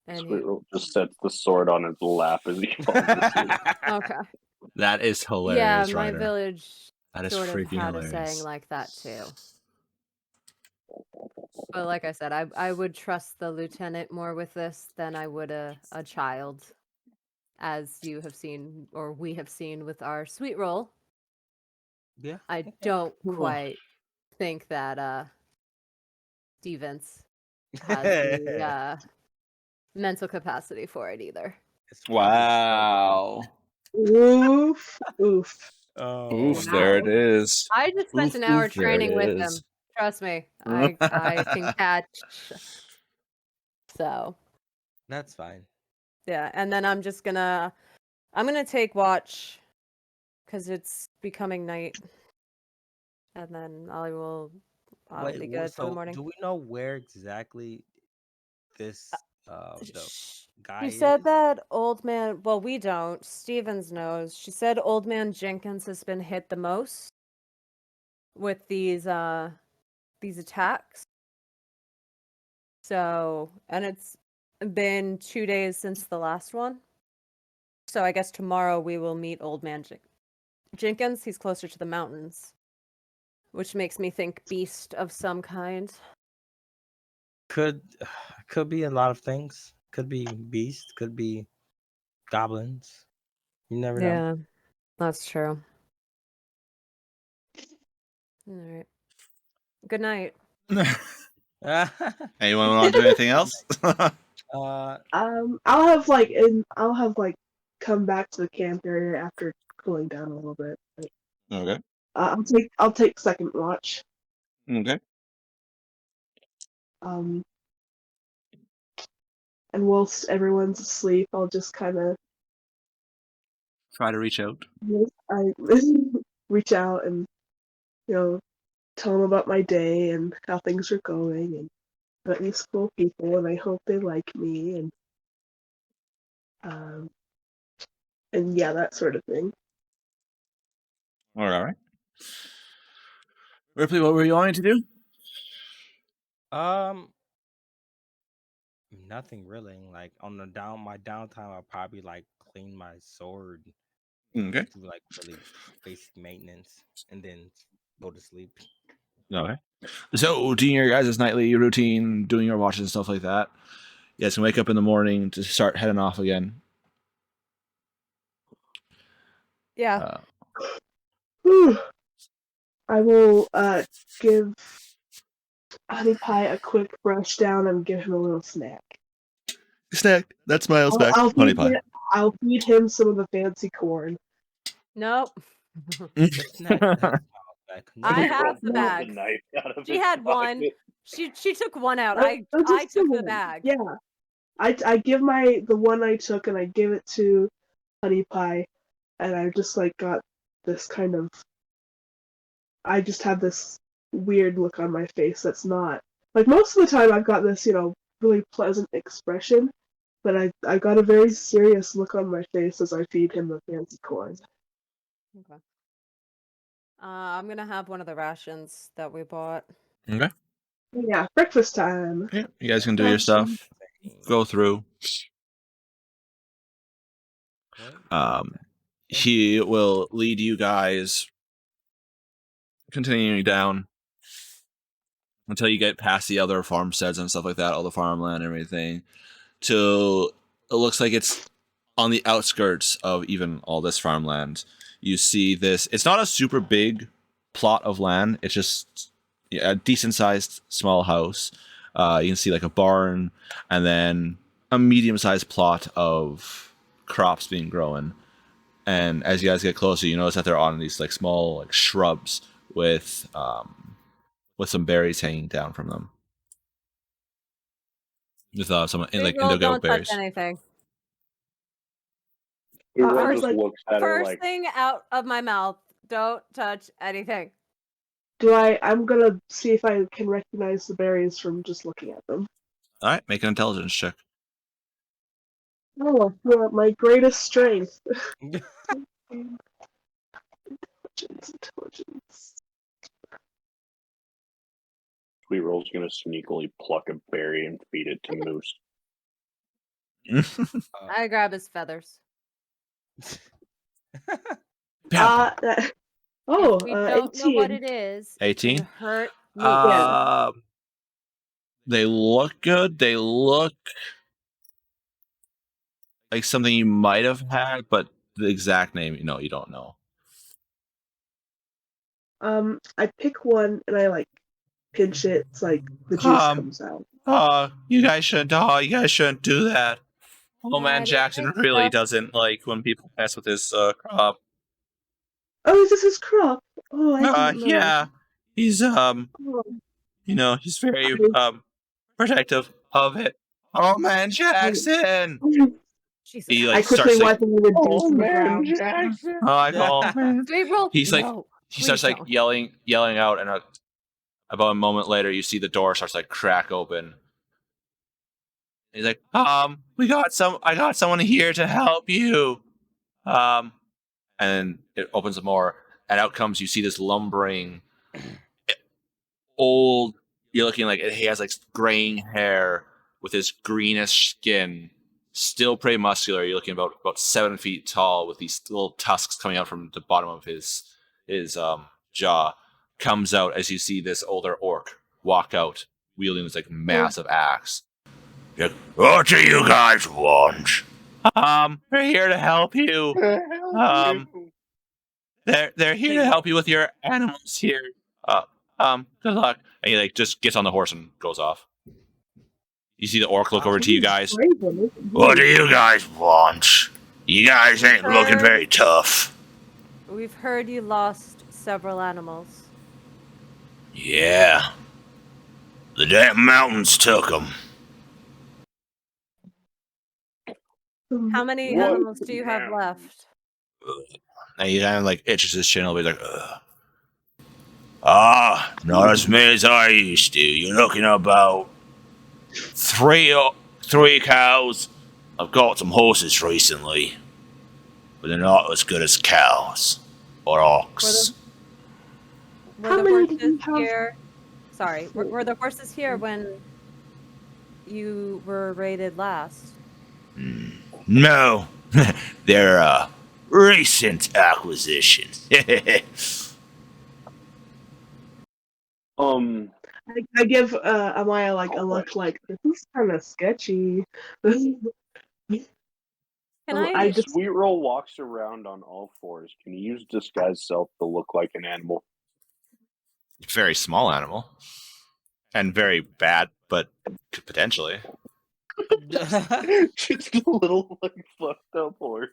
And Sweet roll just sets the sword on his lap as he falls asleep. okay. That is hilarious, Yeah, my Ryder. village That is sort of freaking had a hilarious. saying like that too. But like I said, I would trust the lieutenant more with this than I would a child, as you have seen or we have seen with our sweet roll. yeah, I don't quite think that Stevens has the mental capacity for it either. It's probably Wow. Oof. Oof. Oh, Oof, wow. there it is. I just spent an hour there training it with is. him. Trust me, I can catch. So That's fine. yeah, and then I'm gonna take watch because it's becoming night, and then I'll Wait, be good for the morning. do we know where exactly this the guy She said is? that old man. Well, we don't. Stevens knows. She said old man Jenkins has been hit the most with these attacks. So, and it's been 2 days since the last one. So I guess tomorrow we will meet old man Jenkins. He's closer to the mountains, which makes me think beast of some kind. Could be a lot of things. Could be beast. Could be goblins. You never know. Yeah, that's true. All right. Good night. Anyone want to do anything else? I'll have come back to the camp area after cooling down a little bit. But, Okay. I'll take second watch. Okay. And whilst everyone's asleep, I'll just kind of Try to reach out. reach out and tell them about my day and how things are going and met these cool people and I hope they like me and yeah, that sort of thing. All right. Ripley, what were you wanting to do? Nothing really. Like on my downtime, I'll probably like clean my sword, Okay. do like really basic maintenance, and then go to sleep. Okay. So, doing your guys' nightly routine, doing your watches and stuff like that. You guys can wake up in the morning to start heading off again. Yeah. I will give Honey Pie a quick brush down and give him a little snack. Snack. That's Miles back. Honey Pie. I'll feed him some of the fancy corn. Nope. The snack. I have the bag. The knife out of She his had one. pocket. She took one out. I I just took the one. bag. Yeah. I give the one I took and I give it to Honey Pie, and I just like got this kind of. I just have this weird look on my face that's not like most of the time I've got this, really pleasant expression, but I got a very serious look on my face as I feed him the fancy corn. Okay. I'm gonna have one of the rations that we bought. Okay. Yeah, breakfast time. Yeah, you guys can do your stuff. Go through. He will lead you guys continuing down until you get past the other farmsteads and stuff like that, all the farmland and everything, till it looks like it's on the outskirts of even all this farmland. You see this. It's not a super big plot of land. It's just a decent-sized small house. You can see like a barn and then a medium-sized plot of crops being grown. And as you guys get closer, you notice that they're on these like small like shrubs with some berries hanging down from them. With some like indigo don't berries. touch anything. Everyone I just was like, looks at her First like, thing out of my mouth. Don't touch anything. I'm gonna see if I can recognize the berries from just looking at them. All right, make an intelligence check. Oh, yeah, my greatest strength. Intelligence. Sweet Roll's gonna sneakily pluck a berry and feed it to Moose. I grab his feathers. That, If we don't 18. know what it is. 18? It hurt me. They look good. They look like something you might have had, but the exact name, you don't know. I pick one and I like pinch it. It's like the juice comes out. You guys shouldn't do that. Oh man, I didn't Jackson think really so. doesn't like when people mess with his crop. Oh, is this his crop? Oh, I didn't know. Yeah. He's Oh. he's very protective of it. Oh man, Jackson. Jesus. He I like quickly starts like, wipe him with a juice Oh on the man, ground. Jackson! oh man. Sweet Roll. He's like No, he starts please like don't. yelling out, and about a moment later, you see the door starts like crack open. He's like, I got someone here to help you. And it opens some more, and out comes, you see this lumbering old, you're looking like he has like graying hair with his greenish skin, still pretty muscular. You're looking about 7 feet tall with these little tusks coming out from the bottom of his jaw. Comes out as you see this older orc walk out wielding this like massive axe. Like, what do you guys want? We're here to help you. They're here to help you with your animals here. Good luck. And he like just gets on the horse and goes off. You see the orc look over to you guys. What do you guys want? You guys ain't looking very tough. We've heard you lost several animals. Yeah. The damn mountains took them. How many What? animals do you have left? And he kind of like itches his chin a little bit, like, not as many as I used to. You're looking about three cows. I've got some horses recently, but they're not as good as cows or ox. Were the horses here? Sorry, were the horses here when you were raided last? No, they're a recent acquisition. I give Amaya like a look like this is kind of sketchy. I just Sweet Roll walks around on all fours. Can you use disguise self to look like an animal? Very small animal. And very bad, but potentially. Just a little like fucked up horse.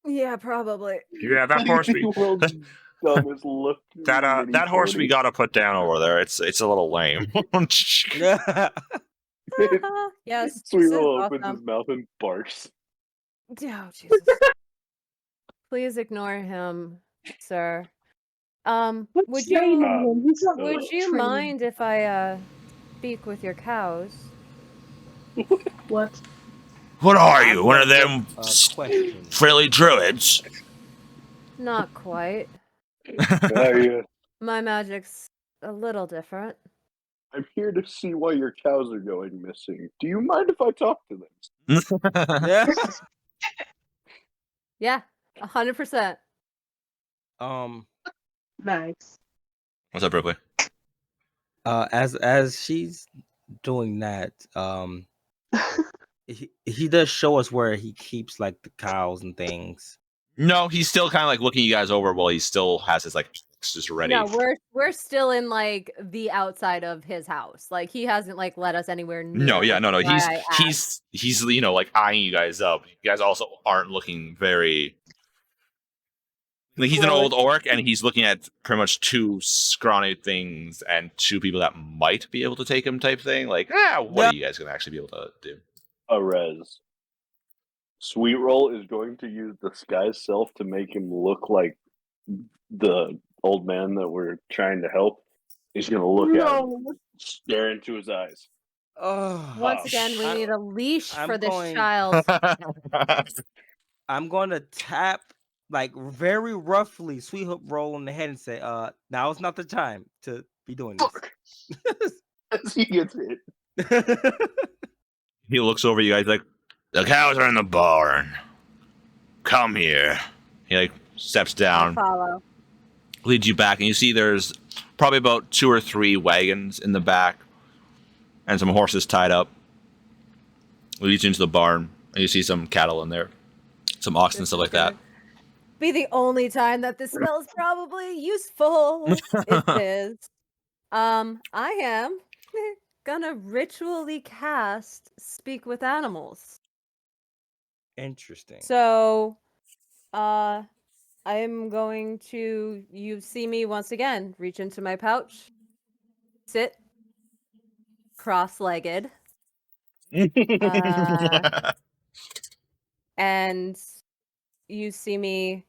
Yeah, probably. Yeah, that horse. dumbest looking. That mini horse we pony. gotta put down over there. It's a little lame. Yes, Sweet this is Roll opens awesome. his mouth and barks. Oh, Jesus. Please ignore him, sir. What's Would training you him? He's not would worth you training. mind if I speak with your cows? What? What are I've you? One got of them question. friendly druids? Not quite. I, My magic's a little different. I'm here to see why your cows are going missing. Do you mind if I talk to them? Yeah. Yeah, 100%. Nice. What's up, Brooklyn? As she's doing that, he does show us where he keeps like the cows and things. No, he's still kind of like looking you guys over while he still has his like just ready. No, we're still in like the outside of his house. Like he hasn't like let us anywhere near. No, yeah, which no. is why I He's asked. you know like eyeing you guys up. You guys also aren't looking very. Like, he's an Well, old orc, and he's looking at pretty much two scrawny things and two people that might be able to take him, type thing. Like, what are you guys gonna actually be able to do? A res. Sweet Roll is going to use disguise self to make him look like the old man that we're trying to help. He's going to look at him, stare into his eyes. Oh, Once again, we I- need a leash I'm for this going- child. I'm going to tap like very roughly, Sweet Hook Roll on the head and say, now is not the time to be doing this. As he gets hit. He looks over you guys like, The cows are in the barn. Come here. he like steps I down, follow. leads you back, and you see there's probably about 2 or 3 wagons in the back and some horses tied up. Leads you into the barn, and you see some cattle in there, some oxen and This stuff is like that. gonna Be the only time that this spell is probably useful. It is. I am gonna ritually cast Speak with Animals. Interesting. So, I'm going to, you see me once again, reach into my pouch, sit cross-legged, and you see me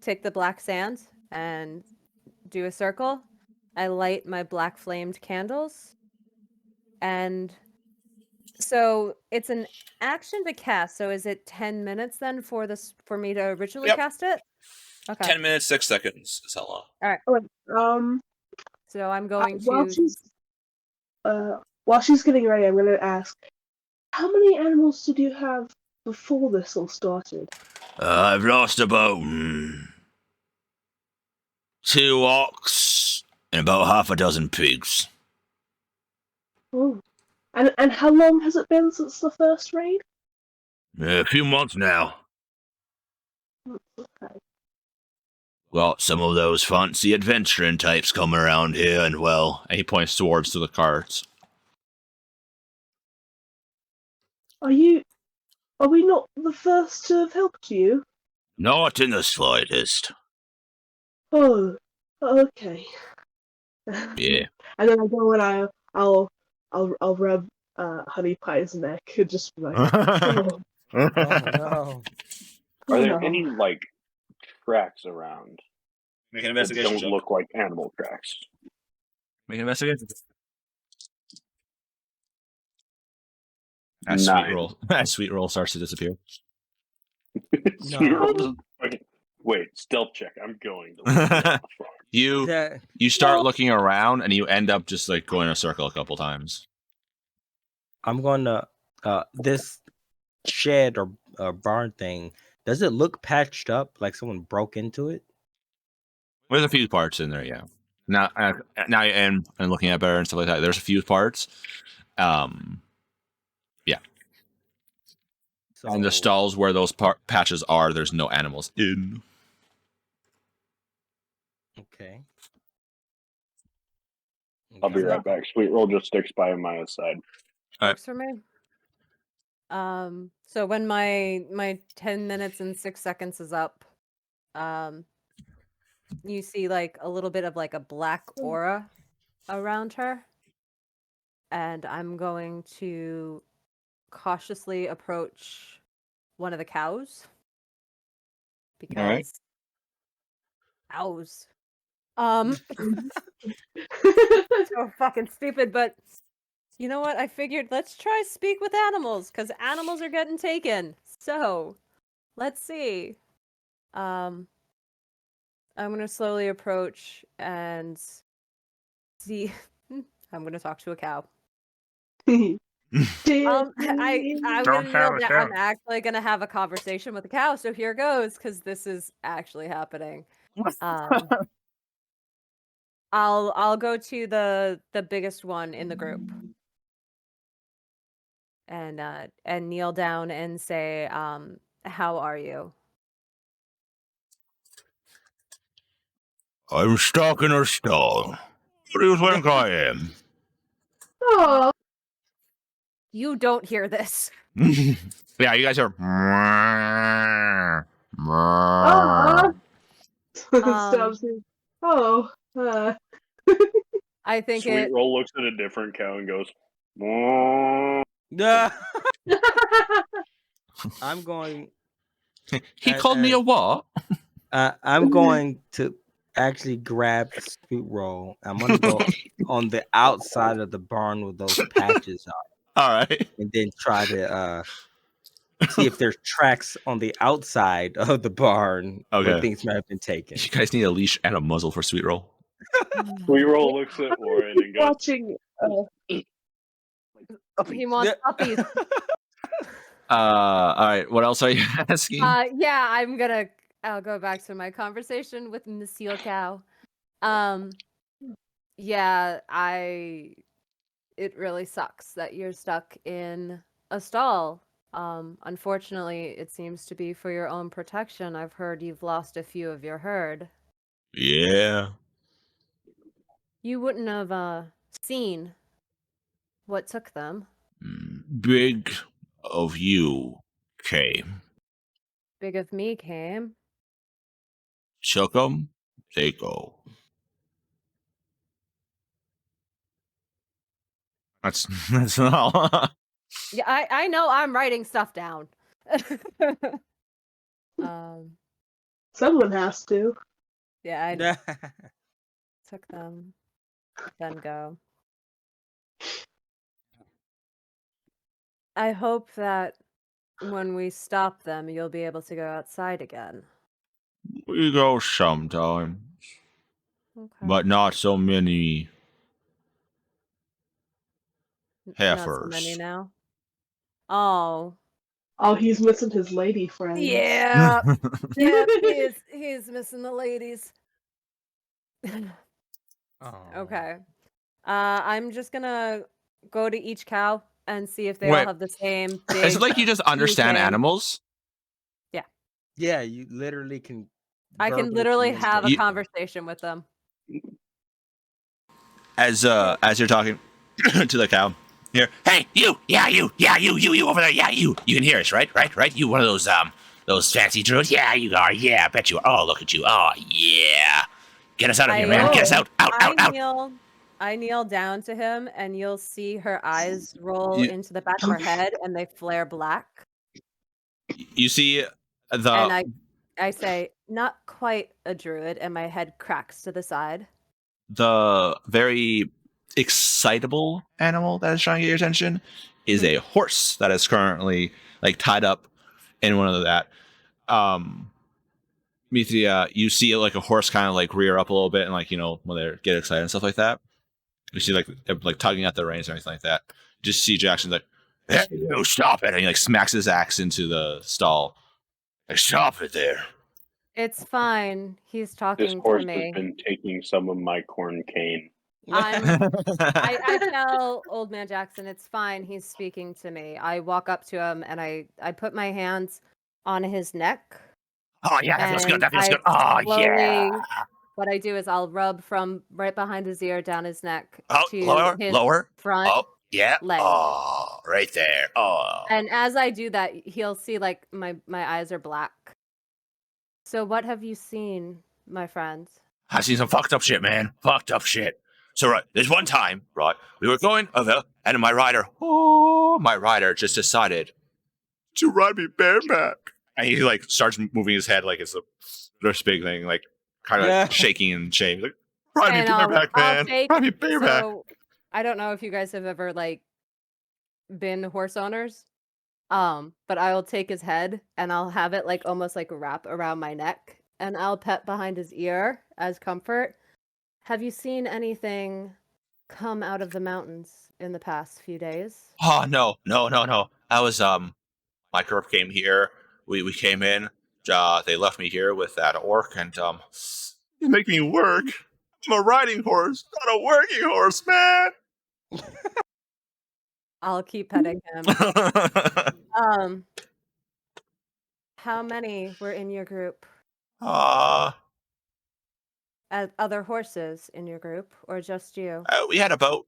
take the black sand and do a circle. I light my black flamed candles, and so it's an action to cast. So is it 10 minutes then for this for me to ritually Yep. cast it? Okay. 10 minutes, 6 seconds is how long. All right. Oh, So I'm going while to. she's getting ready, I'm going to ask, how many animals did you have before this all started? I've lost about 2 ox and about half a dozen pigs. Oh, and how long has it been since the first raid? A few months now. Okay. Got some of those fancy adventuring types come around here, and well, And he points towards to the carts. Are we not the first to have helped you? not in the slightest. Oh, okay. Yeah. And then I go and I'll rub Honey Pie's neck and just be like, oh, Oh no. Are there no. any, like, tracks around Make an that investigation don't check. look like animal tracks? Make an investigation. As 9. Sweet Roll starts to disappear. Sweet No. Roll just fucking- Wait, stealth check. I'm going to look at the front. You start looking around, and you end up just like going in a circle a couple times. I'm going to this shed or barn thing. Does it look patched up like someone broke into it? There's a few parts in there, yeah. Now and looking at better and stuff like that. There's a few parts. So, And the stalls where those patches are, there's no animals in. Okay. I'll be right back. Sweet Roll just sticks by Maya's side. Works for me. So when my 10 minutes and 6 seconds is up, you see like a little bit of like a black aura around her. And I'm going to cautiously approach one of the cows Alright. because cows. So fucking stupid, but you know what? I figured let's try speak with animals because animals are getting taken. So let's see. I'm gonna slowly approach and see. I'm gonna talk to a cow. I'm Don't gonna have kneel a down. cow. I'm actually gonna have a conversation with the cow. So here goes, because this is actually happening. I'll go to the biggest one in the group and kneel down and say, how are you? I'm stuck in a stall. What do you think I am? Oh, You don't hear this. Yeah, you guys are. Stops me. Oh, I think Sweet it. Roll looks at a different cow and goes, "Moo." I'm going. He called me a what? I'm going to actually grab Sweet Roll. I'm gonna go on the outside of the barn where those patches are, Alright. and then try to see if there's tracks on the outside of the barn where Okay. things might have been taken. You guys need a leash and a muzzle for Sweet Roll. Sweet Roll looks at Orin and goes, watching. He wants puppies. Alright, what else are you asking? Yeah, I'll go back to my conversation with Monsieur Cow. Yeah, it really sucks that you're stuck in a stall. Unfortunately, it seems to be for your own protection. I've heard you've lost a few of your herd. Yeah. You wouldn't have seen what took them. Big of you came. Big of me came. Took 'em, they go. That's not all. Yeah, I know I'm writing stuff down. Someone has to. Yeah, I know. Took them, then go. I hope that when we stop them, you'll be able to go outside again. We go sometimes, Okay. but not so many Not so many heifers. now. Oh, Oh, he's missing his lady friends. yeah, yeah. He's missing the ladies. Oh. Okay. I'm just gonna go to each cow and see if they all Wait. have the same It's big. like you just understand name. animals. Yeah, you literally can. I can verbally literally communicate have a with them. conversation with them. As you're talking to the cow. Here, hey, you over there, yeah, you can hear us, right? You one of those fancy druids? Yeah, you are, yeah, I bet you are. Oh, look at you, oh yeah. Get us out of here, man. Get us out. I kneel down to him, and you'll see her eyes roll You- into the back of her head, and they flare black. You see And I say, "Not quite a druid," and my head cracks to the side. the very excitable animal that is trying to get your attention is a horse that is currently like tied up in one of that. Mithria, you see like a horse kind of like rear up a little bit and like, you know, when they get excited and stuff like that. You see like tugging at the reins or anything like that. You just see Jackson like, hey, no, stop it. And he like smacks his axe into the stall. Like, stop it there. It's fine. He's "This talking horse to has me. been taking some of my corn cane." I tell Old Man Jackson, it's fine. He's speaking to me. I walk up to him and I put my hands on his neck. Oh yeah, that feels good. and That feels I good. Oh yeah. slowly- What I do is I'll rub from right behind his ear down his neck Oh, to his lower. front. Oh yeah. leg. Oh, right there. Oh. And as I do that, he'll see like my eyes are black. So what have you seen, my friend? I've seen some fucked up shit, man. Fucked up shit. So right, there's one time, right, we were going over, and my rider just decided to ride me bareback. And he like starts moving his head like it's this big thing, like kind of Yeah. like shaking in shame. Like, ride me And bareback, I'll man. take- Ride me bareback. So I don't know if you guys have ever like been horse owners. But I will take his head and I'll have it like almost like wrap around my neck and I'll pet behind his ear as comfort. Have you seen anything come out of the mountains in the past few days? Oh no. That was my group came here. We came in. They left me here with that orc, and you make me work. I'm a riding horse, not a working horse, man. I'll keep petting him. How many were in your group? Other horses in your group, or just you? We had about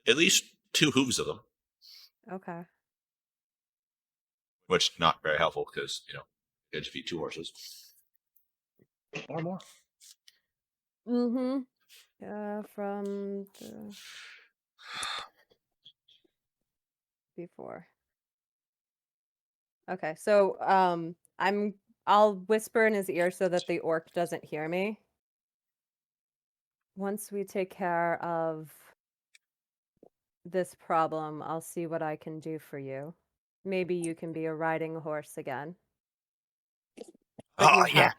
at least 2 hooves of them, Okay. which not very helpful because you had to feed 2 horses or more. Mm-hmm. From the... before. Okay, so I'll whisper in his ear so that the orc doesn't hear me. Once we take care of this problem, I'll see what I can do for you. Maybe you can be a riding horse again. But Oh yeah.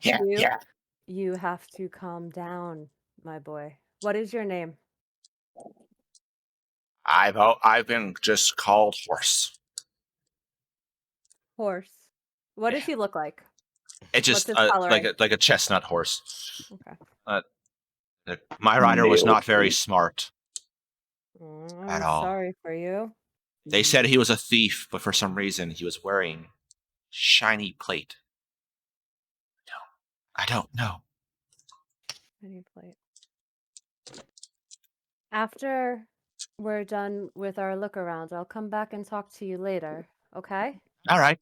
You have to calm down, my boy. What is your name? I've been just called horse. Horse. What does he look like? It's just What's his coloring? like a chestnut horse. Okay. My rider was Male not very horse. smart I'm at all. sorry for you. They said he was a thief, but for some reason he was wearing shiny plate. I don't know. Any plate. After we're done with our look around, I'll come back and talk to you later, okay? All right.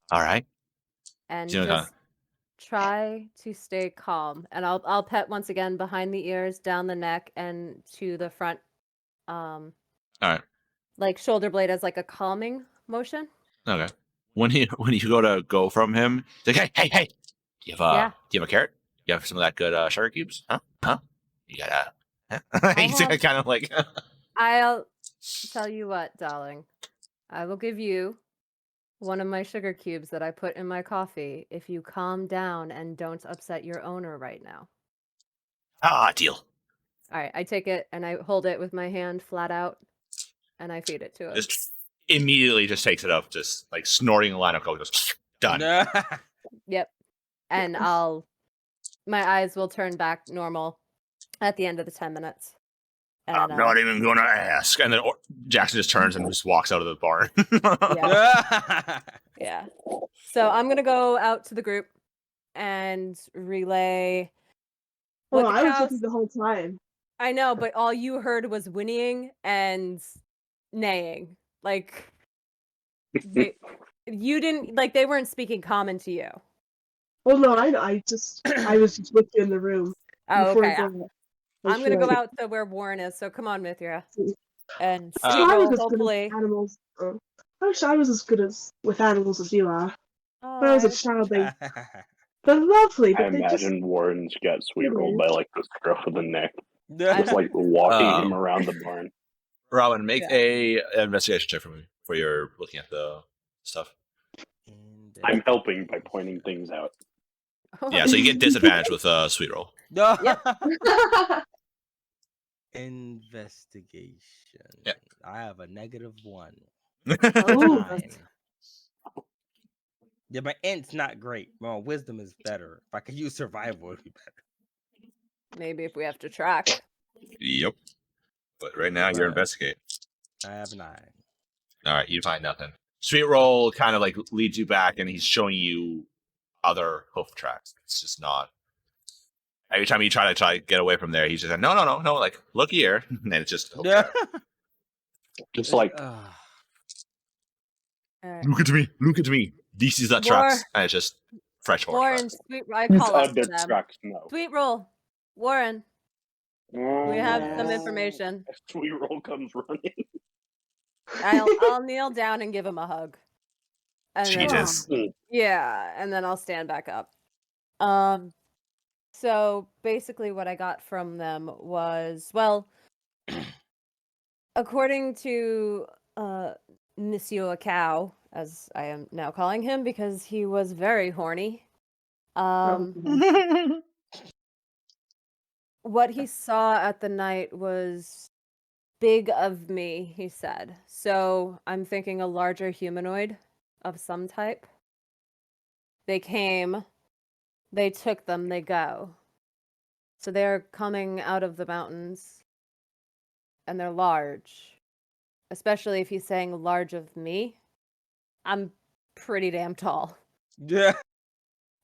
And You know, just try to stay calm. And I'll pet once again behind the ears, down the neck, and to the front. All right. Like shoulder blade as like a calming motion. Okay. When you go from him, he's like, hey, do you have a carrot? You have some of that good sugar cubes? Huh? You got he's have- kind of like I'll tell you what, darling. I will give you one of my sugar cubes that I put in my coffee if you calm down and don't upset your owner right now. deal. All right, I take it and I hold it with my hand flat out and I feed it to him. Just immediately just takes it up, just like snorting a line of coke, goes done. Yep. And my eyes will turn back normal at the end of the 10 minutes. And, I'm not even gonna ask. And then Jackson just turns and just walks out of the barn. Yeah. So I'm gonna go out to the group and relay. Well, what the I was cows- looking the whole time. I know, but all you heard was whinnying and neighing. Like you didn't like they weren't speaking common to you. Well, no, I was just with you in the room. Oh, before okay. we go. I'm gonna go out to where Warren is. So come on, Mithra, and I Steve was will as good hopefully. as animals. I wish I was as good with animals as you are. Oh, When I was a I- child, they're lovely, I but they just imagine Warren's got sweet rolled by like the scruff of the neck, I just like walking him Um, around the barn. Robin, make Yeah. a investigation check for me for your looking at the stuff. I'm helping by pointing things out. Yeah, so you get disadvantage with sweet roll. Investigation. Yeah. I have a -1. Oh. 9. Yeah, my int's not great. My wisdom is better. If I could use survival, it'd be better. Maybe if we have to track. Yep. But right now you're investigating. I have 9. All right, you find nothing. Sweet roll kind of like leads you back, and he's showing you other hoof tracks. It's just not. Every time you try to get away from there, he's just like, no. Like, look here, and it's just hoof track. Just like All right. Look at me. This is the tracks, and it's just fresh horse. Warren, sweet. I He's call out under to them. trucks. No. Sweet roll, Warren. We have some information. Sweet roll comes running. I'll kneel down and give him a hug. And then, Jesus. yeah, and then I'll stand back up. So basically what I got from them was, well, according to Monsieur Cow, as I am now calling him because he was very horny. What he saw at the night was big of me, he said. So I'm thinking a larger humanoid of some type. They came, they took them, they go. So they're coming out of the mountains, and they're large. Especially if he's saying large of me. I'm pretty damn tall. Yeah.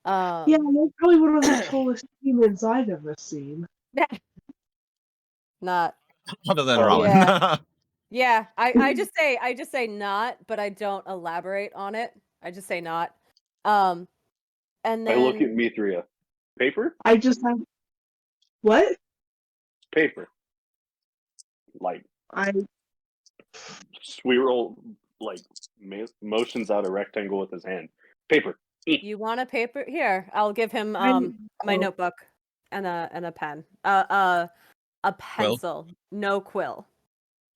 Yeah, they're probably one of the tallest humans I've ever seen. Not. Other than Oh, Rowan. yeah. Yeah, I just say not, but I don't elaborate on it. I just say not. And then I look at Mithria. Paper? I just have what? Paper. Like I Sweet roll like motions out a rectangle with his hand. Paper. you want a paper? Here, I'll give him my notebook and a pen. A pencil, no quill.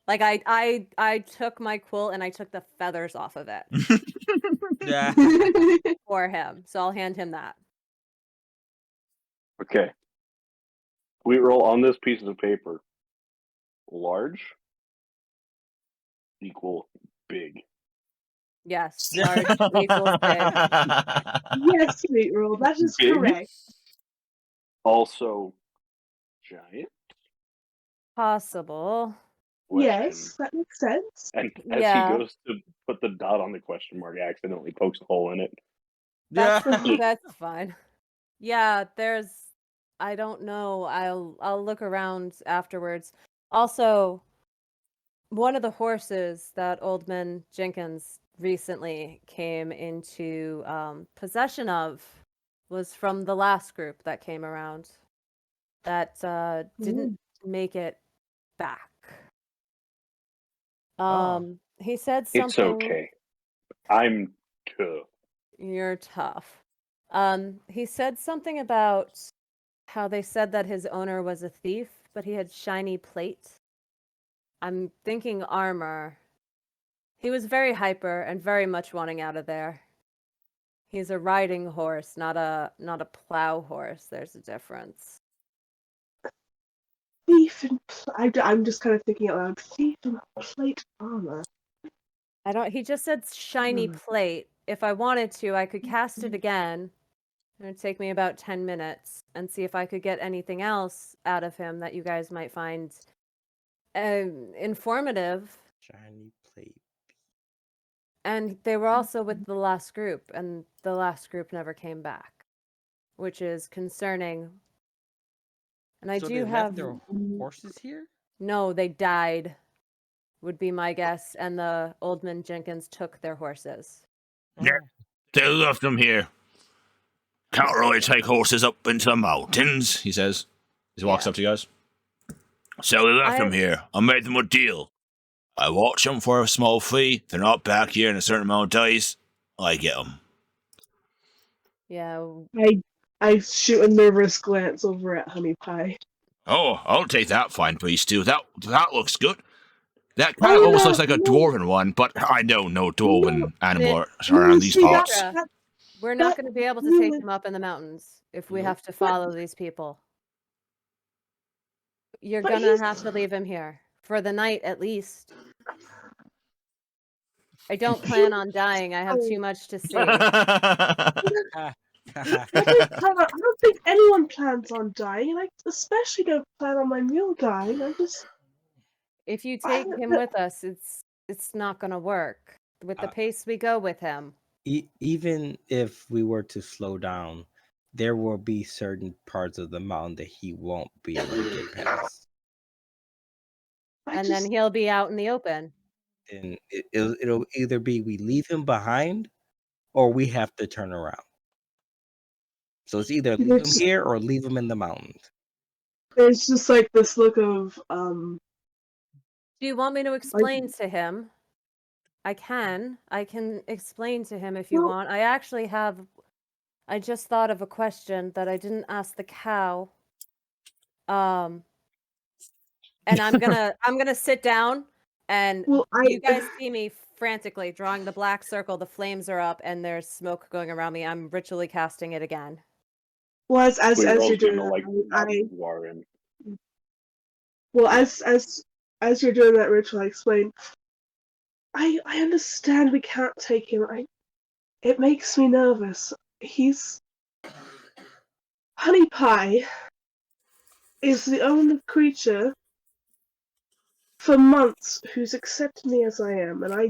Like I took my quill and I took the feathers off of it Yeah. for him. So I'll hand him that. Okay. We roll on this piece of paper. Large equal big. Yes, large equals big. yes, sweet roll. That is Big? correct. Also giant. Possible. Yes, that makes sense. And as Yeah. he goes to put the dot on the question mark, he accidentally pokes a hole in it. Yeah. That's fine. Yeah, there's I don't know. I'll look around afterwards. Also, one of the horses that Oldman Jenkins recently came into possession of was from the last group that came around that didn't make it back. He said something. It's okay. I'm tough. You're tough. He said something about how they said that his owner was a thief, but he had shiny plate. I'm thinking armor. He was very hyper and very much wanting out of there. He's a riding horse, not a plow horse. There's a difference. Thief and I'm just kind of thinking out loud. Thief and plate armor. He just said shiny plate. If I wanted to, I could cast it again. It would take me about 10 minutes and see if I could get anything else out of him that you guys might find informative. Shiny plate. And they were also with the last group, and the last group never came back, which is concerning. And I So do they left have their horses here? No, they died, would be my guess, and the Oldman Jenkins took their horses. Yeah. They left them here. Can't really take horses up into the mountains, he says. He walks up to you guys. So they left them here. I made them a deal. I watch them for a small fee. If they're not back here in a certain amount of days, I get them. Yeah. I shoot a nervous glance over at Honey Pie. Oh, I'll take that fine piece too. That looks good. That kind of almost looks like a dwarven one, but I know no dwarven animal are around these parts. We're not going to be able to take them up in the mountains if we have to follow these people. You're going to have to leave him here. For the night, at least. I don't plan on dying. I have too much to see. I don't think anyone plans on dying, and I especially don't plan on my mule dying. If you take him with us, it's not going to work. With the pace we go with him. Even if we were to slow down, there will be certain parts of the mountain that he won't be able to get past. And then he'll be out in the open. And it'll either be we leave him behind or we have to turn around. So it's either leave him here or leave him in the mountains. There's just like this look of Do you want me to explain to him? I can explain to him if you Well- want. I just thought of a question that I didn't ask the cow. And I'm gonna sit down and Well, you guys see me frantically drawing the black circle, the flames are up and there's smoke going around me. I'm ritually casting it again. well as Sweet you're Roll's doing gonna like that, Warren. well as you're doing that ritual, I explain. I understand we can't take him. It makes me nervous. Honey Pie is the only creature for months who's accepted me as I am, and I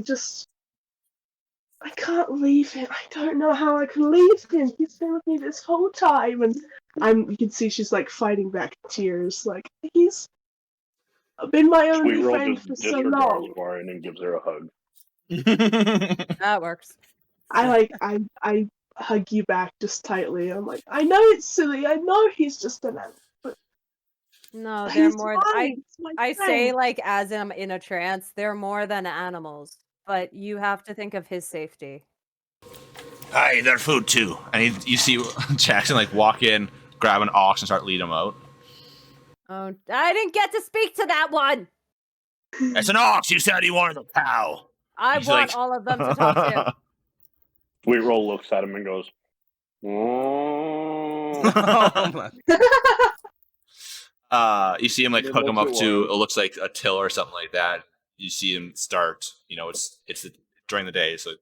can't leave him. I don't know how I can leave him. He's been with me this whole time, and you can see she's like fighting back tears. Like he's been my Sweet only Roll friend just for so disregards long. Warren and gives her a hug. That works. I hug you back just tightly. I'm like, I know it's silly. I know he's just an animal, but No, they're he's more mine. He's my I friend. say like as I'm in a trance, they're more than animals, but you have to think of his safety. Hey, they're food too. And you see Jackson like walk in, grab an ox, and start leading him out. Oh, I didn't get to speak to that one. It's an ox. You said he wanted a cow. I He's want like- all of them to talk to. Sweet Roll looks at him and goes, "Oh." Oh my. You see him like It hook him looks up at to Warren. it looks like a till or something like that. You see him start. It's during the day, so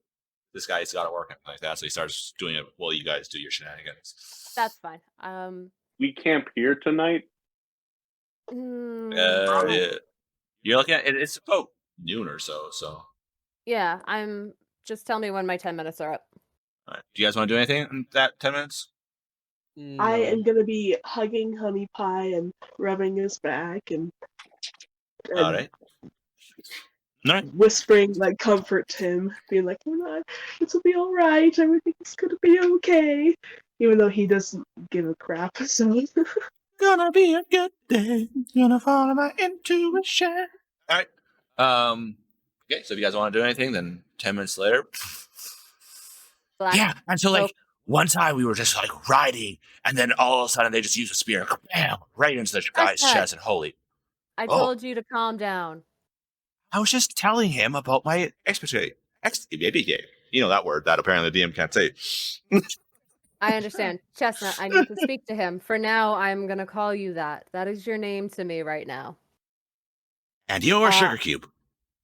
this guy's got to work and like that. So he starts doing it while you guys do your shenanigans. That's fine. We camp here tonight. Yeah. You're looking at it. It's about noon or so. So, Yeah, just tell me when my 10 minutes are up. all right. Do you guys want to do anything in that 10 minutes? I No. am gonna be hugging Honey Pie and rubbing his back and All right. All right. whispering like comfort to him, being like, "Oh no, it'll be all right. Everything's gonna be okay," even though he doesn't give a crap. So Gonna be a good day. Gonna follow my intuition. All right. Okay. So if you guys want to do anything, then 10 minutes later. Black. Yeah. And so like Nope. one time we were just like riding, and then all of a sudden they just use a spear, bam, right into the guy's that. chest, and holy. I Oh. told you to calm down. I was just telling him about my expertise. You know that word that apparently the DM can't say. I understand. Chestnut, I need to speak to him. For now, I'm going to call you that. That is your name to me right now. And you're Sugar Cube.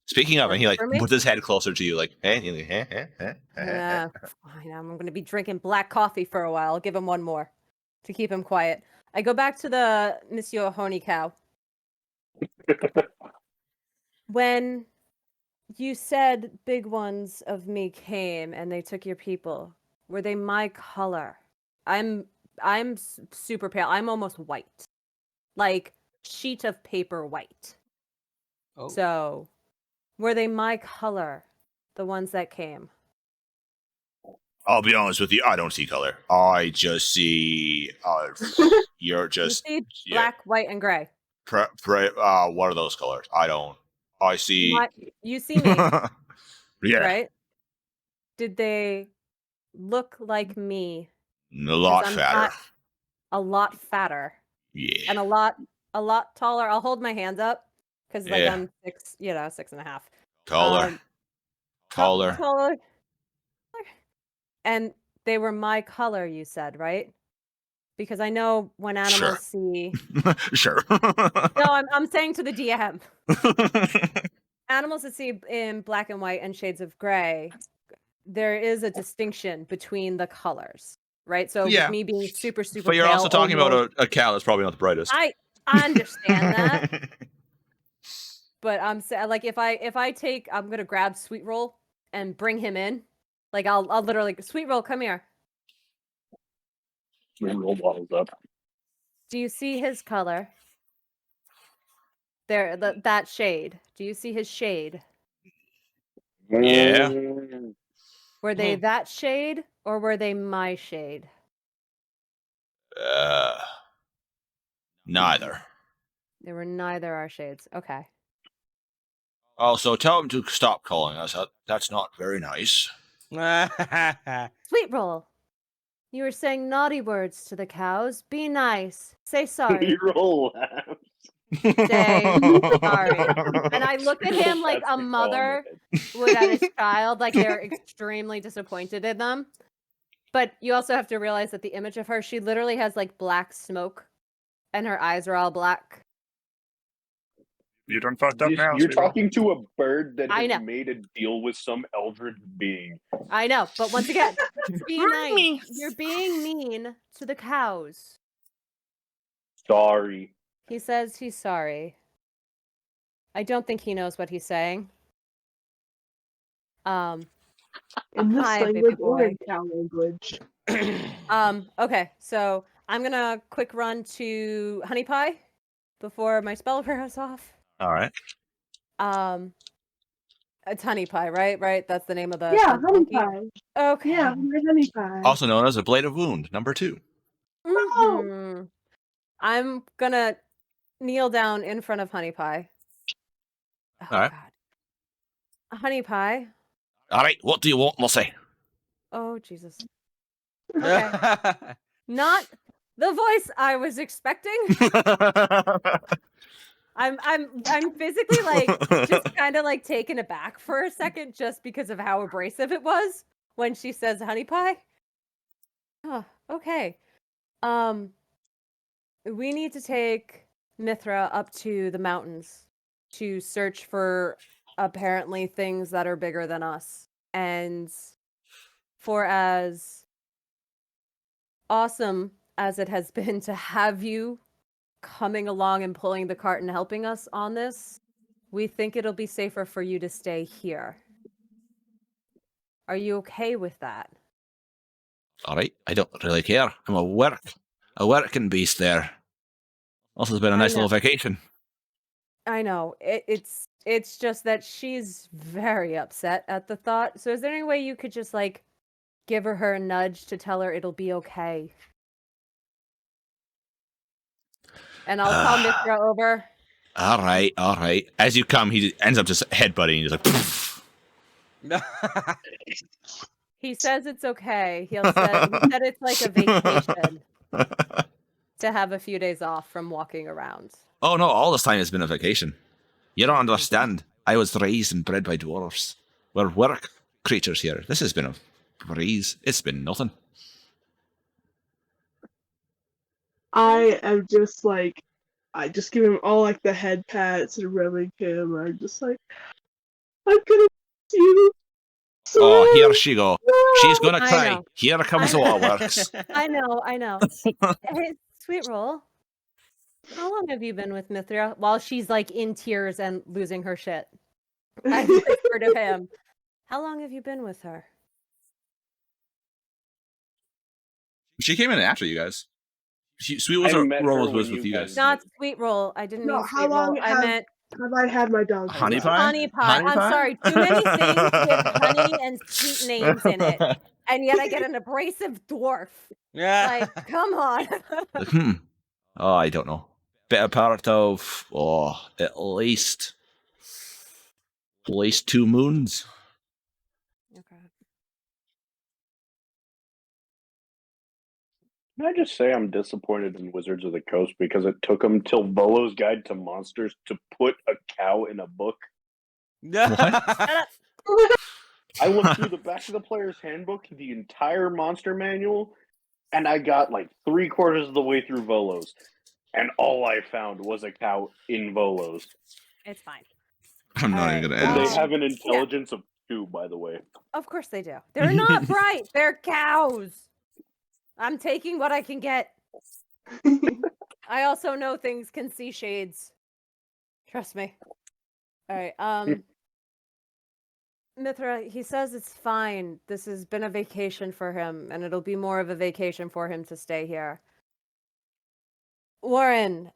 Speaking of, and he like For me? puts his head closer to you, like, hey, Yeah, fine. I'm going to be drinking black coffee for a while. I'll give him one more to keep him quiet. I go back to the Monsieur Honey Cow. When you said big ones of me came and they took your people, were they my color? I'm super pale. I'm almost white. Like sheet of paper white. Oh. So, were they my color? The ones that came? I'll be honest with you, I don't see color. I just see you're just You see yeah. black, white, and gray. What are those colors? I don't. I see. You see me, Yeah, right? Did they look like me? a lot I'm fatter. not- A lot fatter Yeah, and a lot taller. I'll hold my hands up because like Yeah. I'm 6.5. taller. Taller. And they were my color, you said, right? Because I know when animals see. Sure. No, I'm saying to the DM. Animals that see in black and white and shades of gray, there is a distinction between the colors, right? So Yeah. with me being super But you're pale, also talking almost- about a cow that's probably not the brightest. I understand that, but I'm saying like if I take, I'm gonna grab Sweet Roll and bring him in. Like I'll literally, Sweet Roll, come here. Sweet Roll waddles up. Do you see his color? There, that shade. Do you see his shade? Yeah. Were they that shade or were they my shade? Neither. They were neither our shades. Okay. Also, tell him to stop calling us. That's not very nice. Sweet roll. You were saying naughty words to the cows. Be nice. Say sorry. Reroll laughs. Say sorry. And I look at him like That's a the mother would at his child, like they're extremely disappointed in them. But you also have to realize that the image of her, she literally has like black smoke and her eyes are all black. You done fucked up now. You're sweetheart. talking to a bird that I has know. made a deal with some eldritch being. I know, but once again, be nice. You're being mean to the cows. Sorry. He says he's sorry. I don't think he knows what he's saying. In this Hi, baby language or boy. in cow language. Okay, so I'm gonna quick run to Honey Pie before my spell wears off. All right. It's Honey Pie, right? Right? That's the name of the Yeah, the honey monkey? pie. Okay. Yeah, my honey pie. Also known as a blade of wound, number 2. Mhm. I'm gonna kneel down in front of Honey Pie. Oh, All right. God. Honey Pie. All right. What do you want, Mussy? Oh, Jesus. Okay. Not the voice I was expecting. I'm physically like just kind of like taken aback for a second just because of how abrasive it was when she says honey pie. Oh, okay. We need to take Mithra up to the mountains to search for apparently things that are bigger than us. And for as awesome as it has been to have you coming along and pulling the cart and helping us on this, we think it'll be safer for you to stay here. Are you okay with that? All right. I don't really care. I'm a working beast there. Also, it's been a I nice know. little vacation. I know. It's just that she's very upset at the thought. So is there any way you could just like give her a nudge to tell her it'll be okay? And I'll call Mithra over. All right. As you come, he ends up just headbutting. He's like, "Poof." He says it's okay. He said it's like a vacation to have a few days off from walking around. Oh no! All this time it's been a vacation. You don't understand. I was raised and bred by dwarves. We're work creatures here. This has been a breeze. It's been nothing. I am just like, I just give him all like the head pats and rubbing him. I'm just like, I'm gonna miss you. Oh, here she go. She's gonna I cry. know. Here comes the waterworks. I know. Hey, Sweet Roll. How long have you been with Mithra? While she's like in tears and losing her shit. I whispered to him. How long have you been with her? She came in after you guys. Sweet I was met Rose her was when with you you guys guys. Not Sweet Roll. I didn't No, mean how Sweet Roll. long I have- meant Have I had my dog? Honey for? pie? honey pie. Honey I'm pie? sorry. Too many things with honey and sweet names in it. And yet I get an abrasive dwarf. Like, come on. Oh, I don't know. Better part of at least 2 moons. Okay. Can I just say I'm disappointed in Wizards of the Coast because it took them till Volo's Guide to Monsters to put a cow in a book? What? I looked through the back of the player's handbook, the entire monster manual, and I got like 3/4 of the way through Volo's. And all I found was a cow in Volo's. It's fine. I'm not even gonna And end they this. have an intelligence of 2, by the way. Of course they do. They're not bright. They're cows. I'm taking what I can get. I also know things can see shades. Trust me. All right. Mithra, he says it's fine. This has been a vacation for him, and it'll be more of a vacation for him to stay here. Warren,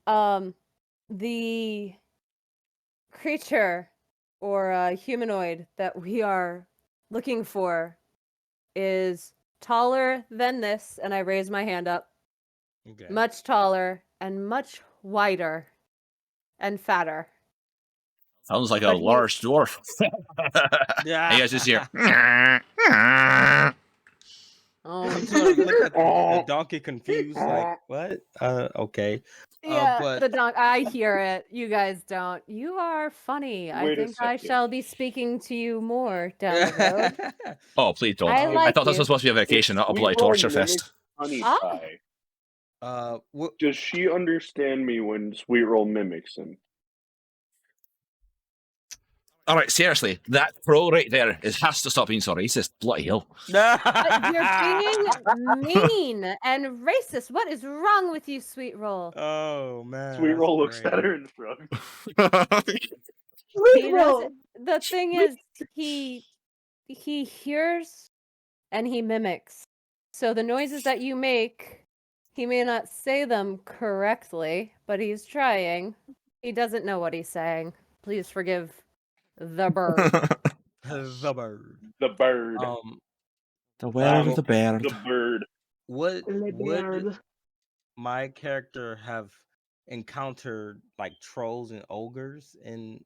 the creature or humanoid that we are looking for is taller than this, and I raise my hand up. Okay. much taller, and much wider and fatter. Sounds like a But he- large dwarf. Yeah. And you guys just hear. Oh, I'm sort of look at the Oh. donkey confused, like what? Okay. yeah, But the dog. I hear it. You guys don't. You are funny. I Wait a think I second. shall be speaking to you more down the road. Oh, please don't. I I like thought this you. was supposed to be a vacation, not a bloody Sweet Roll torture mimics fest. Honey Ah. Pie. what? Does she understand me when Sweet Roll mimics him? All right, seriously, that pro right there has to stop being so racist. Bloody hell. But you're being mean and racist. What is wrong with you, Sweet Roll? Oh man. Sweet that's Roll looks great. at her and shrugs. Sweet He roll. doesn't. The thing is, he hears and he mimics. So the noises that you make, he may not say them correctly, but he's trying. He doesn't know what he's saying. Please forgive the bird. The bird. The bird. The word of the bird. The bird. Would Le bird. my character have encountered like trolls and ogres in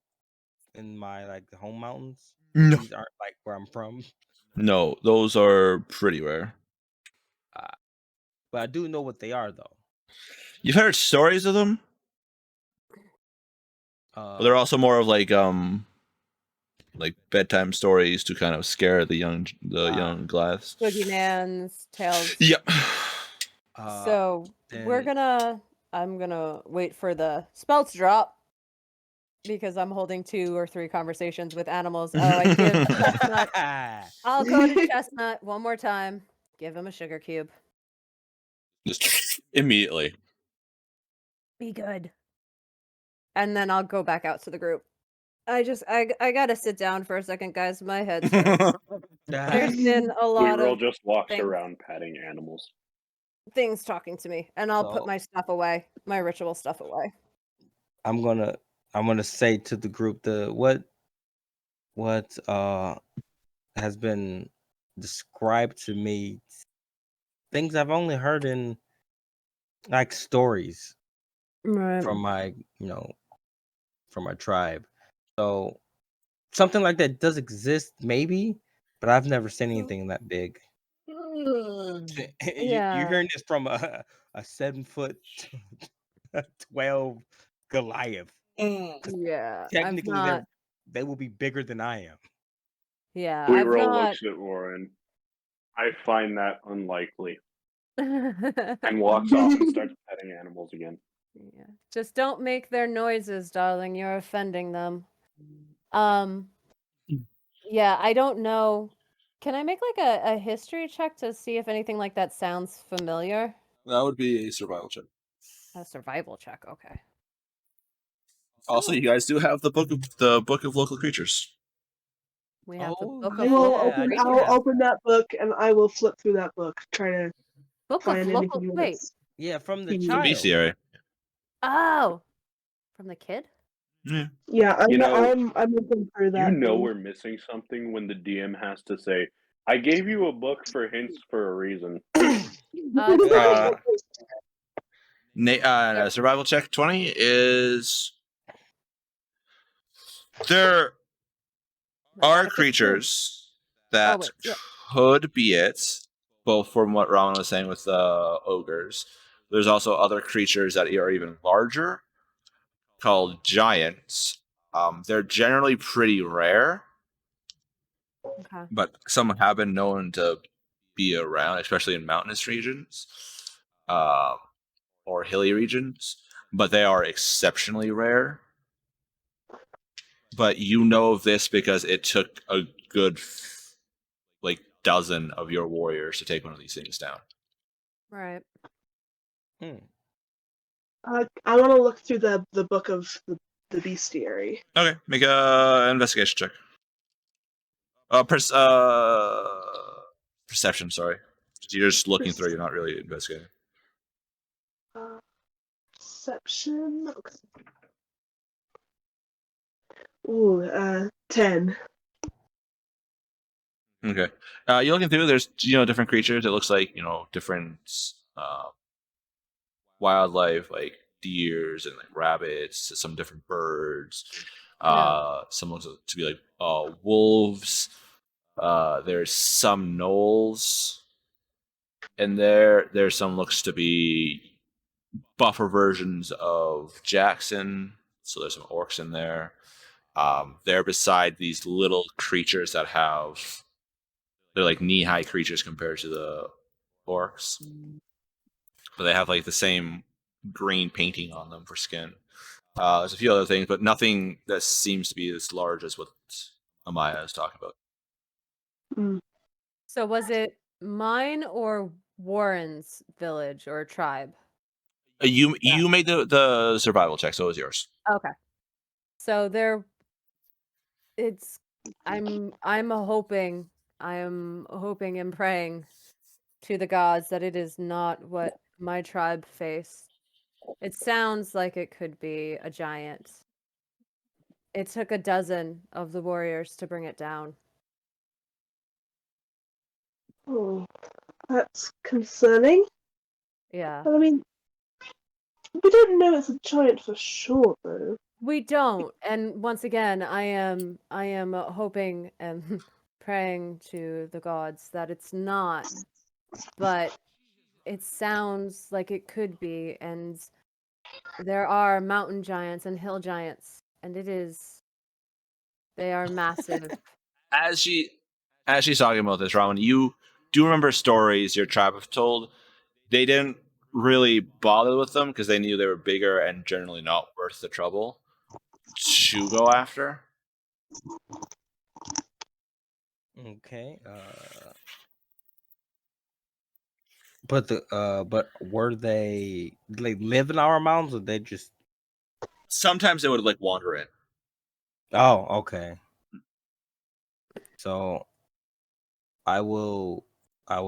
my like home mountains? No. These aren't like where I'm from. No, those are pretty rare. But I do know what they are though. You've heard stories of them, but they're also more of like bedtime stories to kind of scare the young glass. Boogeyman's tales. Yep. So I'm gonna wait for the spell to drop because I'm holding 2 or 3 conversations with animals. Oh, I give Chestnut. I'll go to Chestnut one more time. Give him a sugar cube. Just immediately. Be good. And then I'll go back out to the group. I gotta sit down for a second, guys. My head's hurt. There's been a Sweet lot Roll of just walks things. around patting animals. things talking to me, and I'll put So- my stuff away, my ritual stuff away. I'm gonna say to the group what has been described to me, things I've only heard in like stories Right. from my from my tribe. So something like that does exist maybe, but I've never seen anything that big. Yeah. You're hearing this from a 7'12" Goliath. Yeah. Technically, they will be bigger than I am. Yeah. Sweet I've Roll not. looks at Warren. I find that unlikely. And walks off and starts petting animals again. Yeah. Just don't make their noises, darling. You're offending them. Yeah, I don't know. Can I make like a history check to see if anything like that sounds familiar? That would be a survival check. A survival check, okay. Also, you guys do have the book of local creatures. We have the Oh, book I of will local open. creatures. I will open that book and I will flip through that book, try to Book of find local. anything Wait. that's. Yeah, from the The child. Bestiary. Oh, from the kid. Yeah. Yeah, You I'm looking for that. You know thing. we're missing something when the DM has to say, I gave you a book for hints for a reason. Survival check 20 is there are creatures that wait, yeah. could be it, both from what Raman was saying with the ogres. There's also other creatures that are even larger, called giants. They're generally pretty rare, Okay. but some have been known to be around, especially in mountainous regions or hilly regions. But they are exceptionally rare. But you know of this because it took a good dozen of your warriors to take one of these things down. Right. I want to look through the book of the bestiary. Okay, make a investigation check. Perception. Sorry, you're just looking through. You're not really investigating. Perception. Okay. Ooh, 10. Okay. You're looking through. There's different creatures. It looks like different wildlife like deers and like rabbits, some different birds. Some looks to be like wolves. There's some gnolls in there. There's some looks to be buffer versions of Jackson. So there's some orcs in there. They're beside these little creatures that they're like knee-high creatures compared to the orcs. But they have like the same green painting on them for skin. There's a few other things, but nothing that seems to be as large as what Amaya is talking about. Mm. So was it mine or Warren's village or tribe? You made the survival check, so it was yours. Okay. So I'm hoping and praying to the gods that it is not what my tribe faced. It sounds like it could be a giant. It took a dozen of the warriors to bring it down. Oh, that's concerning. Yeah. But I mean, we don't know it's a giant for sure, though. We don't. And once again, I am hoping and praying to the gods that it's not. But it sounds like it could be, and there are mountain giants and hill giants, and they are massive. As she's talking about this, Raman, you do remember stories your tribe have told. They didn't really bother with them because they knew they were bigger and generally not worth the trouble to go after. Okay. But were they like live in our mountains, or they just? Sometimes they would like wander in. Oh, okay. So I will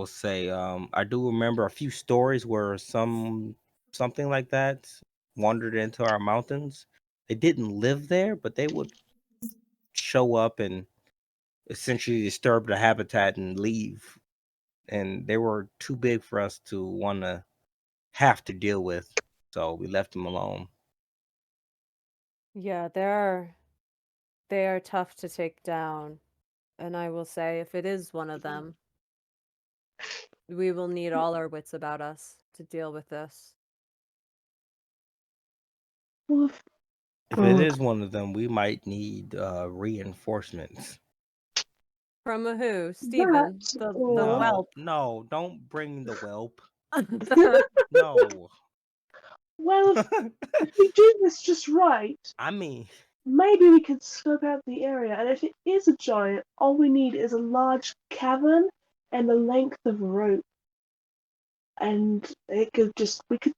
say I do remember a few stories where something like that wandered into our mountains. They didn't live there, but they would show up and essentially disturb the habitat and leave. And they were too big for us to want to have to deal with. So we left them alone. Yeah, they are tough to take down. And I will say, if it is one of them, we will need all our wits about us to deal with this. Well, If it is one of them, we might need reinforcements. From who? Steven, the No, whelp. no, don't bring the whelp. The- No. well, if we do this just right, I mean, maybe we could scope out the area, and if it is a giant, all we need is a large cavern and a length of rope. And we could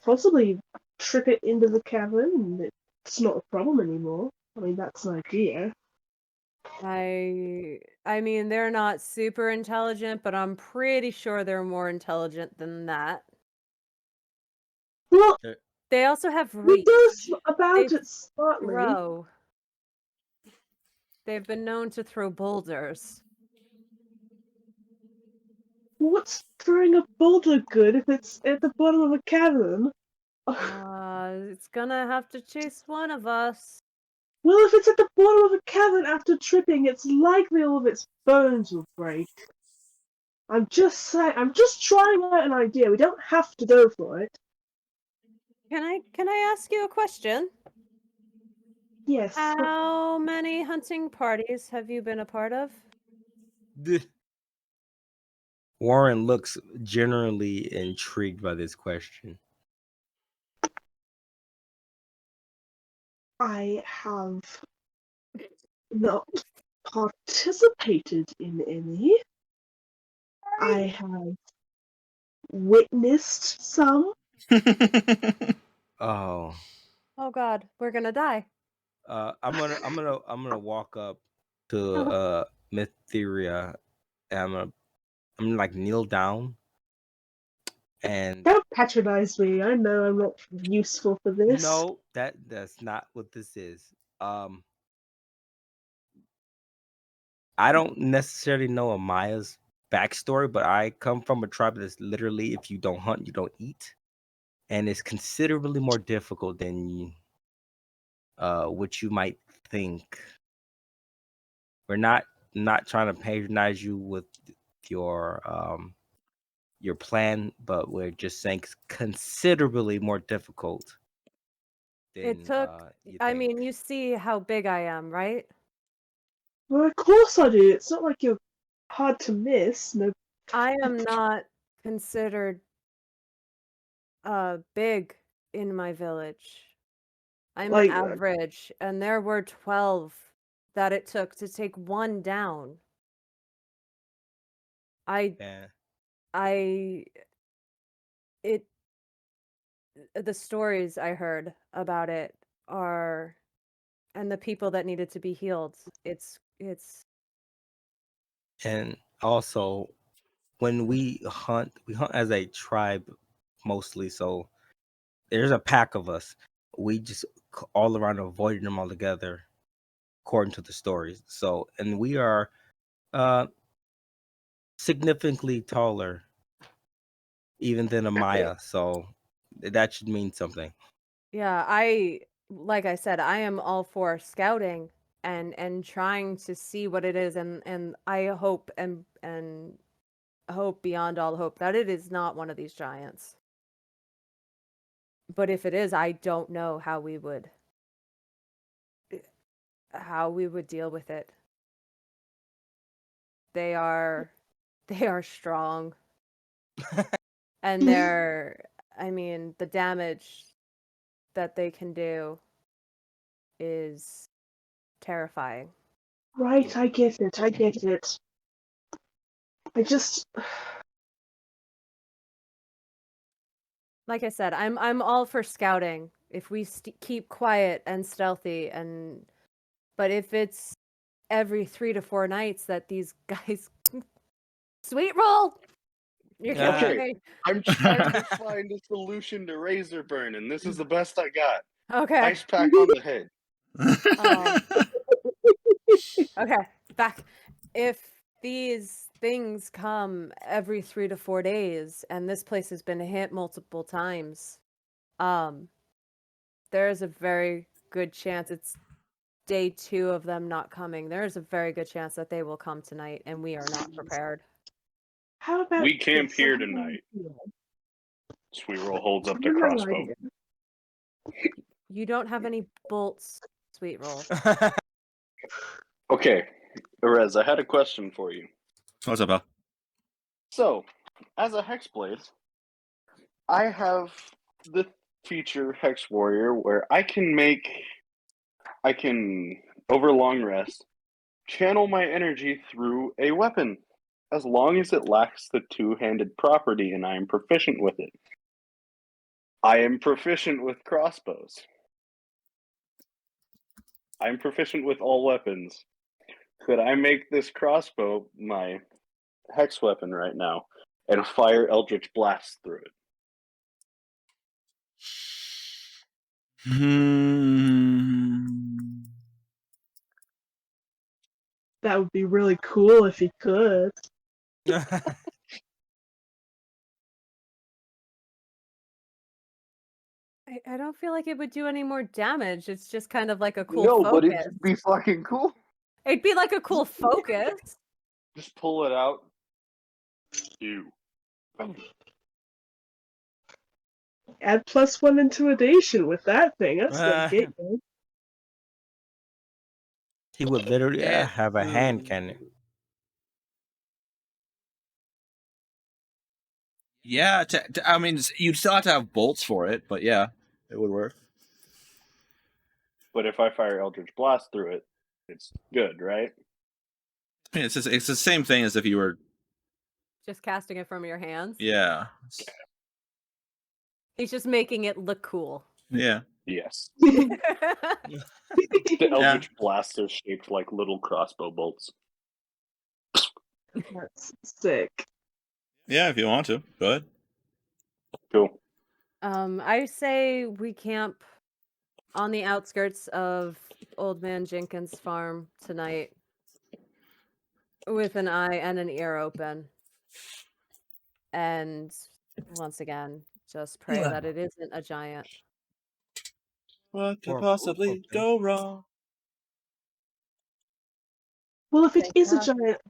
possibly trip it into the cavern, and it's not a problem anymore. I mean, that's an idea. I mean, they're not super intelligent, but I'm pretty sure they're more intelligent than that. Well, They also have we reach. go about They it smartly. throw. They've been known to throw boulders. What's throwing a boulder good if it's at the bottom of a cavern? It's gonna have to chase one of us. Well, if it's at the bottom of a cavern after tripping, it's likely all of its bones will break. I'm just saying. I'm just trying out an idea. We don't have to go for it. Can I ask you a question? Yes. How many hunting parties have you been a part of? Warren looks generally intrigued by this question. I have not participated in any. I have witnessed some. Oh. Oh God, we're gonna die. I'm gonna walk up to Mytheria, and I'm gonna like kneel down and Don't patronize me. I know I'm not useful for this. no, that's not what this is. I don't necessarily know Amaya's backstory, but I come from a tribe that's literally, if you don't hunt, you don't eat. and it's considerably more difficult than what you might think. We're not trying to patronize you with your plan, but we're just saying it's considerably more difficult than It took. you I think. mean, you see how big I am, right? Well, of course I do. It's not like you're hard to miss. No. I am not considered big in my village. I'm Like, average, and there were 12 that it took to take one down. Yeah. The stories I heard about it are, and the people that needed to be healed. It's And also, when we hunt as a tribe mostly. So there's a pack of us. We just all around avoiding them altogether, according to the stories. So, and we are significantly taller even than a Maya. So that should mean something. yeah, like I said, I am all for scouting and trying to see what it is, and I hope and hope beyond all hope that it is not one of these giants. But if it is, I don't know how we would deal with it. They are strong. And I mean, the damage that they can do is terrifying. right, I get it. I get it. I just. Like I said, I'm all for scouting if we keep quiet and stealthy, but if it's every 3 to 4 nights that these guys sweet roll. You're Yeah. killing Okay. me. I'm trying to find a solution to razor burn, and this is the best I got. Okay. Ice pack on the head. Okay, back. If these things come every 3 to 4 days, and this place has been hit multiple times, there's a very good chance it's day 2 of them not coming. There's a very good chance that they will come tonight, and we are not prepared. How about We camp this? here tonight. Sweet roll holds up I the have an crossbow. idea. You don't have any bolts, sweet roll. Okay, Erez, I had a question for you. What's up, Al? So, as a hexblade, I have the feature Hex Warrior where I can over long rest, channel my energy through a weapon, as long as it lacks the two-handed property and I am proficient with it. I am proficient with crossbows. I'm proficient with all weapons. Could I make this crossbow my hex weapon right now and fire Eldritch Blast through it? That would be really cool if he could. I don't feel like it would do any more damage. It's just kind of like a cool No, focus. but it'd be fucking cool. It'd be like a cool focus. Just pull it out. You. Add +1 intimidation with that thing. That's gonna get you. He would literally have a hand cannon. Yeah, I mean, you'd still have to have bolts for it, but yeah, it would work. But if I fire Eldritch Blast through it, it's good, right? I mean, it's the same thing as if you were. Just casting it from your hands. Yeah. He's just making it look cool. Yeah. Yes. Okay. The Eldritch Blasts are shaped like little crossbow bolts. That's sick. Yeah, if you want to. Go ahead. Cool. I say we camp on the outskirts of Old Man Jenkins' farm tonight with an eye and an ear open. And once again, Just pray that it isn't a giant. What could Or a possibly group of them. go wrong? Well, if it Thank is a God. giant,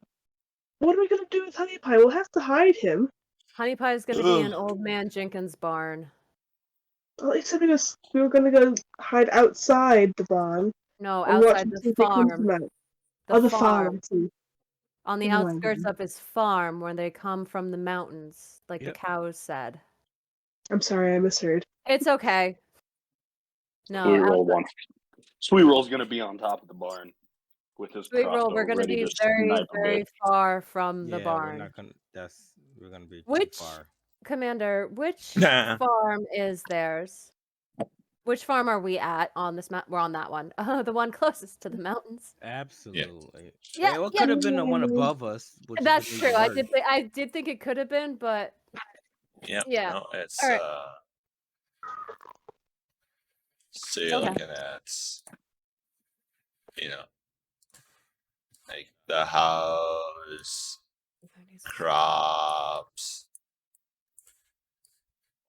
what are we gonna do with Honey Pie? We'll have to hide him. Honey Pie is going to be in Old Man Jenkins' barn. Well, he said we were gonna go hide outside the barn No, and watch outside him the see if they come farm. out. The The farm. farm. I see. On the Oh, I outskirts see. of his farm where they come from the mountains, like Yep. the cows said. I'm sorry, I misheard. It's okay. No, Sweet Roll outside- wants. Sweet Roll's gonna be on top of the barn with his Sweet crossbow Roll, we're going to ready be to very, snipe a very bitch. far from the Yeah, barn. we're not gonna. We're gonna be Which too far. Commander, which Nah. farm is theirs? Which farm are we at on this map? We're on that one. The one closest to the mountains. Absolutely. Yeah, It yeah. could have been the one above us. Which That's is true. even I worse. did think it could have been, but Yep. Yeah. No, it's All right. So you're Okay. looking at, like the house, crops,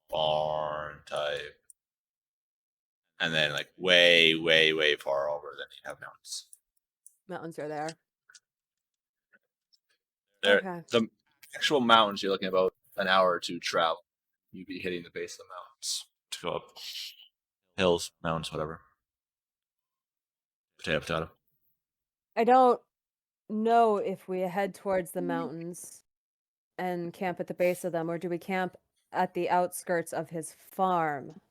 barn type, and then like way, way, way far over, then you have mountains. mountains are there. There, Okay. the actual mountains you're looking at about an hour or two travel. You'd be hitting the base of the mountains to go up hills, mountains, whatever. Potato, potato. I don't know if we head towards the mountains and camp at the base of them, or do we camp at the outskirts of his farm?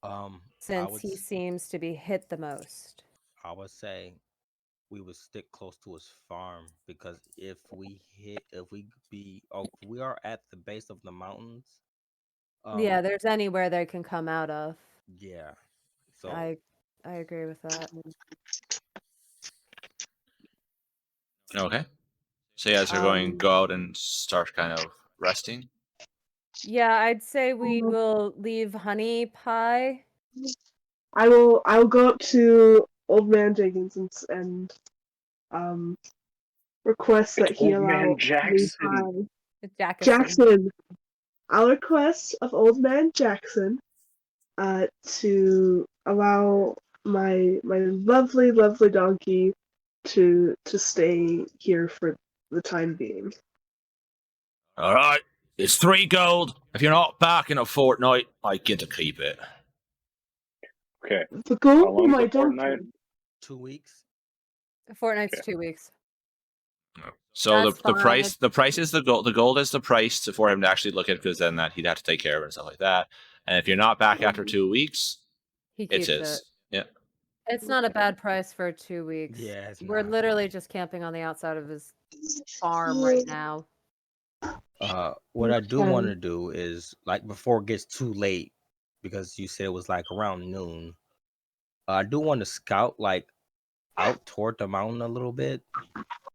I Since would, he seems to be hit the most. I would say we would stick close to his farm because if we are at the base of the mountains. Yeah, there's anywhere they can come out of. Yeah. So I agree with that. Okay. So you guys are going to go out and start kind of resting. Yeah, I'd say we will leave Honey Pie. I'll go up to Old Man Jenkins and request that It's he Old Man allow Jackson. Jackson. I'll request of Old Man Jackson to allow my lovely, lovely donkey to stay here for the time being. All right. It's 3 gold. If you're not back in a fortnight, I get to keep it. Okay. The gold How for long's my the fortnight? donkey. 2 weeks. A fortnight's Okay. 2 weeks. So That's the fine. price is the gold. The gold is the price for him to actually look at, because then that he'd have to take care of it and stuff like that. And if you're not back after 2 weeks, He it's keeps his. it. Yeah. It's not a bad price for 2 weeks. Yeah, it's We're not. literally just camping on the outside of his farm right now. What I do want to do is, like, before it gets too late, because you said it was like around noon. I do want to scout like out toward the mountain a little bit.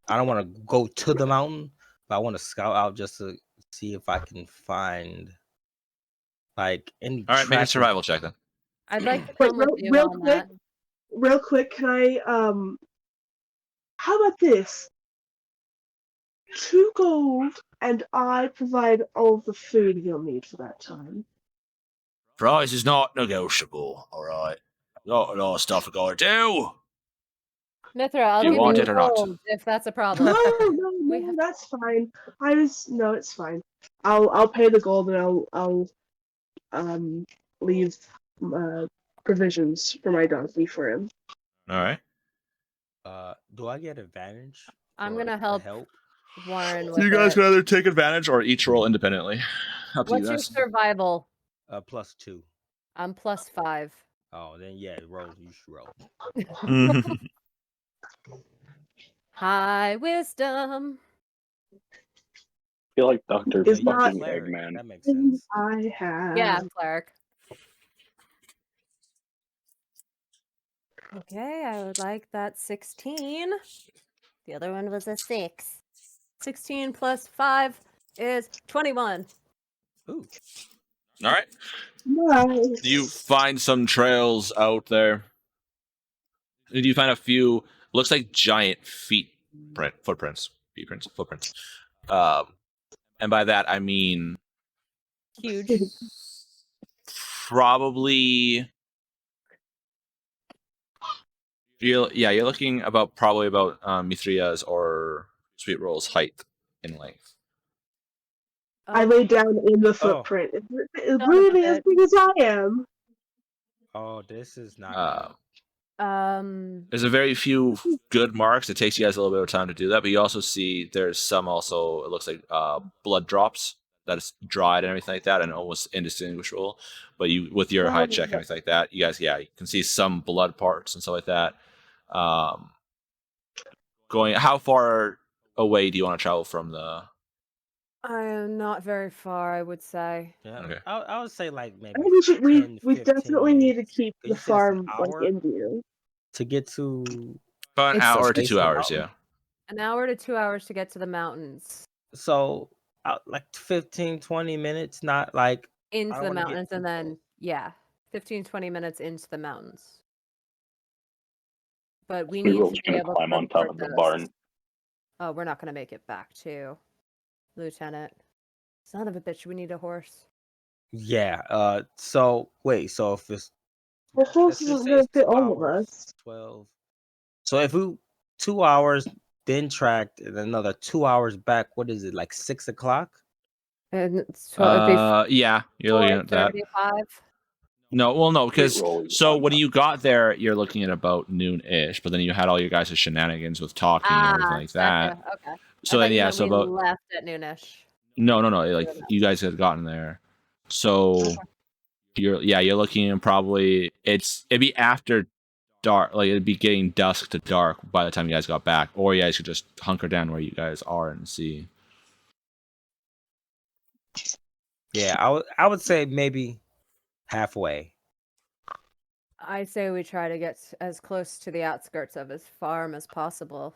I don't want to go to the mountain, but I want to scout out just to see if I can find like any. All right, make a tracking- survival check then. I'd like to Wait, come with you real on quick. that. Real quick, can I how about this? 2 gold, and I provide all of the food you'll need for that time. Price is not negotiable. All right. Got a lot of stuff I gotta do. Mithra, I'll You give want you it or not? gold if that's a problem. We No, have- that's fine. No, it's fine. I'll pay the gold and I'll leave provisions for my donkey for him. All right. Do I get advantage? I'm for gonna the help Warren So with you guys it. can either take advantage or each roll independently. Up to What's you your guys. survival? +2. I'm +5. Oh, then yeah, roll. You should roll. High wisdom. I feel like Dr. It's you're not- fucking cleric. Eggman. That makes sense. I have. Yeah, I'm cleric. Okay, I would like that 16. The other one was a 6. 16 plus 5 is 21. Ooh. All right. Nice. You find some trails out there. You find a few, looks like giant footprints. And by that I mean Huge. probably you're looking about probably about Mithria's or Sweet Roll's height in length. I lay down in the Oh. footprint. It's Son of a really as bitch. big as I am. Oh, this is not There's a very few good marks. It takes you guys a little bit of time to do that, but you also see there's some also, it looks like blood drops that is dried and everything like that and almost indistinguishable. But you, with your height check and everything like that, you guys, you can see some blood parts and stuff like that. Going, how far away do you want to travel from the? I am not very far, I would say. Yeah, Okay. I would say like maybe I think we 10, we 15 definitely need to minutes. keep You the said it's an farm like hour in view. to get to. About an It's hour to base 2 of the hours, mountain. yeah. An hour to 2 hours to get to the mountains. So like 15, 20 minutes, not like Into I the don't wanna get mountains, too and then, close. yeah, 15, 20 minutes into the mountains. But we Sweet need to Roll's be gonna able climb to on top report of the this. barn. Oh, we're not going to make it back to Lieutenant. Son of a bitch, we need a horse. Yeah. So wait. So if it's The horse let's just isn't say gonna it's fit 2 all of hours, us. 12. So if we 2 hours, then tracked, and another 2 hours back, what is it, like 6 o'clock? And it'd be Yeah, you're looking at that. 4:35. No, well, no, because Sweet Roll is so on when top. you got there, you're looking at about noon-ish, but then you had all your guys' shenanigans with talking and everything like that. Gotcha. Okay. So I then, thought you yeah, meant so we about left at noonish. no, like you guys had gotten there, so you're looking at probably it'd be after dark, like it'd be getting dusk to dark by the time you guys got back, or you guys could just hunker down where you guys are and see. Yeah, I would say maybe halfway. I say we try to get as close to the outskirts of his farm as possible.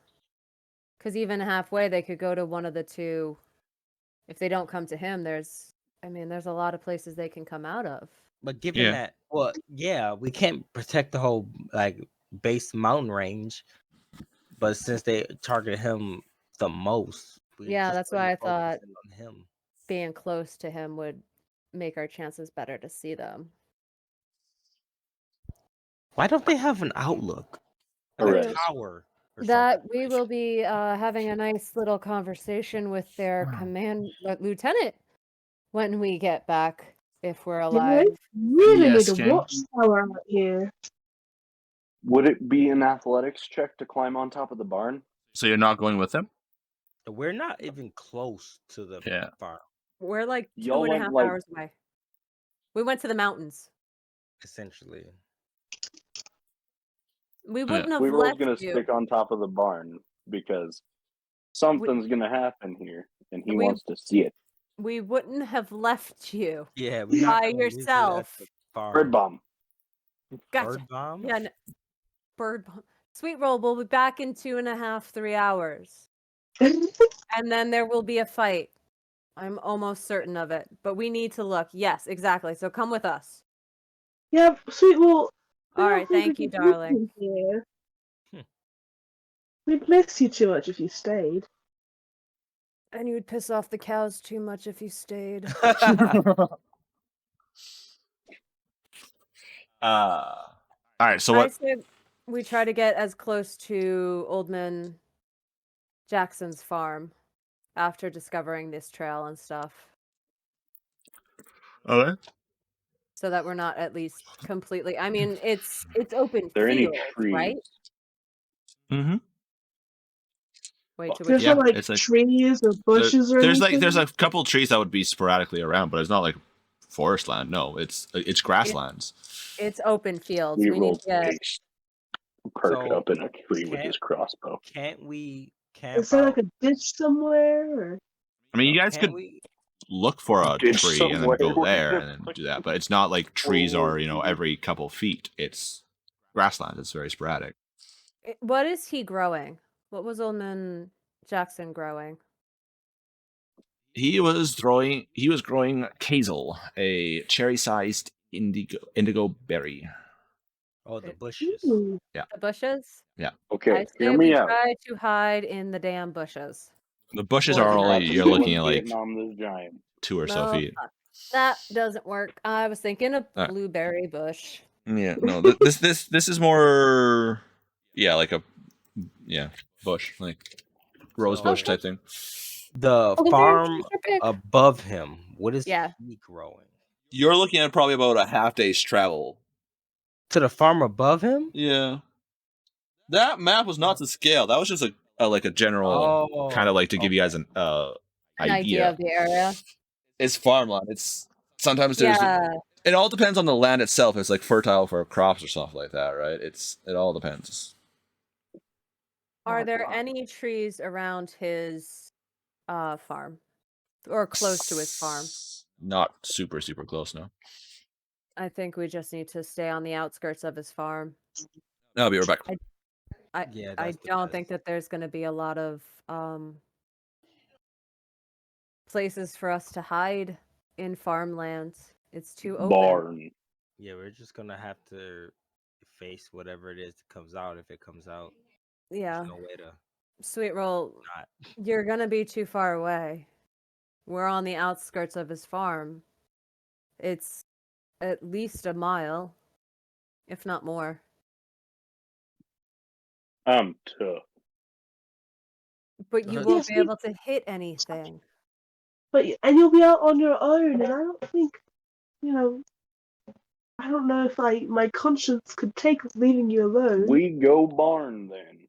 Because even halfway, they could go to one of the two. If they don't come to him, there's a lot of places they can come out of. But given that, well, yeah, we can't protect the whole like base mountain range, but since they target him the most, we Yeah, just that's really why I thought focusing on him. being close to him would make our chances better to see them. Why don't they have an outlook? Like a Perez. tower or That something? we will be having a nice little conversation with their lieutenant when we get back, if we're Yeah, alive. we really Yes, need a King. watchtower out here. Would it be an athletics check to climb on top of the barn? So you're not going with them? We're not even close to the Yeah. farm, We're like Y'all 2.5 went, like- hours away. We went to the mountains. essentially. We wouldn't have Sweet Roll's left gonna you. stick on top of the barn because something's gonna happen here, and he We- wants to see it. We wouldn't have left you Yeah, we're not by gonna leave you at yourself. the farm. Bird bomb. Gotcha. Bird bomb? Yeah, bird bomb. Sweet Roll will be back in 2.5, 3 hours. And then there will be a fight. I'm almost certain of it. But we need to look. Yes, exactly. So come with us. Yeah, sweet. Well, All right, thank you, darling. Here. Hmm. We'd miss you too much if you stayed. And you would piss off the cows too much if you stayed. All right. So I what? say we try to get as close to Oldman Jackson's farm after discovering this trail and stuff, Okay. so that we're not at least completely. I mean, it's open There any field, trees? right? Mm-hmm. Wait, to There's which Yeah, no like it's like- trees or bushes or There's anything. there's a couple of trees that would be sporadically around, but it's not like forest land. No, it's grasslands. it's open fields. Sweet We need Roll's to get. face perk So, up in a tree with can't- his crossbow. Can't we camp Is there out? like a ditch somewhere? Or... I mean, you guys Can't could we? look for a Ditch tree and then somewhere. go We're there gonna and then put do that. But it's not like trees are, forward. every couple feet. It's grassland. It's very sporadic. What is he growing? What was Oldman Jackson growing? He was growing Kazel, a cherry-sized indigo berry. Oh, the bushes. Ooh. The bushes? Okay, I say hear we me out. try to hide in the damn bushes. The bushes Well, are it's only not you're looking at like Vietnam this giant. 2 or so No, feet. fuck. That doesn't work. I was thinking of Alright. blueberry bush. Yeah, no. This is more. Yeah, like a bush, like rose So- bush type thing. The Oh, the farm berries are big. above him, what is Yeah. he growing? You're looking at probably about a half day's travel. To the farm above him? Yeah. That map was not to scale. That was just a general kind of like to give you guys an An idea. idea of the area. It's farmland. It's sometimes there's Yeah. it all depends on the land itself. It's like fertile for crops or stuff like that, right? It all depends. Are there any trees around his farm? Or close to his farm? Not super close, no. I think we just need to stay on the outskirts of his farm. I'll be right back. Yeah, I that's the don't best. think that there's going to be a lot of places for us to hide in farmlands. It's too open. Barn. Yeah, we're just gonna have to face whatever it is that comes out if it comes out. Yeah. There's no way to Sweet Roll, not. you're going to be too far away. We're on the outskirts of his farm. It's at least a mile, if not more. I'm tough. But you Yes, won't be we- able to hit anything. And you'll be out on your own, and I don't think, I don't know if my conscience could take leaving you alone. We go barn then.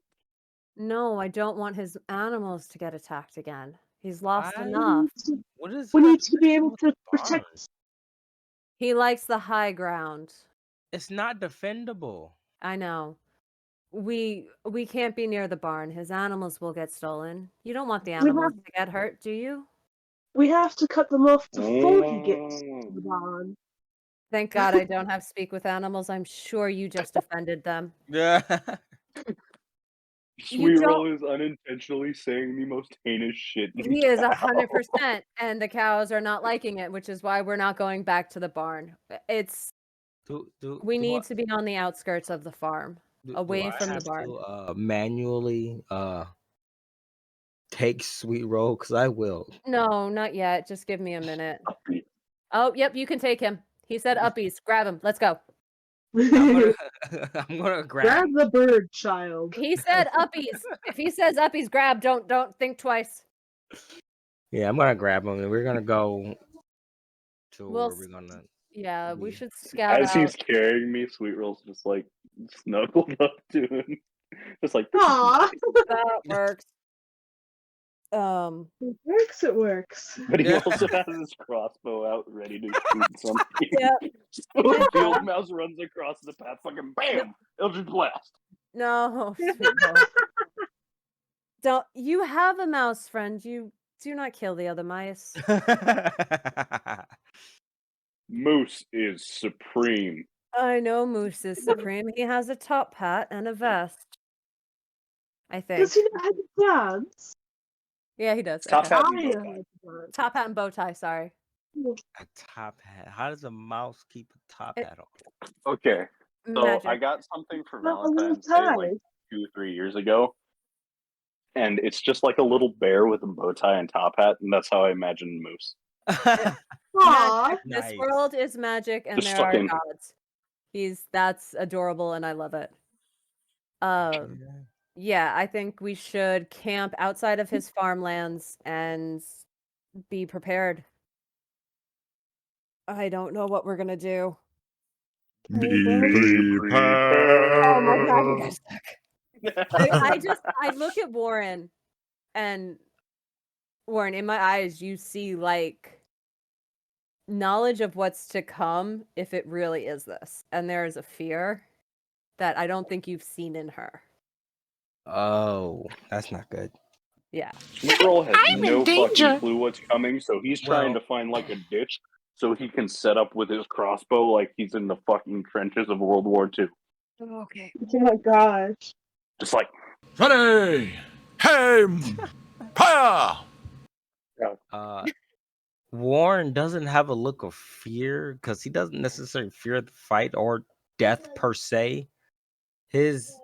No, I don't want his animals to get attacked again. He's lost Why? enough. What is We that need to be got able with to the protect. barn? He likes the high ground. It's not defendable. I know. We can't be near the barn. His animals will get stolen. You don't want the animals to get hurt, do you? We have to cut them off before he gets to Mm. the barn. Thank God I don't have speak with animals. I'm sure you just offended them. Yeah. Sweet Roll don't- is unintentionally saying the most heinous shit. in He is town. 100%, and the cows are not liking it, which is why we're not going back to the barn. We need to be on the outskirts of the farm, away from the barn. To, manually take Sweet Roll because I will. No, not yet. Just give me a minute. Oh, yep, you can take him. He said uppies. Grab him. Let's go. I'm gonna grab. Grab the bird, child. He said uppies. If he says uppies, grab. Don't think twice. Yeah, I'm gonna grab him, and we're gonna go to We'll where we're gonna. Yeah, we Yeah. should scout As out. he's carrying me, Sweet Roll's just like snuggled up to him. Just like, "This is Aw. nice." That works. It works, it works. But he Yeah. also has his crossbow out ready to shoot something. Yep. So the field mouse runs across the path, fucking bam! Eldritch blast. No, sweet Roll. Don't you have a mouse friend? You do not kill the other mice. Moose is supreme. I know Moose is supreme. He has a top hat and a vest. I think. Does he know how to dance? Yeah, he does. Top Okay. hat I and bow know tie. how to dance. Top hat and bow tie. Sorry. A top hat. How does a mouse keep a top It- hat on? Okay, so Magic. I got something for Not a little Valentine's Day like tie. 2 or 3 years ago, and it's just like a little bear with a bow tie and top hat, and that's how I imagine Moose. Aw. Magic. This Nice. world is magic, and Just there are fucking- gods. That's adorable, and I love it. Yeah, I think we should camp outside of his farmlands and be prepared. I don't know what we're gonna do. Be Oh my god, you guys suck. I look at Warren, and Warren, in my eyes, you see like knowledge of what's to come if it really is this. And there is a fear that I don't think you've seen in her. Oh, that's not good. Yeah. Sweet Roll has I'm in no danger. fucking clue what's coming, so he's trying to find like a ditch so he can set up with his crossbow like he's in the fucking trenches of World War II. Okay. Oh my gosh. Just like, Ready! Ham! Fire! Warren doesn't have a look of fear because he doesn't necessarily fear the fight or death per se. His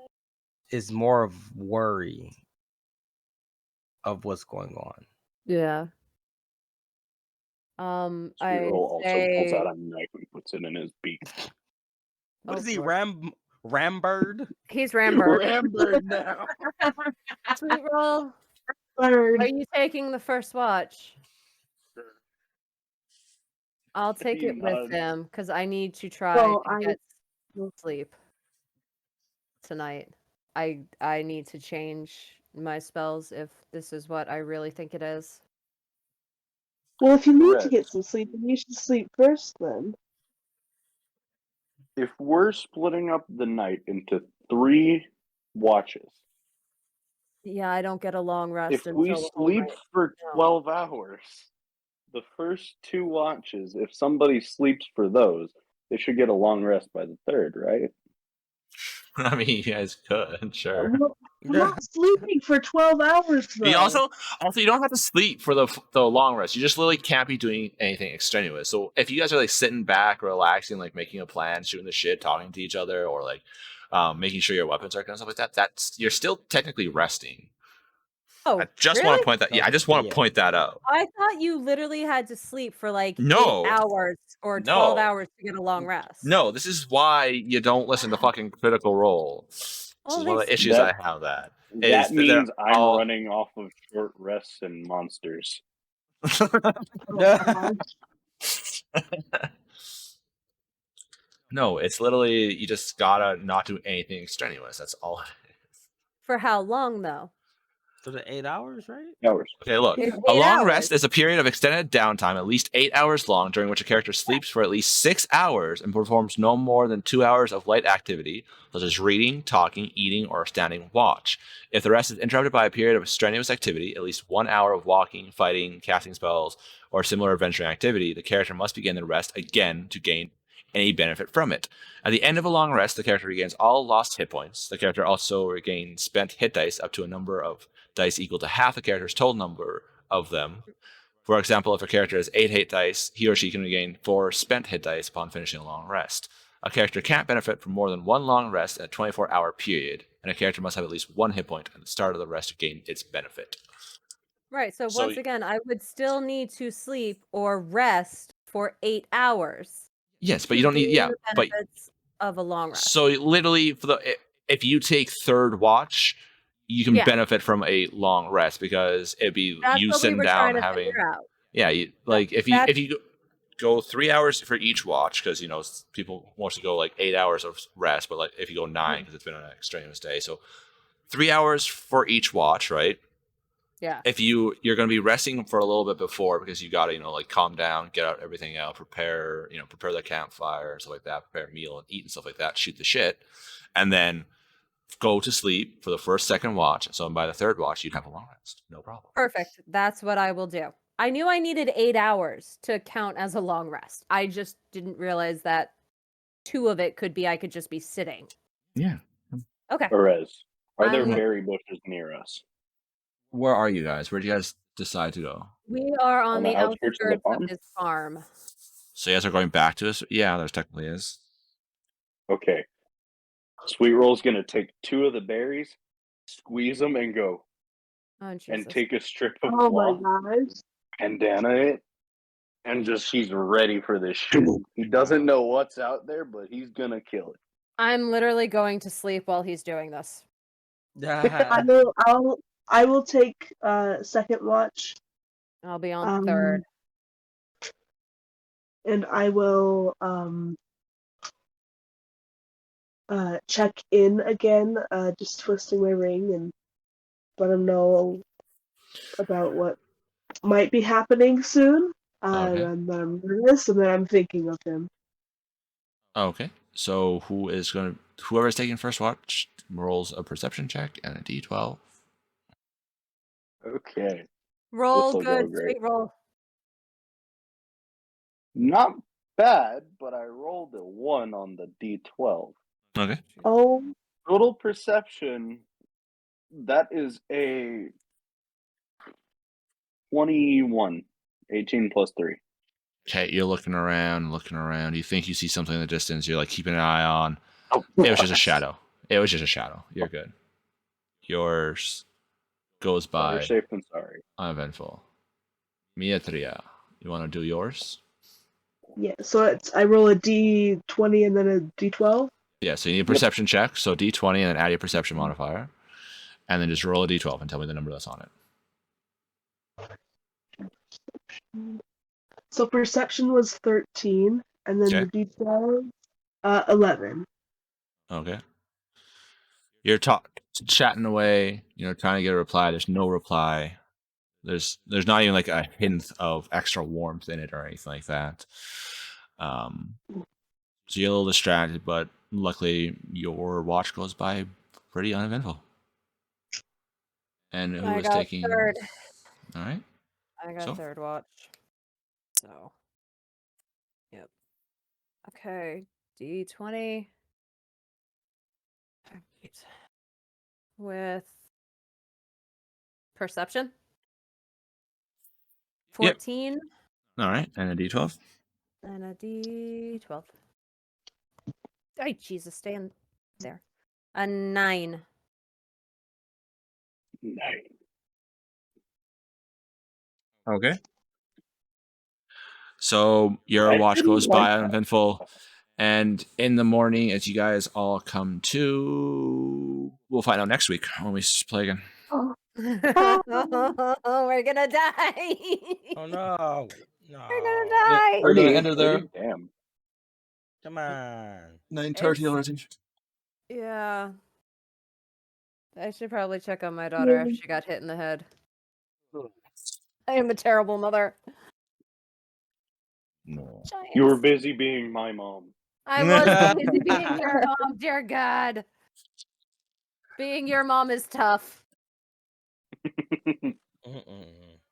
is more of worry of what's going on. Yeah. I Squirrel also pulls say, out a knife and puts it in his beak. What is Oh, he, Lord. Rambird? he's Rambird. Rambird now. Sweet roll. Bird. Are you taking the first watch? I'll take He it with nods. him because I need to try So to get sleep tonight. I need to change my spells if this is what I really think it is. Well, if you need to Correct. get some sleep, then you should sleep first then. If we're splitting up the night into 3 watches, Yeah, I don't get a long rest if until we the whole sleep night. for No. 12 hours, the first 2 watches, if somebody sleeps for those, they should get a long rest by the 3rd, right? I mean, you guys could, sure. Well, we're not sleeping for 12 hours though. You also you don't have to sleep for the long rest. You just literally can't be doing anything extraneous. So if you guys are like sitting back, relaxing, like making a plan, shooting the shit, talking to each other, or like making sure your weapons are good and stuff like that, that's you're still technically resting. Oh, I just really? want to point that. Yeah, I just want to Yeah. point that out. I thought you literally had to sleep for like No. 8 hours or 12 No. hours to get a long rest. No, this is why you don't listen to fucking Critical Role. This Well, is one of the they- issues That- I have. That That is means they're I'm all- running off of short rests and monsters. No, it's literally you just gotta not do anything extraneous. That's all. For how long though? So the 8 hours, right? Hours. Okay, look. It's A 8 long hours. rest is a period of extended downtime, at least 8 hours long, during which a character sleeps for at least 6 hours and performs no more than 2 hours of light activity, such as reading, talking, eating, or standing watch. If the rest is interrupted by a period of strenuous activity, at least 1 hour of walking, fighting, casting spells, or similar adventuring activity, the character must begin the rest again to gain any benefit from it. At the end of a long rest, the character regains all lost hit points. The character also regains spent hit dice up to a number of dice equal to half the character's total number of them. For example, if a character has 8 hit dice, he or she can regain 4 spent hit dice upon finishing a long rest. A character can't benefit from more than 1 long rest in a 24-hour period, and a character must have at least 1 hit point at the start of the rest to gain its benefit. Right. So So- once again, I would still need to sleep or rest for 8 hours. Yes, but to you don't need gain the but benefits of a long rest. so literally if you take third watch, you can Yeah. benefit from a long rest because it'd be That's you what we sitting were down trying to having figure out. yeah, like if that's- you go 3 hours for each watch because people mostly go like 8 hours of rest, but like if you go 9 because it's been an extraneous day, so 3 hours for each watch, right? Yeah. If you're going to be resting for a little bit before because you got to like calm down, get out everything out, prepare the campfire, stuff like that, prepare a meal and eat and stuff like that, shoot the shit, and then go to sleep for the first, second watch. So by the third watch, you'd have a long rest, no problem. Perfect. That's what I will do. I knew I needed 8 hours to count as a long rest. I just didn't realize that 2 of it could be I could just be sitting. Yeah. Okay. Perez, are there I'm- berry bushes near us? Where are you guys? Where do you guys decide to go? We are on On the the outskirts of the outskirts of farm? his farm. So you guys are going back to us? Yeah, there technically is. Okay. Sweet Roll's gonna take 2 of the berries, squeeze them, and go. Oh, Jesus. And take a strip of Oh my cloth, gosh. bandana it, and he's ready for this shit. He doesn't know what's out there, but he's gonna kill it. I'm literally going to sleep while he's doing this. I will take second watch. I'll be on third. And I will check in again, just twisting my ring and let him know about what might be happening soon. Okay. And then I'm nervous, and then I'm thinking of him. Okay. So whoever's taking first watch rolls a perception check and a d12. Okay. Roll This'll go good, great. sweet roll. Not bad, but I rolled a 1 on the D12. Okay. Oh, Total perception, that is a 21. 18 plus 3. Okay, you're looking around. You think you see something in the distance. You're like keeping an eye on. Oh, It was just a shadow. You're good. Yours goes Better by safe than sorry. uneventful. Mietria, You want to do yours? Yeah, so I roll a d20 and then a d12. Yeah, so you need a perception check. So d20 and then add your perception modifier. And then just roll a d12 and tell me the number that's on it. So perception was 13, and then Okay. the d12, 11. Okay. You're chatting away, trying to get a reply. There's no reply. There's not even like a hint of extra warmth in it or anything like that. So you're a little distracted, but luckily your watch goes by pretty uneventful. And who I was got taking? third. All right. I got So? third watch. So, yep. Okay, D20. Alright. With perception. 14 All right, and a d12. and a D12. Oh, Jesus, stay in there. A 9. Nice. Okay. So your I watch didn't goes like by that. uneventful, and in the morning, as you guys all come to, we'll find out next week when we play again. Oh, We're gonna die. Oh no. No. We're gonna die. We're gonna 38, end her there. 30? Damn. Come on. 9:30 It's- already. Yeah. I should probably check on my daughter if she got hit in the head. I am a terrible mother. No. You were busy being my mom. I was busy being your mom, dear God. Being your mom is tough.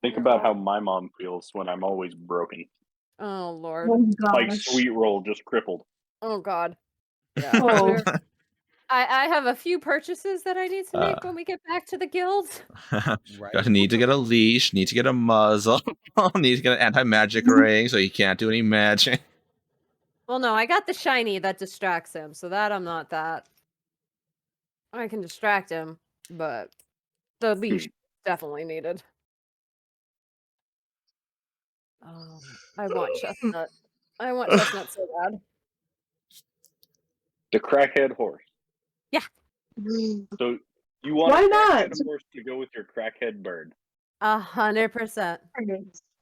Think about how my mom feels when I'm always broken. Oh Lord. oh Like gosh. Sweet Roll just crippled. Oh God. Yeah. Oh. We're- I have a few purchases that I need to make when we get back to the guild. Right. Need to get a leash, need to get a muzzle, need to get an anti-magic ring so he can't do any magic. Well, no, I got the shiny that distracts him, so that I'm not that. I can distract him, but the leash definitely needed. I want Chestnut. I want Chestnut so bad. The crackhead horse. So you want Why a not? crackhead horse to go with your crackhead bird. 100%.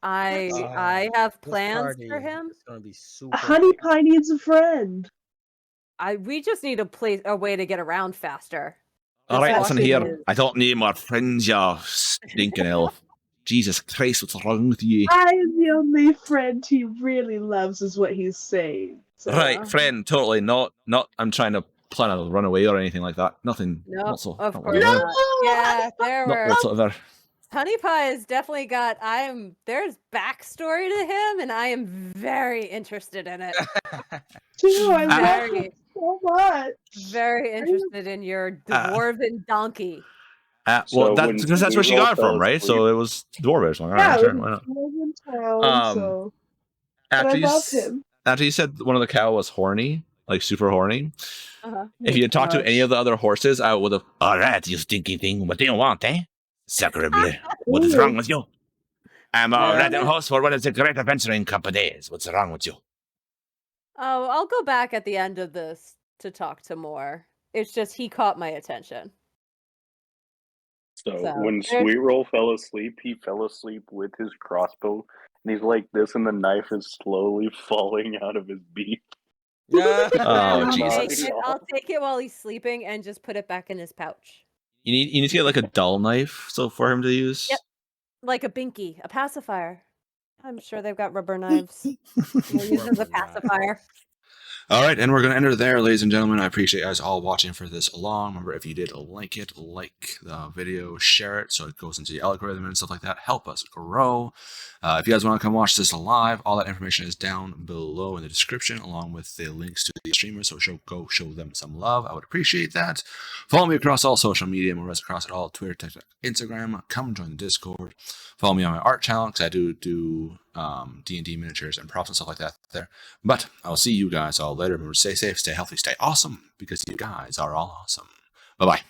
I Ah, have This plans party for him. is gonna be super. Honey Pie needs a friend. We just need a way to get around faster. All right, This listen walking here. is- I don't need more friends, you stinking elf. Jesus Christ, what's wrong with you? I am the only friend he really loves, is what he's saying. So, Right, friend, totally. Not. I'm trying to plan a runaway or anything like that. Nothing. No, not so. of not course whatever. not. Yeah, there Not were. whatsoever. Honey Pie has definitely got. There's backstory to him, and I am very interested in it. too, I love Very, him so much. very interested in your dwarven donkey. Well, So that's when because that's where she Sweet Roll got it from, fell right? asleep- So it was dwarvish. All right, Yeah, sure, we why not? live in town, so. And I After you, love him. after you said one of the cow was horny, like super horny, Uh-huh. if you had talked to any Gosh. of the other horses, I would have. All right, you stinky thing. What do you want, eh? Sacre bleu. What is wrong with you? I'm a Yeah. riding horse for one of the great adventuring companies. What's wrong with you? Oh, I'll go back at the end of this to talk to more. It's just he caught my attention. So So, when there's- Sweet Roll fell asleep, he fell asleep with his crossbow, and he's like this, and the knife is slowly falling out of his beak. Yeah. Oh, I'll Jesus. take it while he's sleeping and just put it back in his pouch. You need to get like a dull knife, so for him to use. Yep. Like a binky, a pacifier. I'm sure they've got rubber knives. We'll use it as a Rubber knife. pacifier. All right, and we're going to end it there, ladies and gentlemen. I appreciate you guys all watching for this long. Remember, if you did like it, like the video, share it so it goes into the algorithm and stuff like that. Help us grow. If you guys want to come watch this live, all that information is down below in the description, along with the links to the streamers. So go show them some love. I would appreciate that. Follow me across all social media. I'm across it all: Twitter, TikTok, Instagram. Come join the Discord. Follow me on my art channel because I do D&D miniatures and props and stuff like that there. But I'll see you guys all later. Remember, stay safe, stay healthy, stay awesome, because you guys are all awesome. Bye-bye.